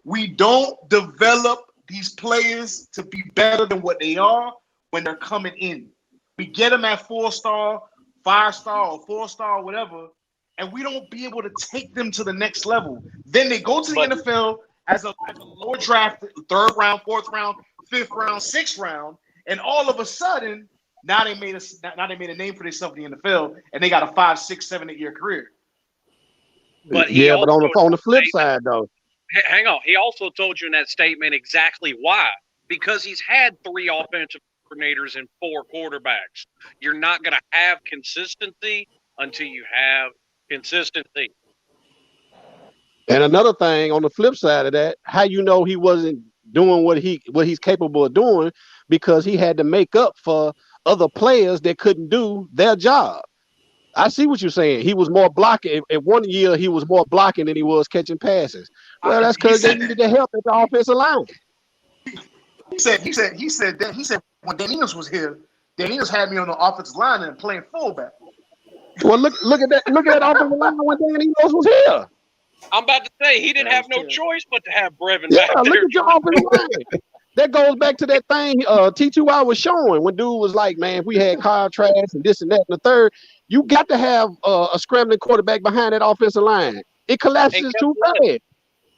We don't develop these players to be better than what they are when they're coming in. We get them at 4-star, 5-star, or 4-star, whatever, and we don't be able to take them to the next level. Then they go to the NFL as a lower draft, 3rd round, 4th round, 5th round, 6th round, and all of a sudden, now they made a name for themselves in the NFL, and they got a 5, 6, 7, 8 year career. But on the flip side, though, hang on, he also told you in that statement exactly why. Because he's had 3 offensive coordinators and 4 quarterbacks. You're not going to have consistency until you have consistency. And another thing on the flip side of that, how he wasn't doing what he's capable of doing because he had to make up for other players that couldn't do their job. I see what you're saying. He was more blocking. At 1 year, he was more blocking than he was catching passes. Well, that's because they needed the help at the offensive line. He said when Daniels was here, Daniels had me on the offensive line and playing fullback. Well, look at that offensive line when Daniels was here. I'm about to say he didn't have no choice but to have Brevin Yeah, back look there. at your offensive line. That goes back to that thing T2I was showing when dude was like, man, if we had contracts and this and that and the third, you got to have a scrambling quarterback behind that offensive line. It collapses too fast.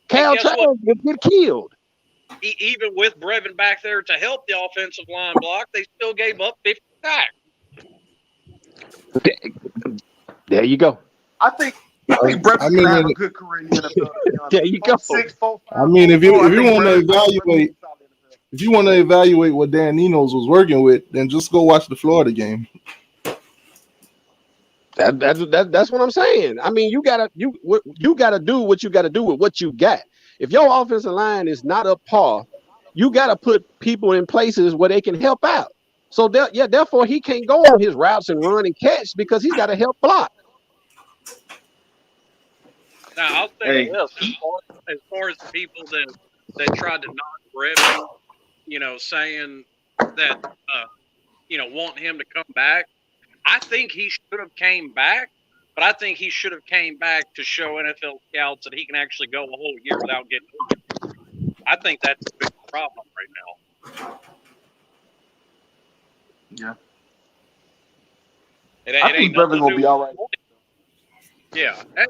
Cal Trask would get killed. Even with Brevin back there to help the offensive line block, they still gave up 50 sacks. There you go. I think Brevin's gonna have a good career in the NFL. There you go. 6'4", 5'4". I mean, if you want to evaluate what Dan Enos was working with, then just go watch the Florida game. That's what I'm saying. I mean, you gotta do what you gotta do with what you got. If your offensive line is not up par, you gotta put people in places where they can help out. So therefore he can't go on his routes and run and catch because he's got to help block. Now I'll say this: as far as the people that tried to knock Brevin, saying that want him to come back. I think he should have came back, but I think he should have came back to show NFL scouts that he can actually go a whole year without getting injured. I think that's a big problem right now. Yeah. I think Brevin's gonna be all right. Yeah. I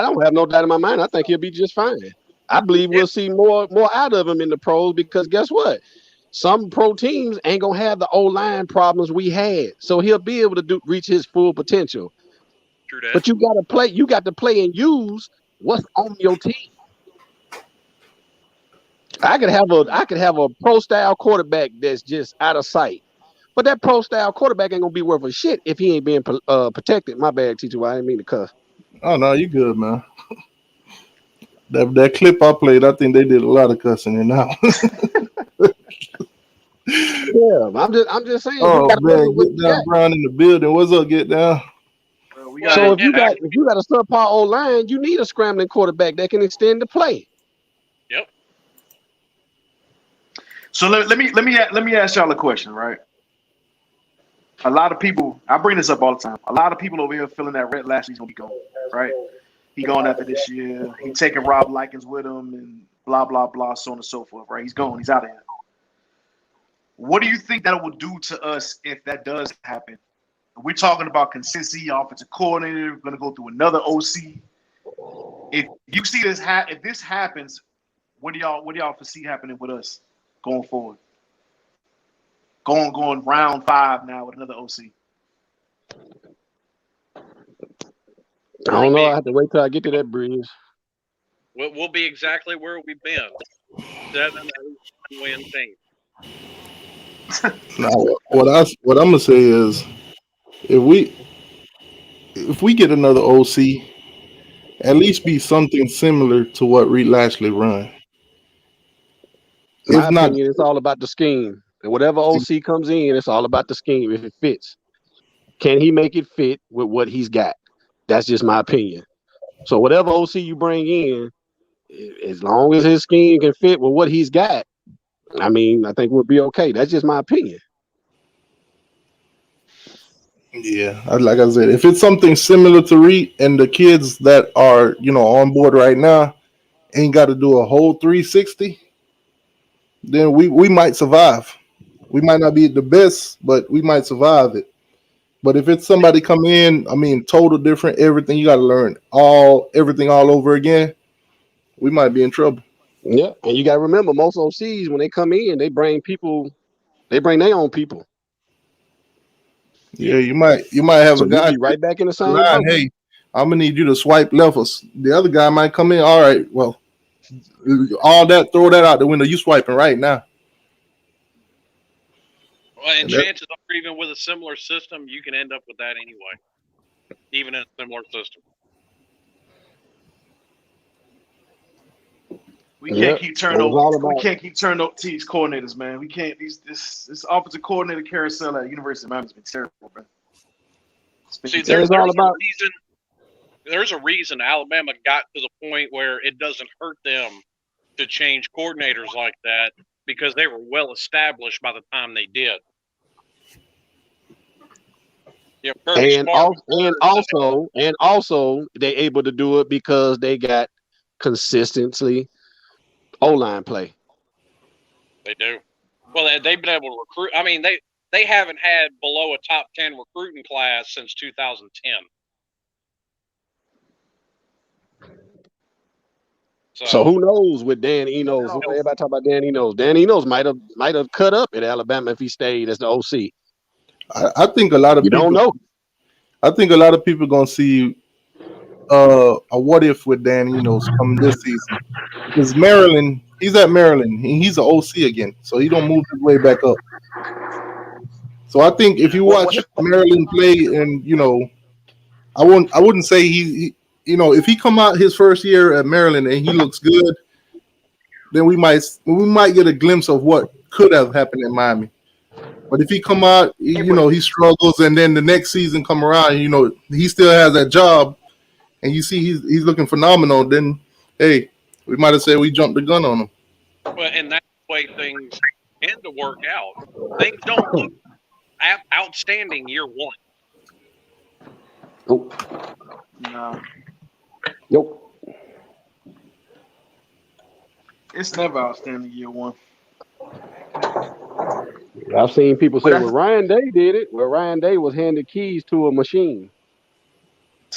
don't have no doubt in my mind. I think he'll be just fine. I believe we'll see more out of him in the pros because guess what? Some pro teams ain't gonna have the O-line problems we had, so he'll be able to reach his full potential. True that. But you got to play and use what's on your team. I could have a pro style quarterback that's just out of sight, but that pro style quarterback ain't gonna be worth a shit if he ain't being protected. My bad, T2. I didn't mean to cuss. Oh no, you good, man. That clip I played, I think they did a lot of cussing in now. Yeah, I'm just saying. Oh man, Get Down Brown in the building. What's up, Get Down? So if you got a subpar O line, you need a scrambling quarterback that can extend the play. Yep. So let me ask y'all a question, right? A lot of people, I bring this up all the time. A lot of people over here feeling that Rhett Lashley's gonna be gone, right? He gone after this year. He taking Rob Likens with him and blah blah blah, so on and so forth, right? He's gone. He's out of here. What do you think that will do to us if that does happen? We're talking about consistency, offensive coordinator. We're going to go through another OC. If you see this, if this happens, what do y'all foresee happening with us going forward? Going round 5 now with another OC. I don't know. I have to wait till I get to that bridge. We'll be exactly where we've been. 7-win team. Now, what I'm gonna say is, if we get another OC, at least be something similar to what Reed Lashley run. My opinion, it's all about the scheme. And whatever OC comes in, it's all about the scheme. If it fits, can he make it fit with what he's got? That's just my opinion. So whatever OC you bring in, as long as his scheme can fit with what he's got, I mean, I think we'll be okay. That's just my opinion. Yeah, like I said, if it's something similar to Reed and the kids that are on board right now ain't got to do a whole 360, then we might survive. We might not be the best, but we might survive it. But if it's somebody come in, I mean, total different, everything, you got to learn everything all over again, we might be in trouble. Yeah, and you got to remember, most OCs, when they come in, they bring their own people. Yeah, you might have so a guy be right back in the same line. Hey, I'm gonna need you to swipe left. The other guy might come in. All right, well, all that, throw that out the window. You swiping right now. Well, and chances are, even with a similar system, you can end up with that anyway, even in a similar system. We can't keep turning It was all over. We about- can't keep turning over to these coordinators, man. We can't. This offensive coordinator carousel at University of Miami's been terrible, man. See, It's there's all a about- reason. There's a reason Alabama got to the point where it doesn't hurt them to change coordinators like that because they were well established by the time they did. Yeah, Kirby And Smart. also they able to do it because they got consistently O-line play. They do. Well, they've been able to recruit. I mean, they haven't had below a top 10 recruiting class since 2010. So who knows with Dan Enos? Everybody talk about Dan Enos. Dan Enos might have cut up at Alabama if he stayed as the OC. I think a lot of You people don't know. I think a lot of people gonna see a what if with Dan Enos come this season because Maryland, he's at Maryland, and he's an OC again, so he don't move his way back up. So I think if you watch Maryland play, and I wouldn't say he if he come out his first year at Maryland and he looks good, then we might get a glimpse of what could have happened in Miami. But if he come out, he struggles, and then the next season come around, he still has that job, and you see he's looking phenomenal, then hey, we might have said we jumped the gun on him. Well, and that's the way things tend to work out. Things don't look outstanding year one. No. Nope. It's never outstanding year one. I've seen people say, well, Ryan Day did it. Well, Ryan Day was handed keys to a machine.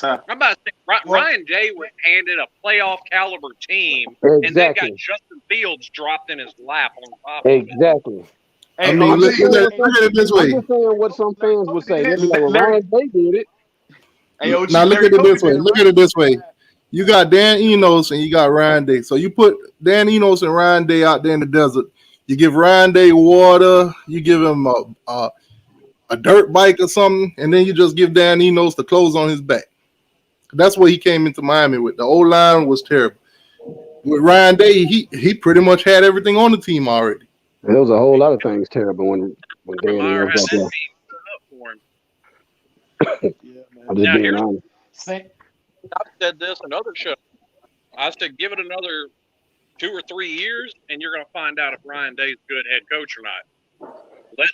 I'm about to say, Ryan Day was handed a playoff caliber team, and then got Justin Fields dropped in his lap on top of it. Exactly. I mean, look at it this way. I'm just saying what some fans would say. They'd be like, well, Ryan Day did it. Now look at it this way. Look at it this way. You got Dan Enos and you got Ryan Day. So you put Dan Enos and Ryan Day out there in the desert. You give Ryan Day water. You give him a dirt bike or something, and then you just give Dan Enos the clothes on his back. That's what he came into Miami with. The O-line was terrible. With Ryan Day, he pretty much had everything on the team already. There was a whole lot of things terrible when Dan Meyer Enos had got that team set up for him. I'm just Now, being honest. I've said this in other shows. I said, give it another 2 or 3 years, and you're going to find out if Ryan Day's a good head coach or not.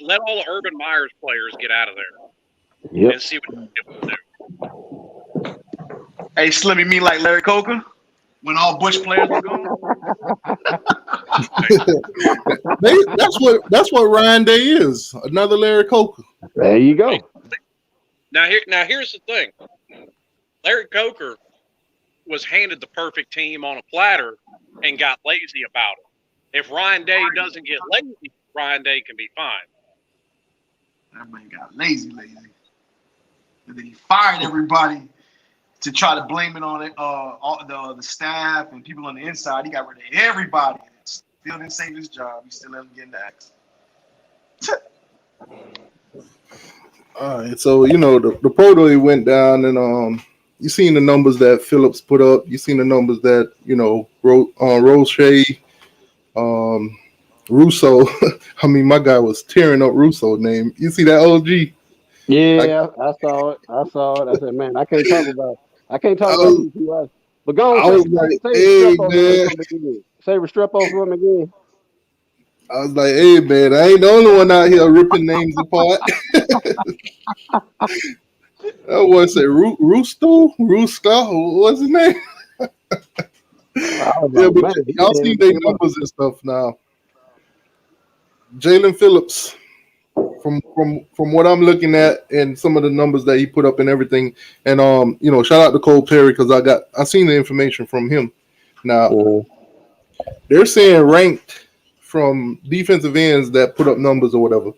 Let all the Urban Meyer's players get out of there and see what he can do. Hey, Slim, you mean like Larry Coker? When all Bush players were gone? That's what Ryan Day is. Another Larry Coker. There you go. Now here's the thing. Larry Coker was handed the perfect team on a platter and got lazy about it. If Ryan Day doesn't get lazy, Ryan Day can be fine. That man got lazy. And then he fired everybody to try to blame it on it, all the staff and people on the inside. He got rid of everybody. And still didn't save his job. He still didn't get the axe. All right, so the pro day went down, and you seen the numbers that Phillips put up. You seen the numbers that Roche, Russo. I mean, my guy was tearing up Russo's name. You see that, OG? Yeah, I saw it. I said, man, I can't talk about PPI. But go on, say Restrepo for him again. I was like, hey, man, I ain't the only one out here ripping names apart. That was say Rusto, what's his name? But y'all see their numbers and stuff now. Jalen Phillips, from what I'm looking at, and some of the numbers that he put up and everything, and shout out to Cole Perry because I seen the information from him. Now they're saying ranked from defensive ends that put up numbers or whatever,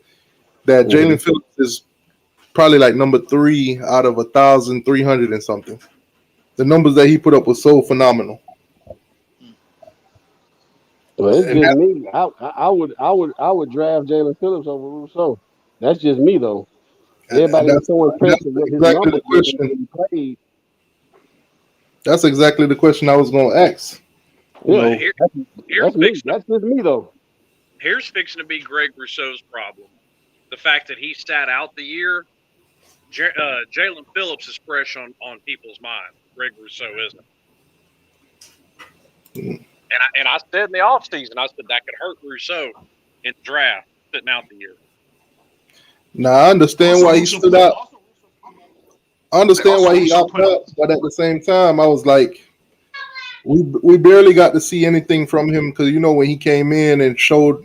that Jalen Phillips is probably like number 3 out of 1,300 and something. The numbers that he put up was so phenomenal. Well, it's just me. I would draft Jalen Phillips over Rousseau. That's just me though. Everybody's so impressed with his numbers when he played. That's exactly the question I was going to ask. You Yeah, know, Here's that's me. fixing That's just me though. here's fixing to be Greg Rousseau's problem. The fact that he sat out the year. Jalen Phillips is fresh on people's minds. Greg Rousseau isn't. And I said in the offseason, I said that could hurt Rousseau in the draft sitting out the year. now I understand Also, why he Russo stood put out. I understand also why he Russo opted put out, but at the same time, I was like, we barely got to see anything from him because you know when he came in and showed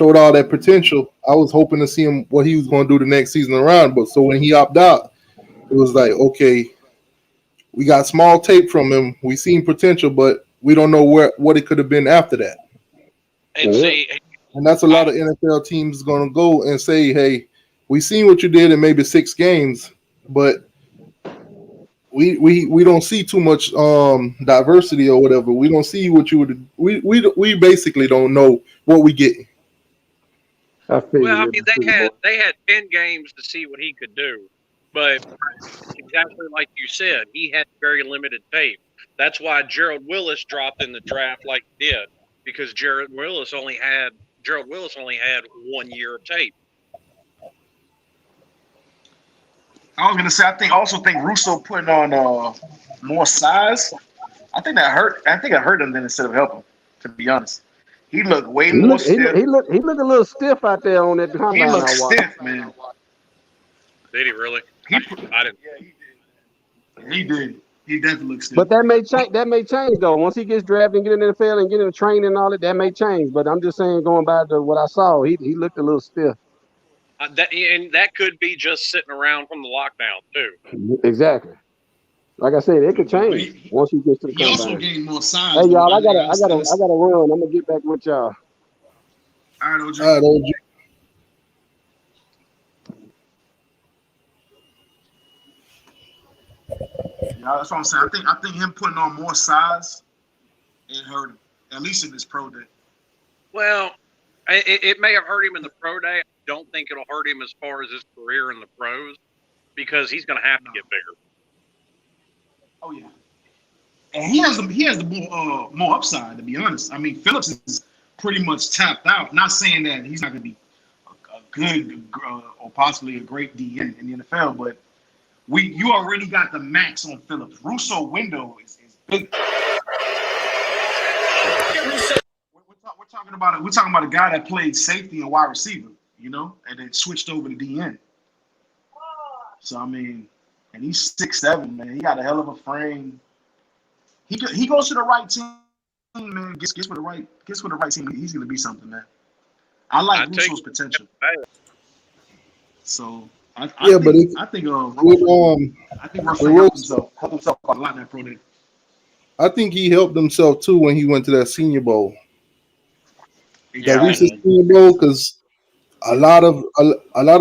all that potential, I was hoping to see him what he was going to do the next season around. But so when he opted out, it was like, okay, we got small tape from him. We seen potential, but we don't know what it could have been after that. And Yeah. see, And that's a lot of NFL teams going to go and say, hey, we seen what you did in maybe 6 games, but we don't see too much diversity or whatever. We don't see what you would. We basically don't know what we get. I feel well, I you. mean, they had 10 games to see what he could do, but exactly like you said, he had very limited tape. That's why Gerald Willis dropped in the draft like he did, because Gerald Willis only had 1 year of tape. I was gonna say I think Russo putting on more size. I think it hurt him then instead of helping. To be honest, he looked way more stiff. He looked a little stiff out there on that He combine. looked I watched. stiff, man. Did he really? He I didn't. he did. He definitely looked stiff. But that may change. That may change though. Once he gets drafted and get in the NFL and get in the training and all that may change. But I'm just saying, going by to what I saw, he looked a little stiff. That could be just sitting around from the lockdown too. Exactly. Like I said, it could change once he gets to the He also combine. gained more size. Hey y'all, I gotta understand. run. I'm gonna get back with y'all. All right, OG. All right, OG. Yeah, that's what I'm saying. I think him putting on more size, it hurt him. At least in this pro day. Well, it may have hurt him in the pro day. I don't think it'll hurt him as far as his career in the pros, because he's going to have to get bigger. Oh yeah, and he has the more upside. To be honest, I mean Phillips is pretty much tapped out. Not saying that he's not going to be a good or possibly a great D in the NFL, but you already got the max on Phillips. Russo window is big. We're talking about a guy that played safety and wide receiver, and then switched over to DN. So I mean, and he's 6'7", man. He got a hell of a frame. He goes to the right team, man. Gets with the right team. He's gonna be something, man. I like Russo's potential. So I think Russell helped himself a lot in that pro day. I think he helped himself too when he went to that Senior Bowl. That recent Senior Bowl, because a lot of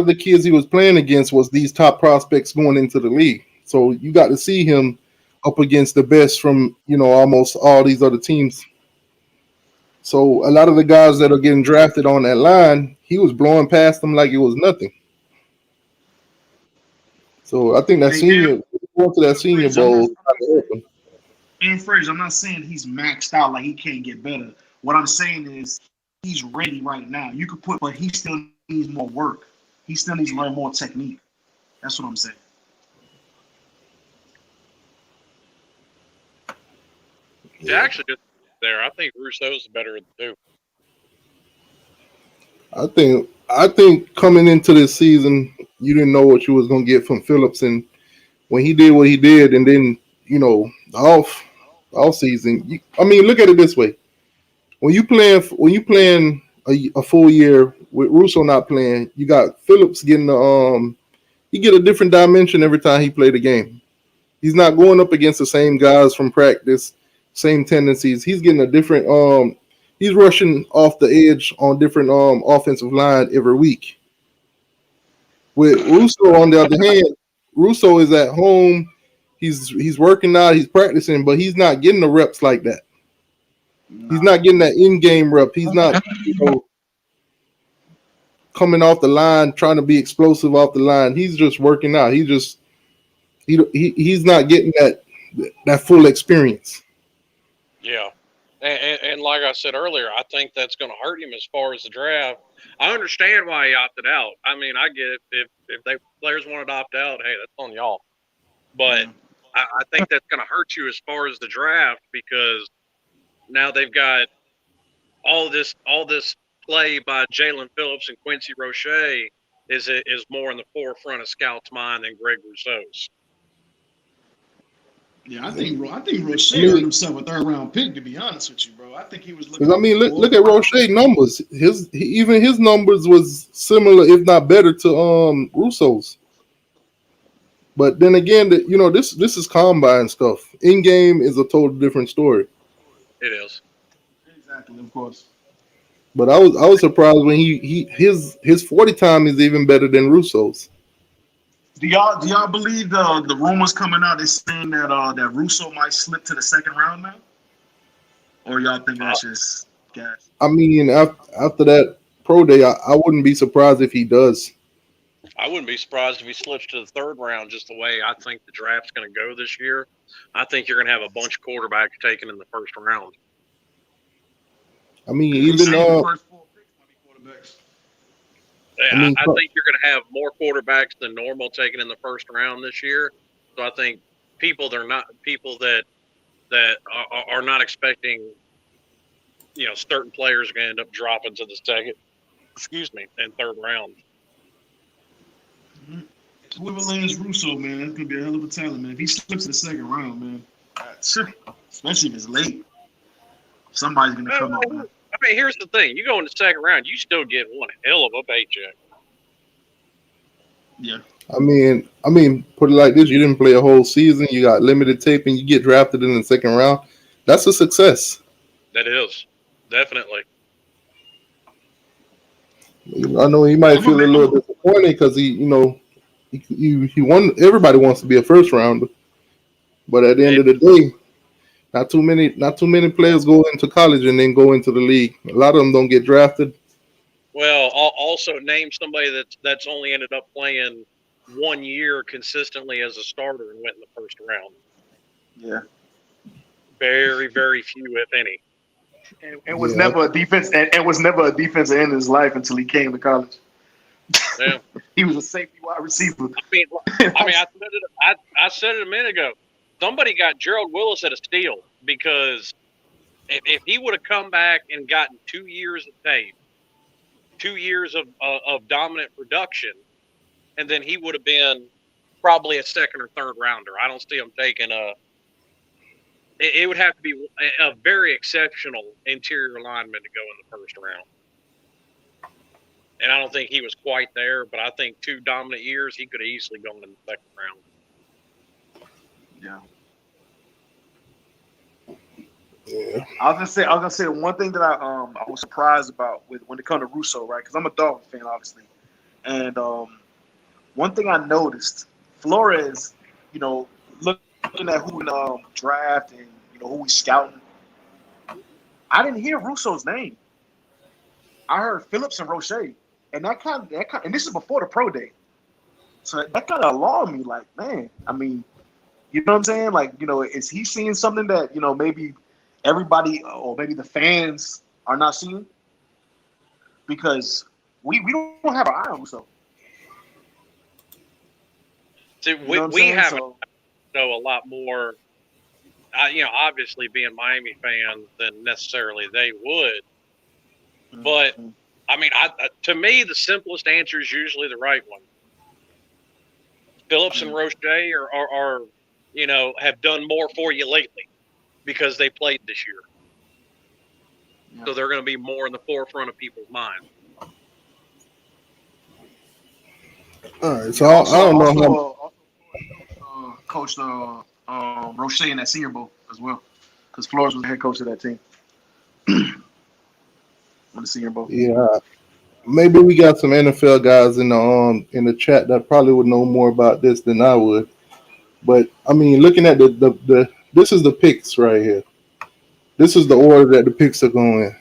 the kids he was playing against was these top prospects going into the league. So you got to see him up against the best from almost all these other teams. So a lot of the guys that are getting drafted on that line, he was blowing past them like it was nothing. So I think that going to that Senior Bowl. And Frazier, I'm not saying he's maxed out like he can't get better. What I'm saying is he's ready right now. You could but he still needs more work. He still needs to learn more technique. That's what I'm saying. Yeah, actually, just there, I think Rousseau's better of the two. I think coming into this season, you didn't know what you was gonna get from Phillips, and when he did what he did, and then off season. I mean, look at it this way: when you playing a full year with Russo not playing, you got Phillips getting he get a different dimension every time he played the game. He's not going up against the same guys from practice, same tendencies. He's getting a different he's rushing off the edge on different offensive line every week. With Russo, on the other hand, Russo is at home. He's working out, he's practicing, but he's not getting the reps like that. He's not getting that in-game rep. He's not coming off the line, trying to be explosive off the line. He's just working out. He's not getting that full experience. Yeah. And like I said earlier, I think that's going to hurt him as far as the draft. I understand why he opted out. I mean, I get it. If they players wanted to opt out, hey, that's on y'all. But I think that's going to hurt you as far as the draft because now they've got all this play by Jalen Phillips and Quincy Roche is more in the forefront of scouts' mind than Greg Rousseau's. Yeah, I think Roche earned himself a third round pick. To be honest with you, bro, I think he was looking. Because I mean, look at Roche numbers. Even his numbers was similar, if not better, to Russo's. But then again, this is combine stuff. In game is a total different story. It is. Exactly, of course. But I was surprised when his 40 time is even better than Russo's. Do y'all believe the rumors coming out is saying that Russo might slip to the second round now? Or y'all think that's just gas? I mean, after that pro day, I wouldn't be surprised if he does. I wouldn't be surprised if he slips to the third round just the way I think the draft's going to go this year. I think you're going to have a bunch of quarterbacks taken in the first round. I mean, even the first 4 picks might be quarterbacks. Yeah, I think you're going to have more quarterbacks than normal taken in the first round this year. So I think people that are not expecting, certain players are going to end up dropping to the second, and third round. Whoever lands Russo, man, that's gonna be a hell of a talent, man. If he slips to the second round, man, especially if it's late, somebody's gonna come up, man. I mean, here's the thing: you go in the second round, you still get one hell of a paycheck. Yeah. I mean, put it like this: you didn't play a whole season, you got limited tape, and you get drafted in the second round. That's a success. That is definitely. I know he might feel a little disappointed because he won. Everybody wants to be a first rounder, but at the end of the day, not too many players go into college and then go into the league. A lot of them don't get drafted. Well, also name somebody that's only ended up playing 1 year consistently as a starter and went in the first round. Yeah. Very, very few, if any. And was never a defense and was never a defensive end in his life until he came to college. Yeah. He was a safety wide receiver. I said it a minute ago. Somebody got Gerald Willis at a steal because if he would have come back and gotten 2 years of tape, 2 years of dominant production, and then he would have been probably a second or third rounder. I don't see him taking it would have to be a very exceptional interior lineman to go in the first round. And I don't think he was quite there, but I think 2 dominant years, he could have easily gone in the second round. Yeah. I was gonna say one thing that I was surprised about when it comes to Russo, right? Because I'm a Dolphins fan, obviously, and one thing I noticed, Flores, looking at who in draft and who he's scouting, I didn't hear Russo's name. I heard Phillips and Roche, and that kind of, and this is before the pro day, so that kind of alarmed me. Like, man, I mean, you know what I'm saying? Like, is he seeing something that maybe everybody or maybe the fans are not seeing? Because we don't have an eye on Russo. See, we have know a lot more. Obviously being Miami fans than necessarily they would. But I mean, to me, the simplest answer is usually the right one. Phillips and Roche are have done more for you lately because they played this year. Yeah. So they're going to be more in the forefront of people's minds. All right, so I don't know how coached Roche in that Senior Bowl as well, because Flores was the head coach of that team. On the Senior Bowl. Yeah, maybe we got some NFL guys in the chat that probably would know more about this than I would. But I mean, looking at the this is the picks right here. This is the order that the picks are going.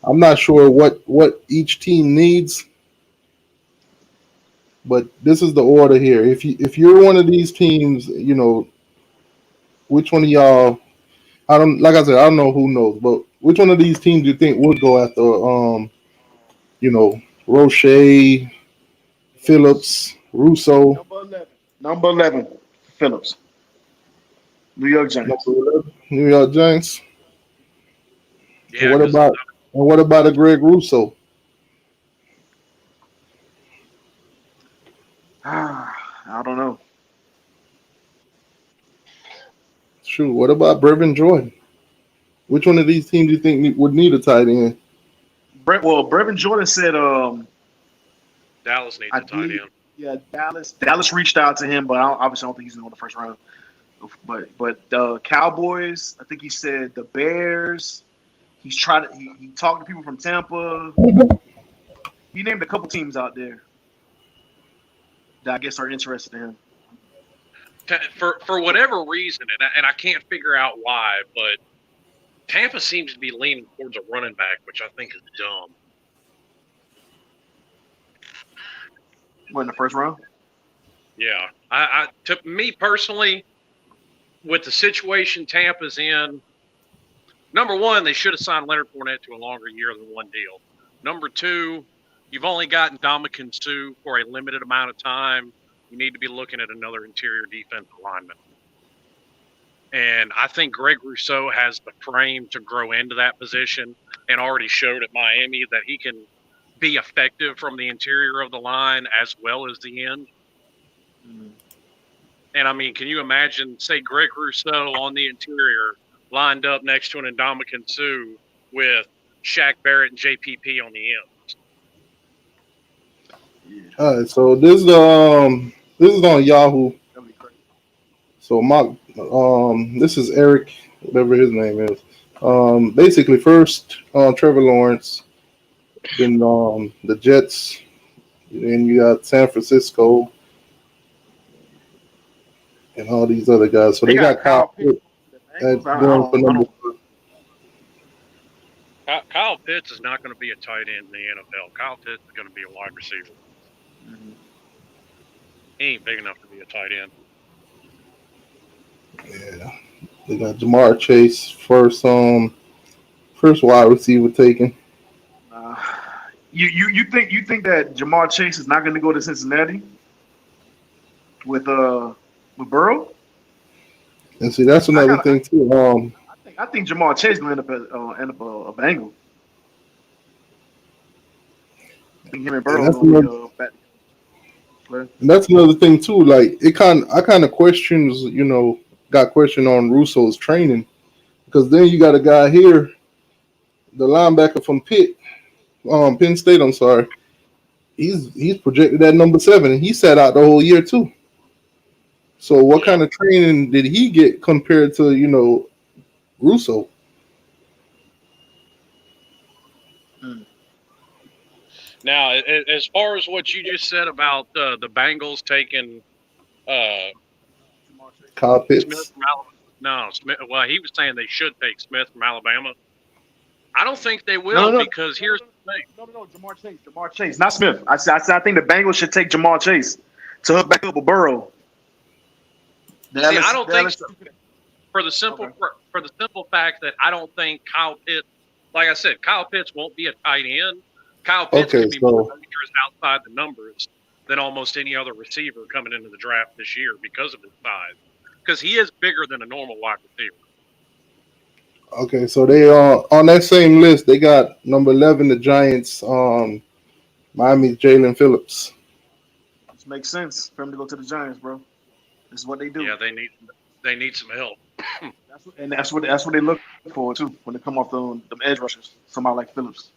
I'm not sure what each team needs, but this is the order here. If you're one of these teams, which one of y'all? I don't like I said, I don't know who knows, but which one of these teams do you think would go after you know, Roche, Phillips, Russo, Number 11, Phillips, New York Giants. number 11, New York Giants? And Yeah, what because about a Greg Russo? I don't know. Shoot, what about Brevin Jordan? Which one of these teams do you think would need a tight end? Brevin Jordan said, Dallas needs I a tight believe, end. yeah, Dallas reached out to him, but obviously I don't think he's going the first round. But the Cowboys, I think he said the Bears. He's trying to. He talked to people from Tampa. He named a couple teams out there that I guess are interested in him. For whatever reason, and I can't figure out why, but Tampa seems to be leaning towards a running back, which I think is dumb. What, in the first round? Yeah, to me personally, with the situation Tampa's in, number one, they should have signed Leonard Fournette to a longer year than one deal. Number two, you've only gotten Ndamukong Suh for a limited amount of time. You need to be looking at another interior defensive lineman. And I think Greg Rousseau has the frame to grow into that position and already showed at Miami that he can be effective from the interior of the line as well as the end. Mm-hmm. And, I mean, can you imagine, say, Greg Rousseau on the interior lined up next to an Ndamukong Suh with Shaq Barrett and JPP on the end? All right, so this is on Yahoo. So this is Eric, whatever his name is. Basically, first Trevor Lawrence, then the Jets, then you got San Francisco, and all these other guys. So they got Kyle Pitts going for number. Kyle Pitts is not going to be a tight end in the NFL. Kyle Pitts is going to be a wide receiver. Mm-hmm. He ain't big enough to be a tight end. Yeah, they got Jamar Chase first wide receiver taken. You think that Jamar Chase is not going to go to Cincinnati with Burrow? And see, that's another thing too. I think Jamar Chase going to end up a Bengal. I think him and Burrow and that's another thing too. Like I kind of questions, got question on Russo's training, because then you got a guy here, the linebacker from Penn State. I'm sorry, he's projected at number 7, and he sat out the whole year too. So what kind of training did he get compared to Russo? Now, as far as what you just said about the Bengals taking Kyle Pitts. Smith from Alabama. No, Smith. Well, he was saying they should take Smith from Alabama. I don't think they will because here's the thing. No, Jamar Chase, not Smith. I think the Bengals should take Jamar Chase to hook back up with Burrow. I don't think so. For the simple fact that I don't think Kyle Pitts, like I said, Kyle Pitts won't be a tight end. Kyle Pitts can be more dangerous outside the numbers than almost any other receiver coming into the draft this year because of his size. Because he is bigger than a normal wide receiver. Okay, so they on that same list. They got number 11, the Giants. Miami's Jalen Phillips. This makes sense for him to go to the Giants, bro. This is what they do. Yeah, they need some help. That's what they look for too when they come off the edge rushers. Somebody like Phillips.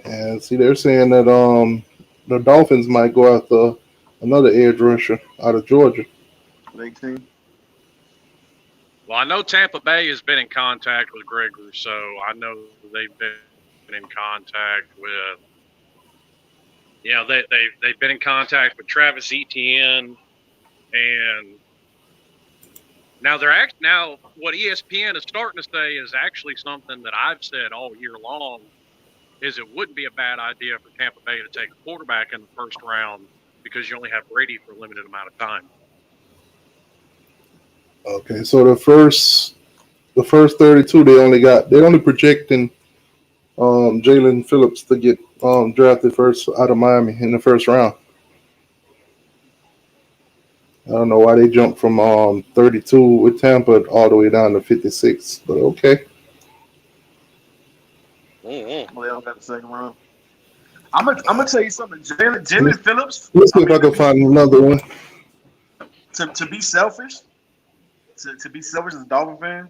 And see, they're saying that the Dolphins might go after another edge rusher out of Georgia. Big team. Well, I know Tampa Bay has been in contact with Greg Rousseau. I know they've been in contact with, they've been in contact with Travis Etienne, and now what ESPN is starting to say is actually something that I've said all year long. Is it wouldn't be a bad idea for Tampa Bay to take a quarterback in the first round because you only have Brady for a limited amount of time. Okay, so the first 32 they only projecting Jalen Phillips to get drafted first out of Miami in the first round. I don't know why they jumped from 32 with Tampa all the way down to 56, but okay. Mm-hmm. Well, they don't got the second round. I'm gonna tell you something. Jalen Phillips. Let's I see if I mean, can find another one. to be selfish, to be selfish as a Dolphin fan,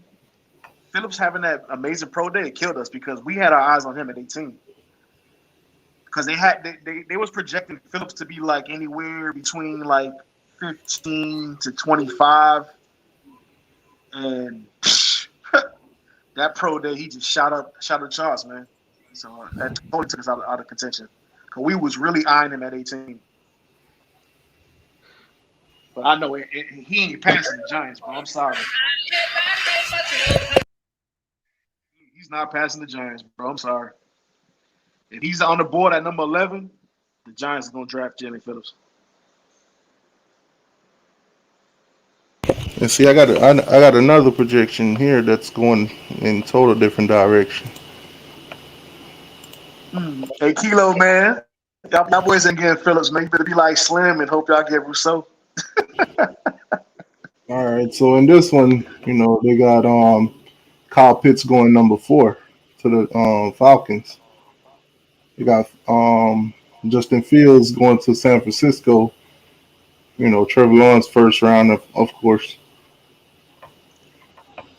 Phillips having that amazing pro day killed us because we had our eyes on him at 18. Because they was projecting Phillips to be like anywhere between like 15 to 25, and that pro day he just shot up the charts, man. So that totally took us out of contention. Cause we was really eyeing him at 18. But I know he ain't passing the Giants, bro. I'm sorry. He's not passing the Giants, bro. I'm sorry. If he's on the board at number 11, the Giants are going to draft Jalen Phillips. And see, I got another projection here that's going in total different direction. Hey, Kilo, man. Y'all boys ain't getting Phillips, man. You better be like Slim and hope y'all get Rousseau. All right, so in this one, they got Kyle Pitts going number 4 to the Falcons. They got Justin Fields going to San Francisco. Trevor Lawrence first round, of course.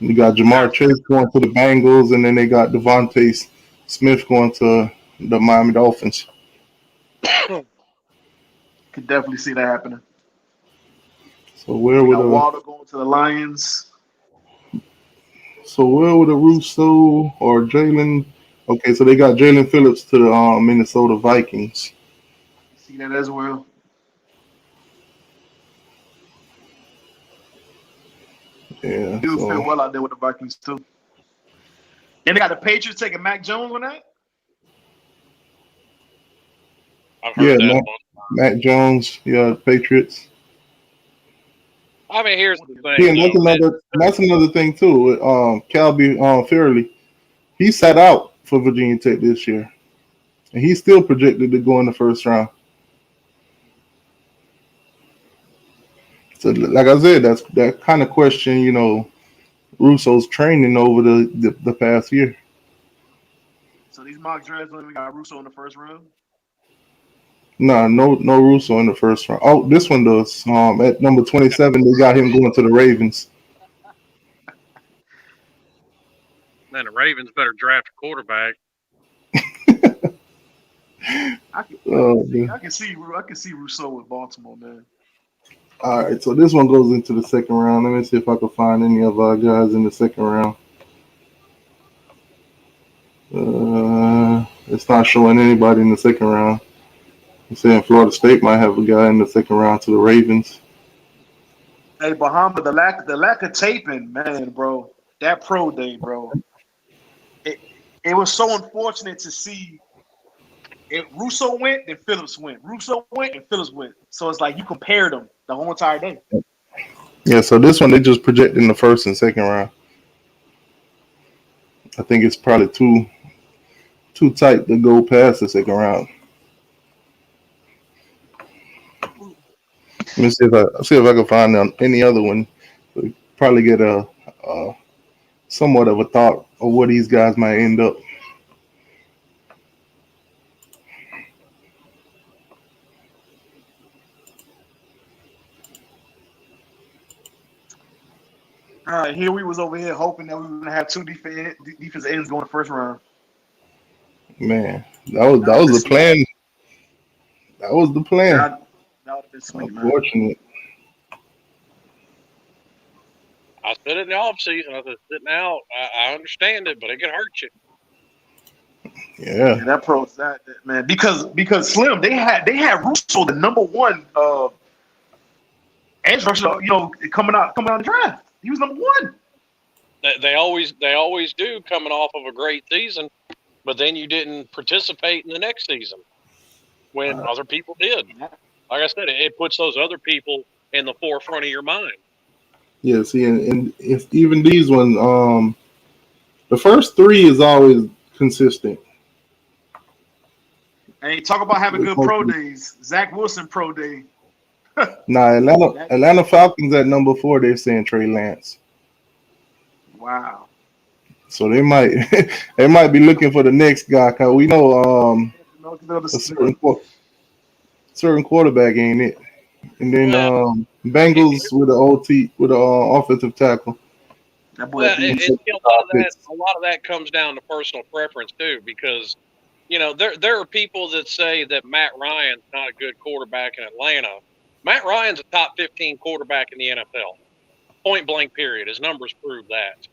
You got Jamar Chase going to the Bengals, and then they got Devontae Smith going to the Miami Dolphins. Could definitely see that happening. So where would Water going to the Lions? a Russo or Jalen? Okay, so they got Jalen Phillips to the Minnesota Vikings. See that as well. Yeah, He would fit well out there with the Vikings too. Then they got the Patriots taking Mac Jones on that. I've heard that. Mac Jones, Patriots. I mean, here's the thing. Yeah, that's another thing too. With Calby Fairley, he sat out for Virginia Tech this year, and he's still projected to go in the first round. So, like I said, that's that kind of question. Russo's training over the past year. So these mock drafts, we got Russo in the first round. No Russo in the first round. Oh, this one does. At number 27, they got him going to the Ravens. Man, the Ravens better draft a quarterback. I can see Rousseau with Baltimore, man. All right, so this one goes into the second round. Let me see if I can find any of our guys in the second round. It's not showing anybody in the second round. It's saying Florida State might have a guy in the second round to the Ravens. Hey, Bahama, the lack of taping, man, bro. That pro day, bro. It was so unfortunate to see. If Russo went, then Phillips went. Russo went, and Phillips went. So it's like you compared them the whole entire day. Yeah, so this one they just project in the first and second round. I think it's probably too tight to go past the second round. Let me see if I can find any other one. So probably get a somewhat of a thought of where these guys might end up. All right, here we was over here hoping that we were gonna have two defense ends going first round. Man, that was the plan. That was the plan. That would have been sweet, Unfortunate. I said it in the offseason. I said, sitting out, I understand it, but it could hurt you. Yeah, that pro's that man because Slim they had Russo the number one edge rusher, coming out the draft. He was number one. They always do coming off of a great season, but then you didn't participate in the next season when other people did. Like I said, it puts those other people in the forefront of your mind. Yeah, see, and if even these ones, the first three is always consistent. Hey, talk about having good pro days. Zach Wilson pro day. Nah, Atlanta Falcons at number 4. They're saying Trey Lance, Wow. so they might they might be looking for the next guy. Cause we know a certain quarterback ain't it, and then Well, Bengals with the OT with the offensive tackle. That boy well, beat. a lot of that comes down to personal preference too, because there are people that say that Matt Ryan's not a good quarterback in Atlanta. Matt Ryan's a top 15 quarterback in the NFL. Point blank period. His numbers prove that.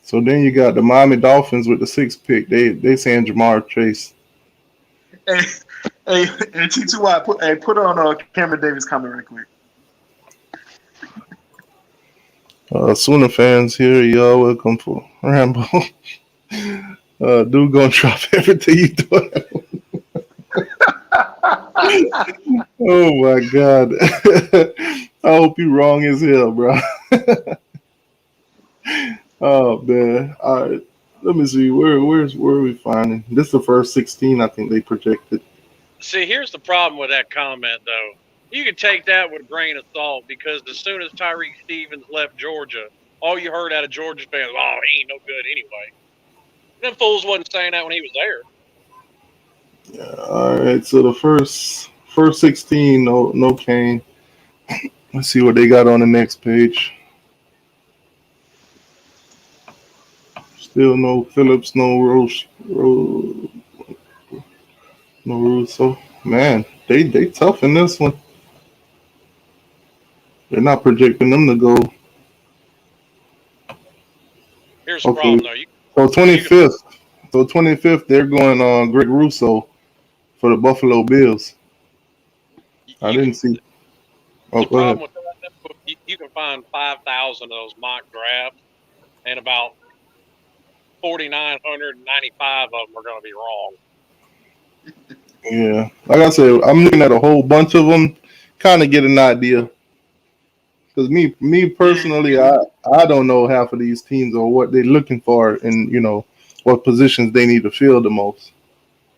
So then you got the Miami Dolphins with the 6th pick. They saying Jamar Chase. Hey, T2Y, put on Cameron Davis comment right quick. Sooner fans here, y'all welcome for Rambo. Dude gonna drop everything you do. Oh my god. I hope you wrong as hell, bro. Oh man. All right. Let me see. Where are we finding? This is the first 16 I think they projected. See, here's the problem with that comment, though. You can take that with a grain of salt, because as soon as Tyreek Stevens left Georgia, all you heard out of Georgia fans, oh, he ain't no good anyway. Them fools wasn't saying that when he was there. Yeah, all right. So the first 16, no Kane. Let's see what they got on the next page. Still no Phillips, no Russo. Man, they tough in this one. They're not projecting them to go. Here's the problem, though. So 25th. So 25th, they're going on Greg Russo for the Buffalo Bills. I didn't see. Oh, the go ahead. problem with that, you can find 5,000 of those mock drafts, and about 4,995 of them are going to be wrong. Yeah, like I said, I'm looking at a whole bunch of them, kind of get an idea. Because me personally, I don't know half of these teams or what they're looking for, and what positions they need to fill the most.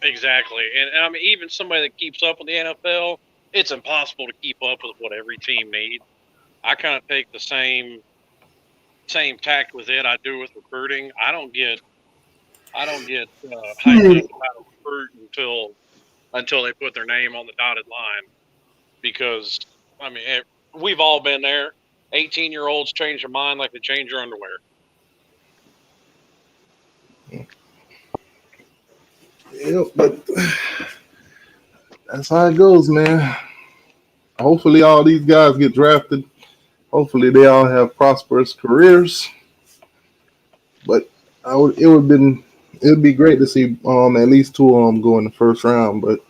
Exactly, and I mean, even somebody that keeps up with the NFL, it's impossible to keep up with what every team needs. I kind of take the same tact with it I do with recruiting. I don't get hyped up about a recruit until they put their name on the dotted line, because I mean, we've all been there. 18-year-olds change their mind like they change your underwear. Yeah, but that's how it goes, man. Hopefully, all these guys get drafted. Hopefully, they all have prosperous careers. But it'd be great to see at least 2 of them go in the first round. But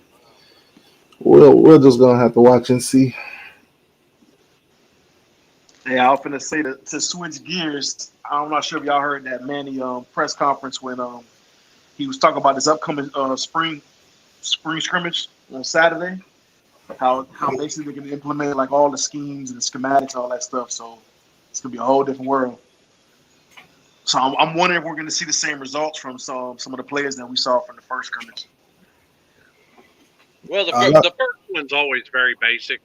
we're just gonna have to watch and see. Yeah, I was finna say to switch gears. I'm not sure if y'all heard that Manny press conference when he was talking about this upcoming spring scrimmage on Saturday. How basically they're gonna implement like all the schemes and the schematics, all that stuff. So it's gonna be a whole different world. So I'm wondering if we're gonna see the same results from some of the players that we saw from the first scrimmage. Well, the first one's always very basic.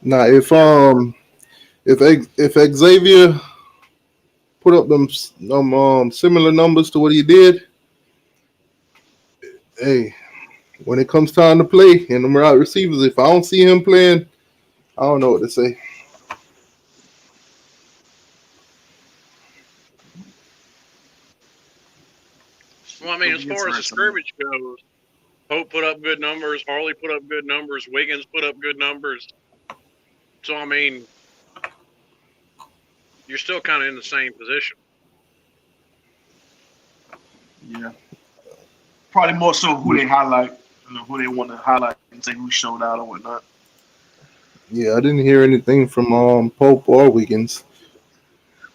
Now, if Xavier put up them similar numbers to what he did, hey, when it comes time to play and them right receivers, if I don't see him playing, I don't know what to say. Well, I mean, as far as the scrimmage goes, Pope put up good numbers. Harley put up good numbers. Wiggins put up good numbers. So, I mean, you're still kind of in the same position. Yeah. Probably more so who they highlight, who they want to highlight and say who showed out or whatnot. Yeah, I didn't hear anything from Pope or Wiggins.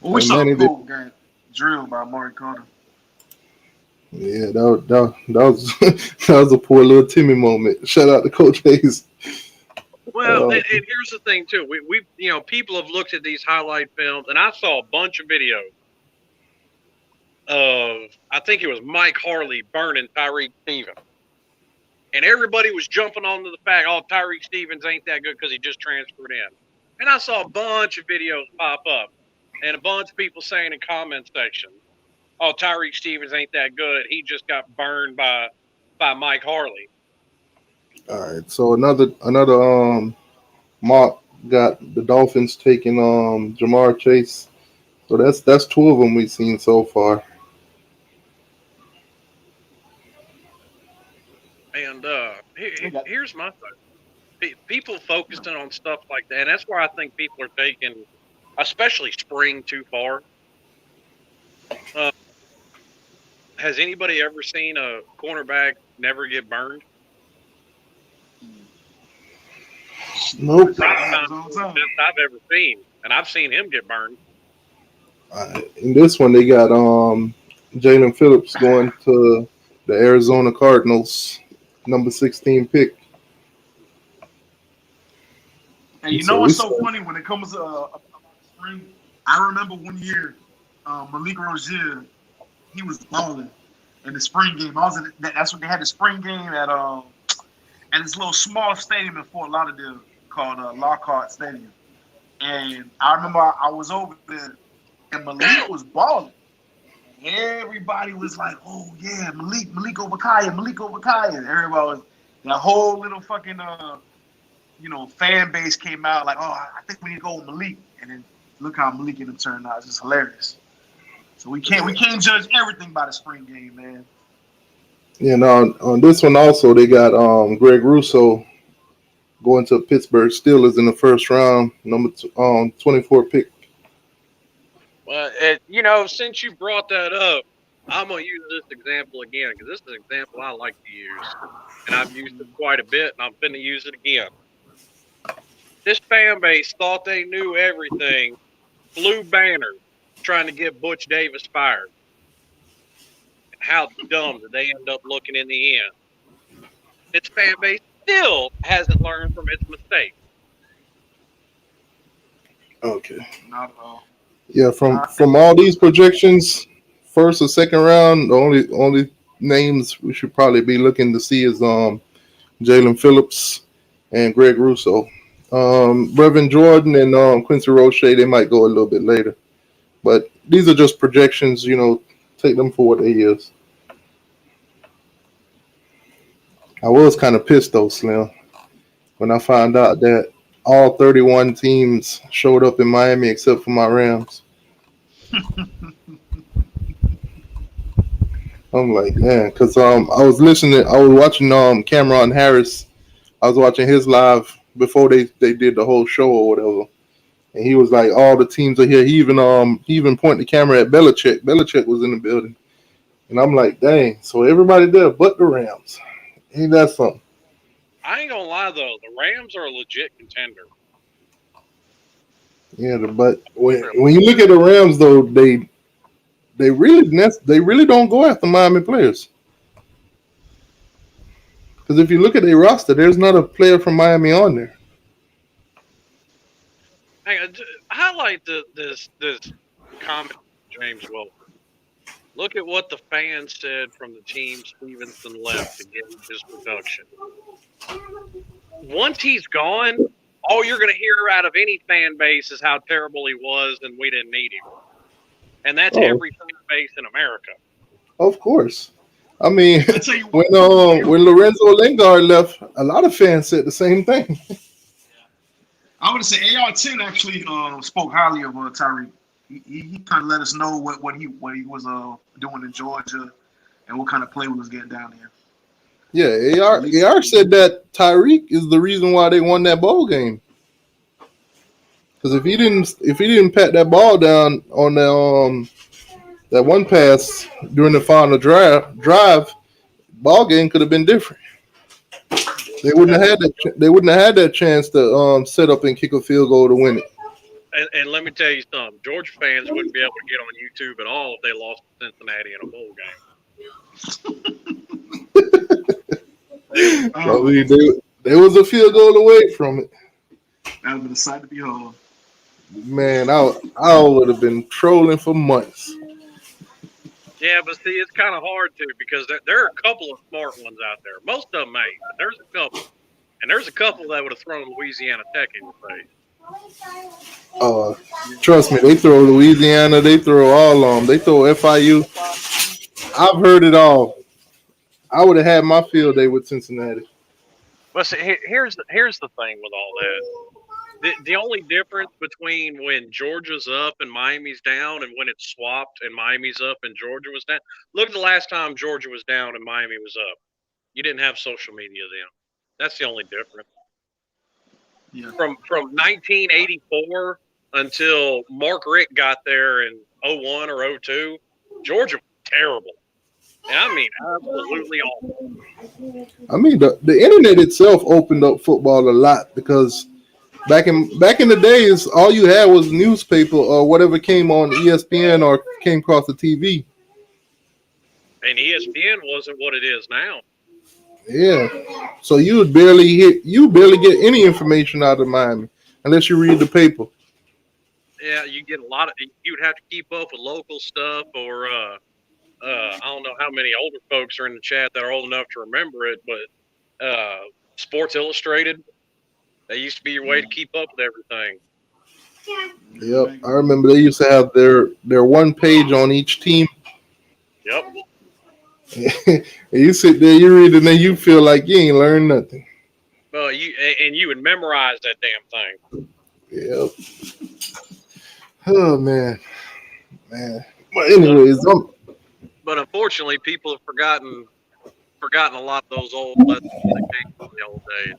Well, we saw Pope got drilled by Amari Carter. Yeah, that was that was a poor little Timmy moment. Shout out to Coach Hayes. Well, and here's the thing too. We people have looked at these highlight films, and I saw a bunch of videos of, I think it was Mike Harley burning Tyreek Stevens, and everybody was jumping onto the fact, oh, Tyreek Stevens ain't that good because he just transferred in. And I saw a bunch of videos pop up, and a bunch of people saying in comment sections, oh, Tyreek Stevens ain't that good. He just got burned by Mike Harley. All right. So another mock got the Dolphins taking Jamar Chase. So that's two of them we've seen so far. And here's my thing. People focusing on stuff like that, and that's why I think people are taking, especially spring, too far. Has anybody ever seen a cornerback never get burned? Nope. Best I've ever seen, and I've seen him get burned. In this one, they got Jalen Phillips going to the Arizona Cardinals, number 16 pick. And you know what's so funny when it comes to spring? I remember one year, Malik Rozier, he was balling in the spring game. That's when they had the spring game at this little small stadium in Fort Lauderdale called Lockhart Stadium. And I remember I was over there, and Malik was balling. Everybody was like, "Oh yeah, Malik over Kaya. And everybody was, that whole little fucking fan base came out like, "Oh, I think we need to go with Malik." And then look how Malik and him turned out. It's just hilarious. So we can't judge everything by the spring game, man. Yeah, now on this one also they got Greg Russo going to Pittsburgh Steelers in the first round, number 24 pick. Well, since you brought that up, I'm gonna use this example again because this is an example I like to use, and I've used it quite a bit, and I'm finna use it again. This fan base thought they knew everything, flew banners trying to get Butch Davis fired. And how dumb did they end up looking in the end? This fan base still hasn't learned from its mistakes. Okay. Not at all. Yeah, from all these projections, first or second round, the only names we should probably be looking to see is Jalen Phillips and Greg Russo. Brevin Jordan and Quincy Roche, they might go a little bit later. But these are just projections, take them for what they is. I was kind of pissed though, Slim, when I found out that all 31 teams showed up in Miami except for my Rams. I'm like, man, because I was watching Cameron Harris. I was watching his live before they did the whole show or whatever. And he was like, all the teams are here. He even pointed the camera at Belichick. Belichick was in the building. And I'm like, dang, so everybody there but the Rams. Ain't that something? I ain't gonna lie though, the Rams are a legit contender. Yeah, but when you look at the Rams though, they really don't go after Miami players. Because if you look at their roster, there's not a player from Miami on there. Hang on, highlight this comment, James Wilson. Look at what the fans said from the team Stevenson left to get his production. Once he's gone, all you're going to hear out of any fan base is how terrible he was and we didn't need him. And that's every fan base in America. Of course. I mean, when Lorenzo Lingard left, a lot of fans said the same thing. I would say AR-10 actually spoke highly of Tyreek. He kind of let us know what he was doing in Georgia and what kind of play we was getting down there. Yeah, AR said that Tyreek is the reason why they won that ball game. Because if he didn't pat that ball down on that one pass during the final drive, ball game could have been different. They wouldn't have had that chance to set up and kick a field goal to win it. And let me tell you something, Georgia fans wouldn't be able to get on YouTube at all if they lost to Cincinnati in a bowl game. I mean, they was a field goal away from it. That would have been a sight to behold. Man, I would have been trolling for months. Yeah, but see, it's kind of hard too because there are a couple of smart ones out there. Most of them ain't, but there's a couple, and there's a couple that would have thrown Louisiana Tech in your face. Trust me, they throw Louisiana, they throw all of them. They throw FIU. I've heard it all. I would have had my field day with Cincinnati. Well, see, here's the thing with all that. The only difference between when Georgia's up and Miami's down and when it's swapped and Miami's up and Georgia was down. Look at the last time Georgia was down and Miami was up. You didn't have social media then. That's the only difference. Yeah. From 1984 until Mark Richt got there in 01 or 02, Georgia was terrible. And I mean, absolutely awful. I mean, the internet itself opened up football a lot because back in the days, all you had was newspaper or whatever came on ESPN or came across the TV. And ESPN wasn't what it is now. Yeah, so you would barely get any information out of Miami unless you read the paper. Yeah, you get a lot of. You'd have to keep up with local stuff, or I don't know how many older folks are in the chat that are old enough to remember it, but Sports Illustrated. That used to be your way to keep up with everything. Yep, I remember they used to have their one page on each team. Yep. And you sit there, you read it, and then you feel like you ain't learned nothing. Well, you would memorize that damn thing. Yep. Oh man. But anyways, but unfortunately, people have forgotten a lot of those old lessons that came from the old days.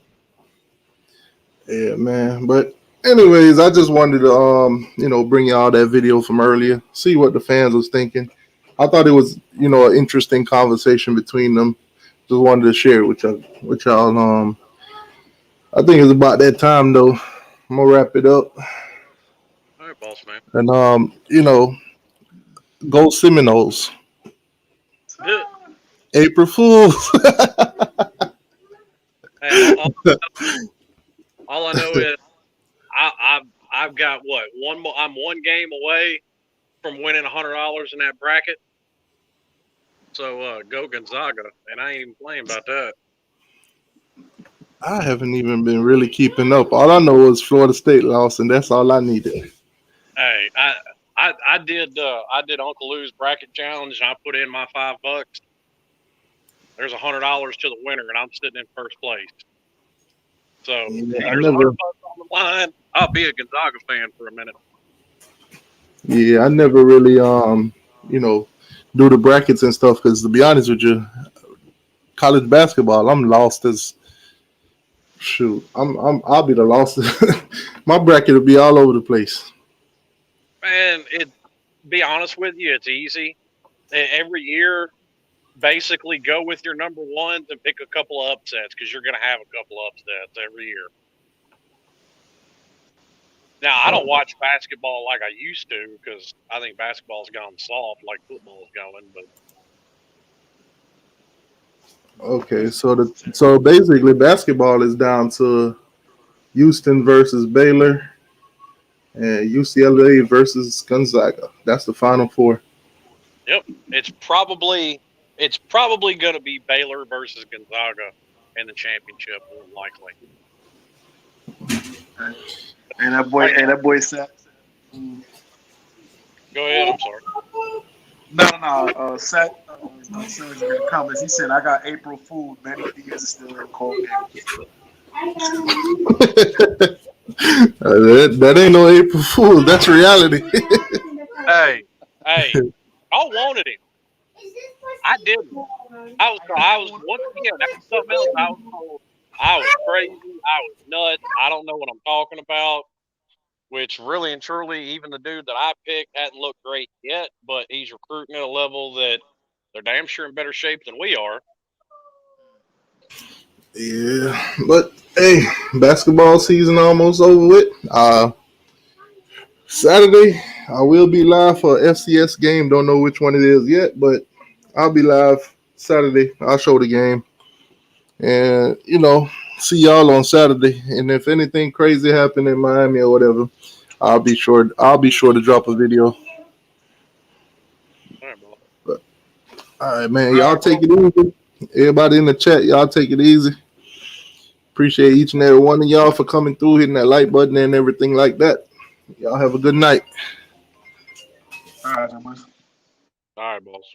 Yeah, man. But anyways, I just wanted to bring y'all that video from earlier, see what the fans was thinking. I thought it was, an interesting conversation between them. Just wanted to share it with y'all. I think it's about that time though. I'm gonna wrap it up. All right, boss man. And go Seminoles. Yeah. April Fools. Hey, all I know is I've got one more. I'm one game away from winning $100 in that bracket. So go Gonzaga, and I ain't even playing about that. I haven't even been really keeping up. All I know is Florida State lost, and that's all I needed. Hey, I did Uncle Lou's bracket challenge, and I put in my $5. There's $100 to the winner, and I'm sitting in first place. So there's $100 on the line. I'll be a Gonzaga fan for a minute. Yeah, I never really do the brackets and stuff because to be honest with you, college basketball, I'm lost as shoot. I'll be the lost. My bracket will be all over the place. Man, be honest with you, it's easy. Every year, basically go with your number ones and pick a couple of upsets because you're going to have a couple of upsets every year. Now, I don't watch basketball like I used to because I think basketball's gone soft like football's going. But okay, so basically basketball is down to Houston versus Baylor and UCLA versus Gonzaga. That's the Final Four. Yep, it's probably going to be Baylor versus Gonzaga in the championship, more than likely. And that boy said. Go ahead. I'm sorry. No. Seth said in the comments. He said, "I got April Fool. Manny Diaz is still in cold game." That ain't no April Fool. That's reality. Hey, I wanted him. I didn't. I was once again. That was something else. I was told I was crazy. I was nuts. I don't know what I'm talking about. Which really and truly, even the dude that I picked hadn't looked great yet, but he's recruiting at a level that they're damn sure in better shape than we are. Yeah, but hey, basketball season almost over with. Saturday, I will be live for a FCS game. Don't know which one it is yet, but I'll be live Saturday. I'll show the game. And see y'all on Saturday. And if anything crazy happen in Miami or whatever, I'll be sure to drop a video. All right, boss. But, all right, man. All Y'all right, take well, it easy. Everybody in the chat, y'all take it easy. Appreciate each and every one of y'all for coming through, hitting that like button and everything like that. Y'all have a good night. All right, all right, boss.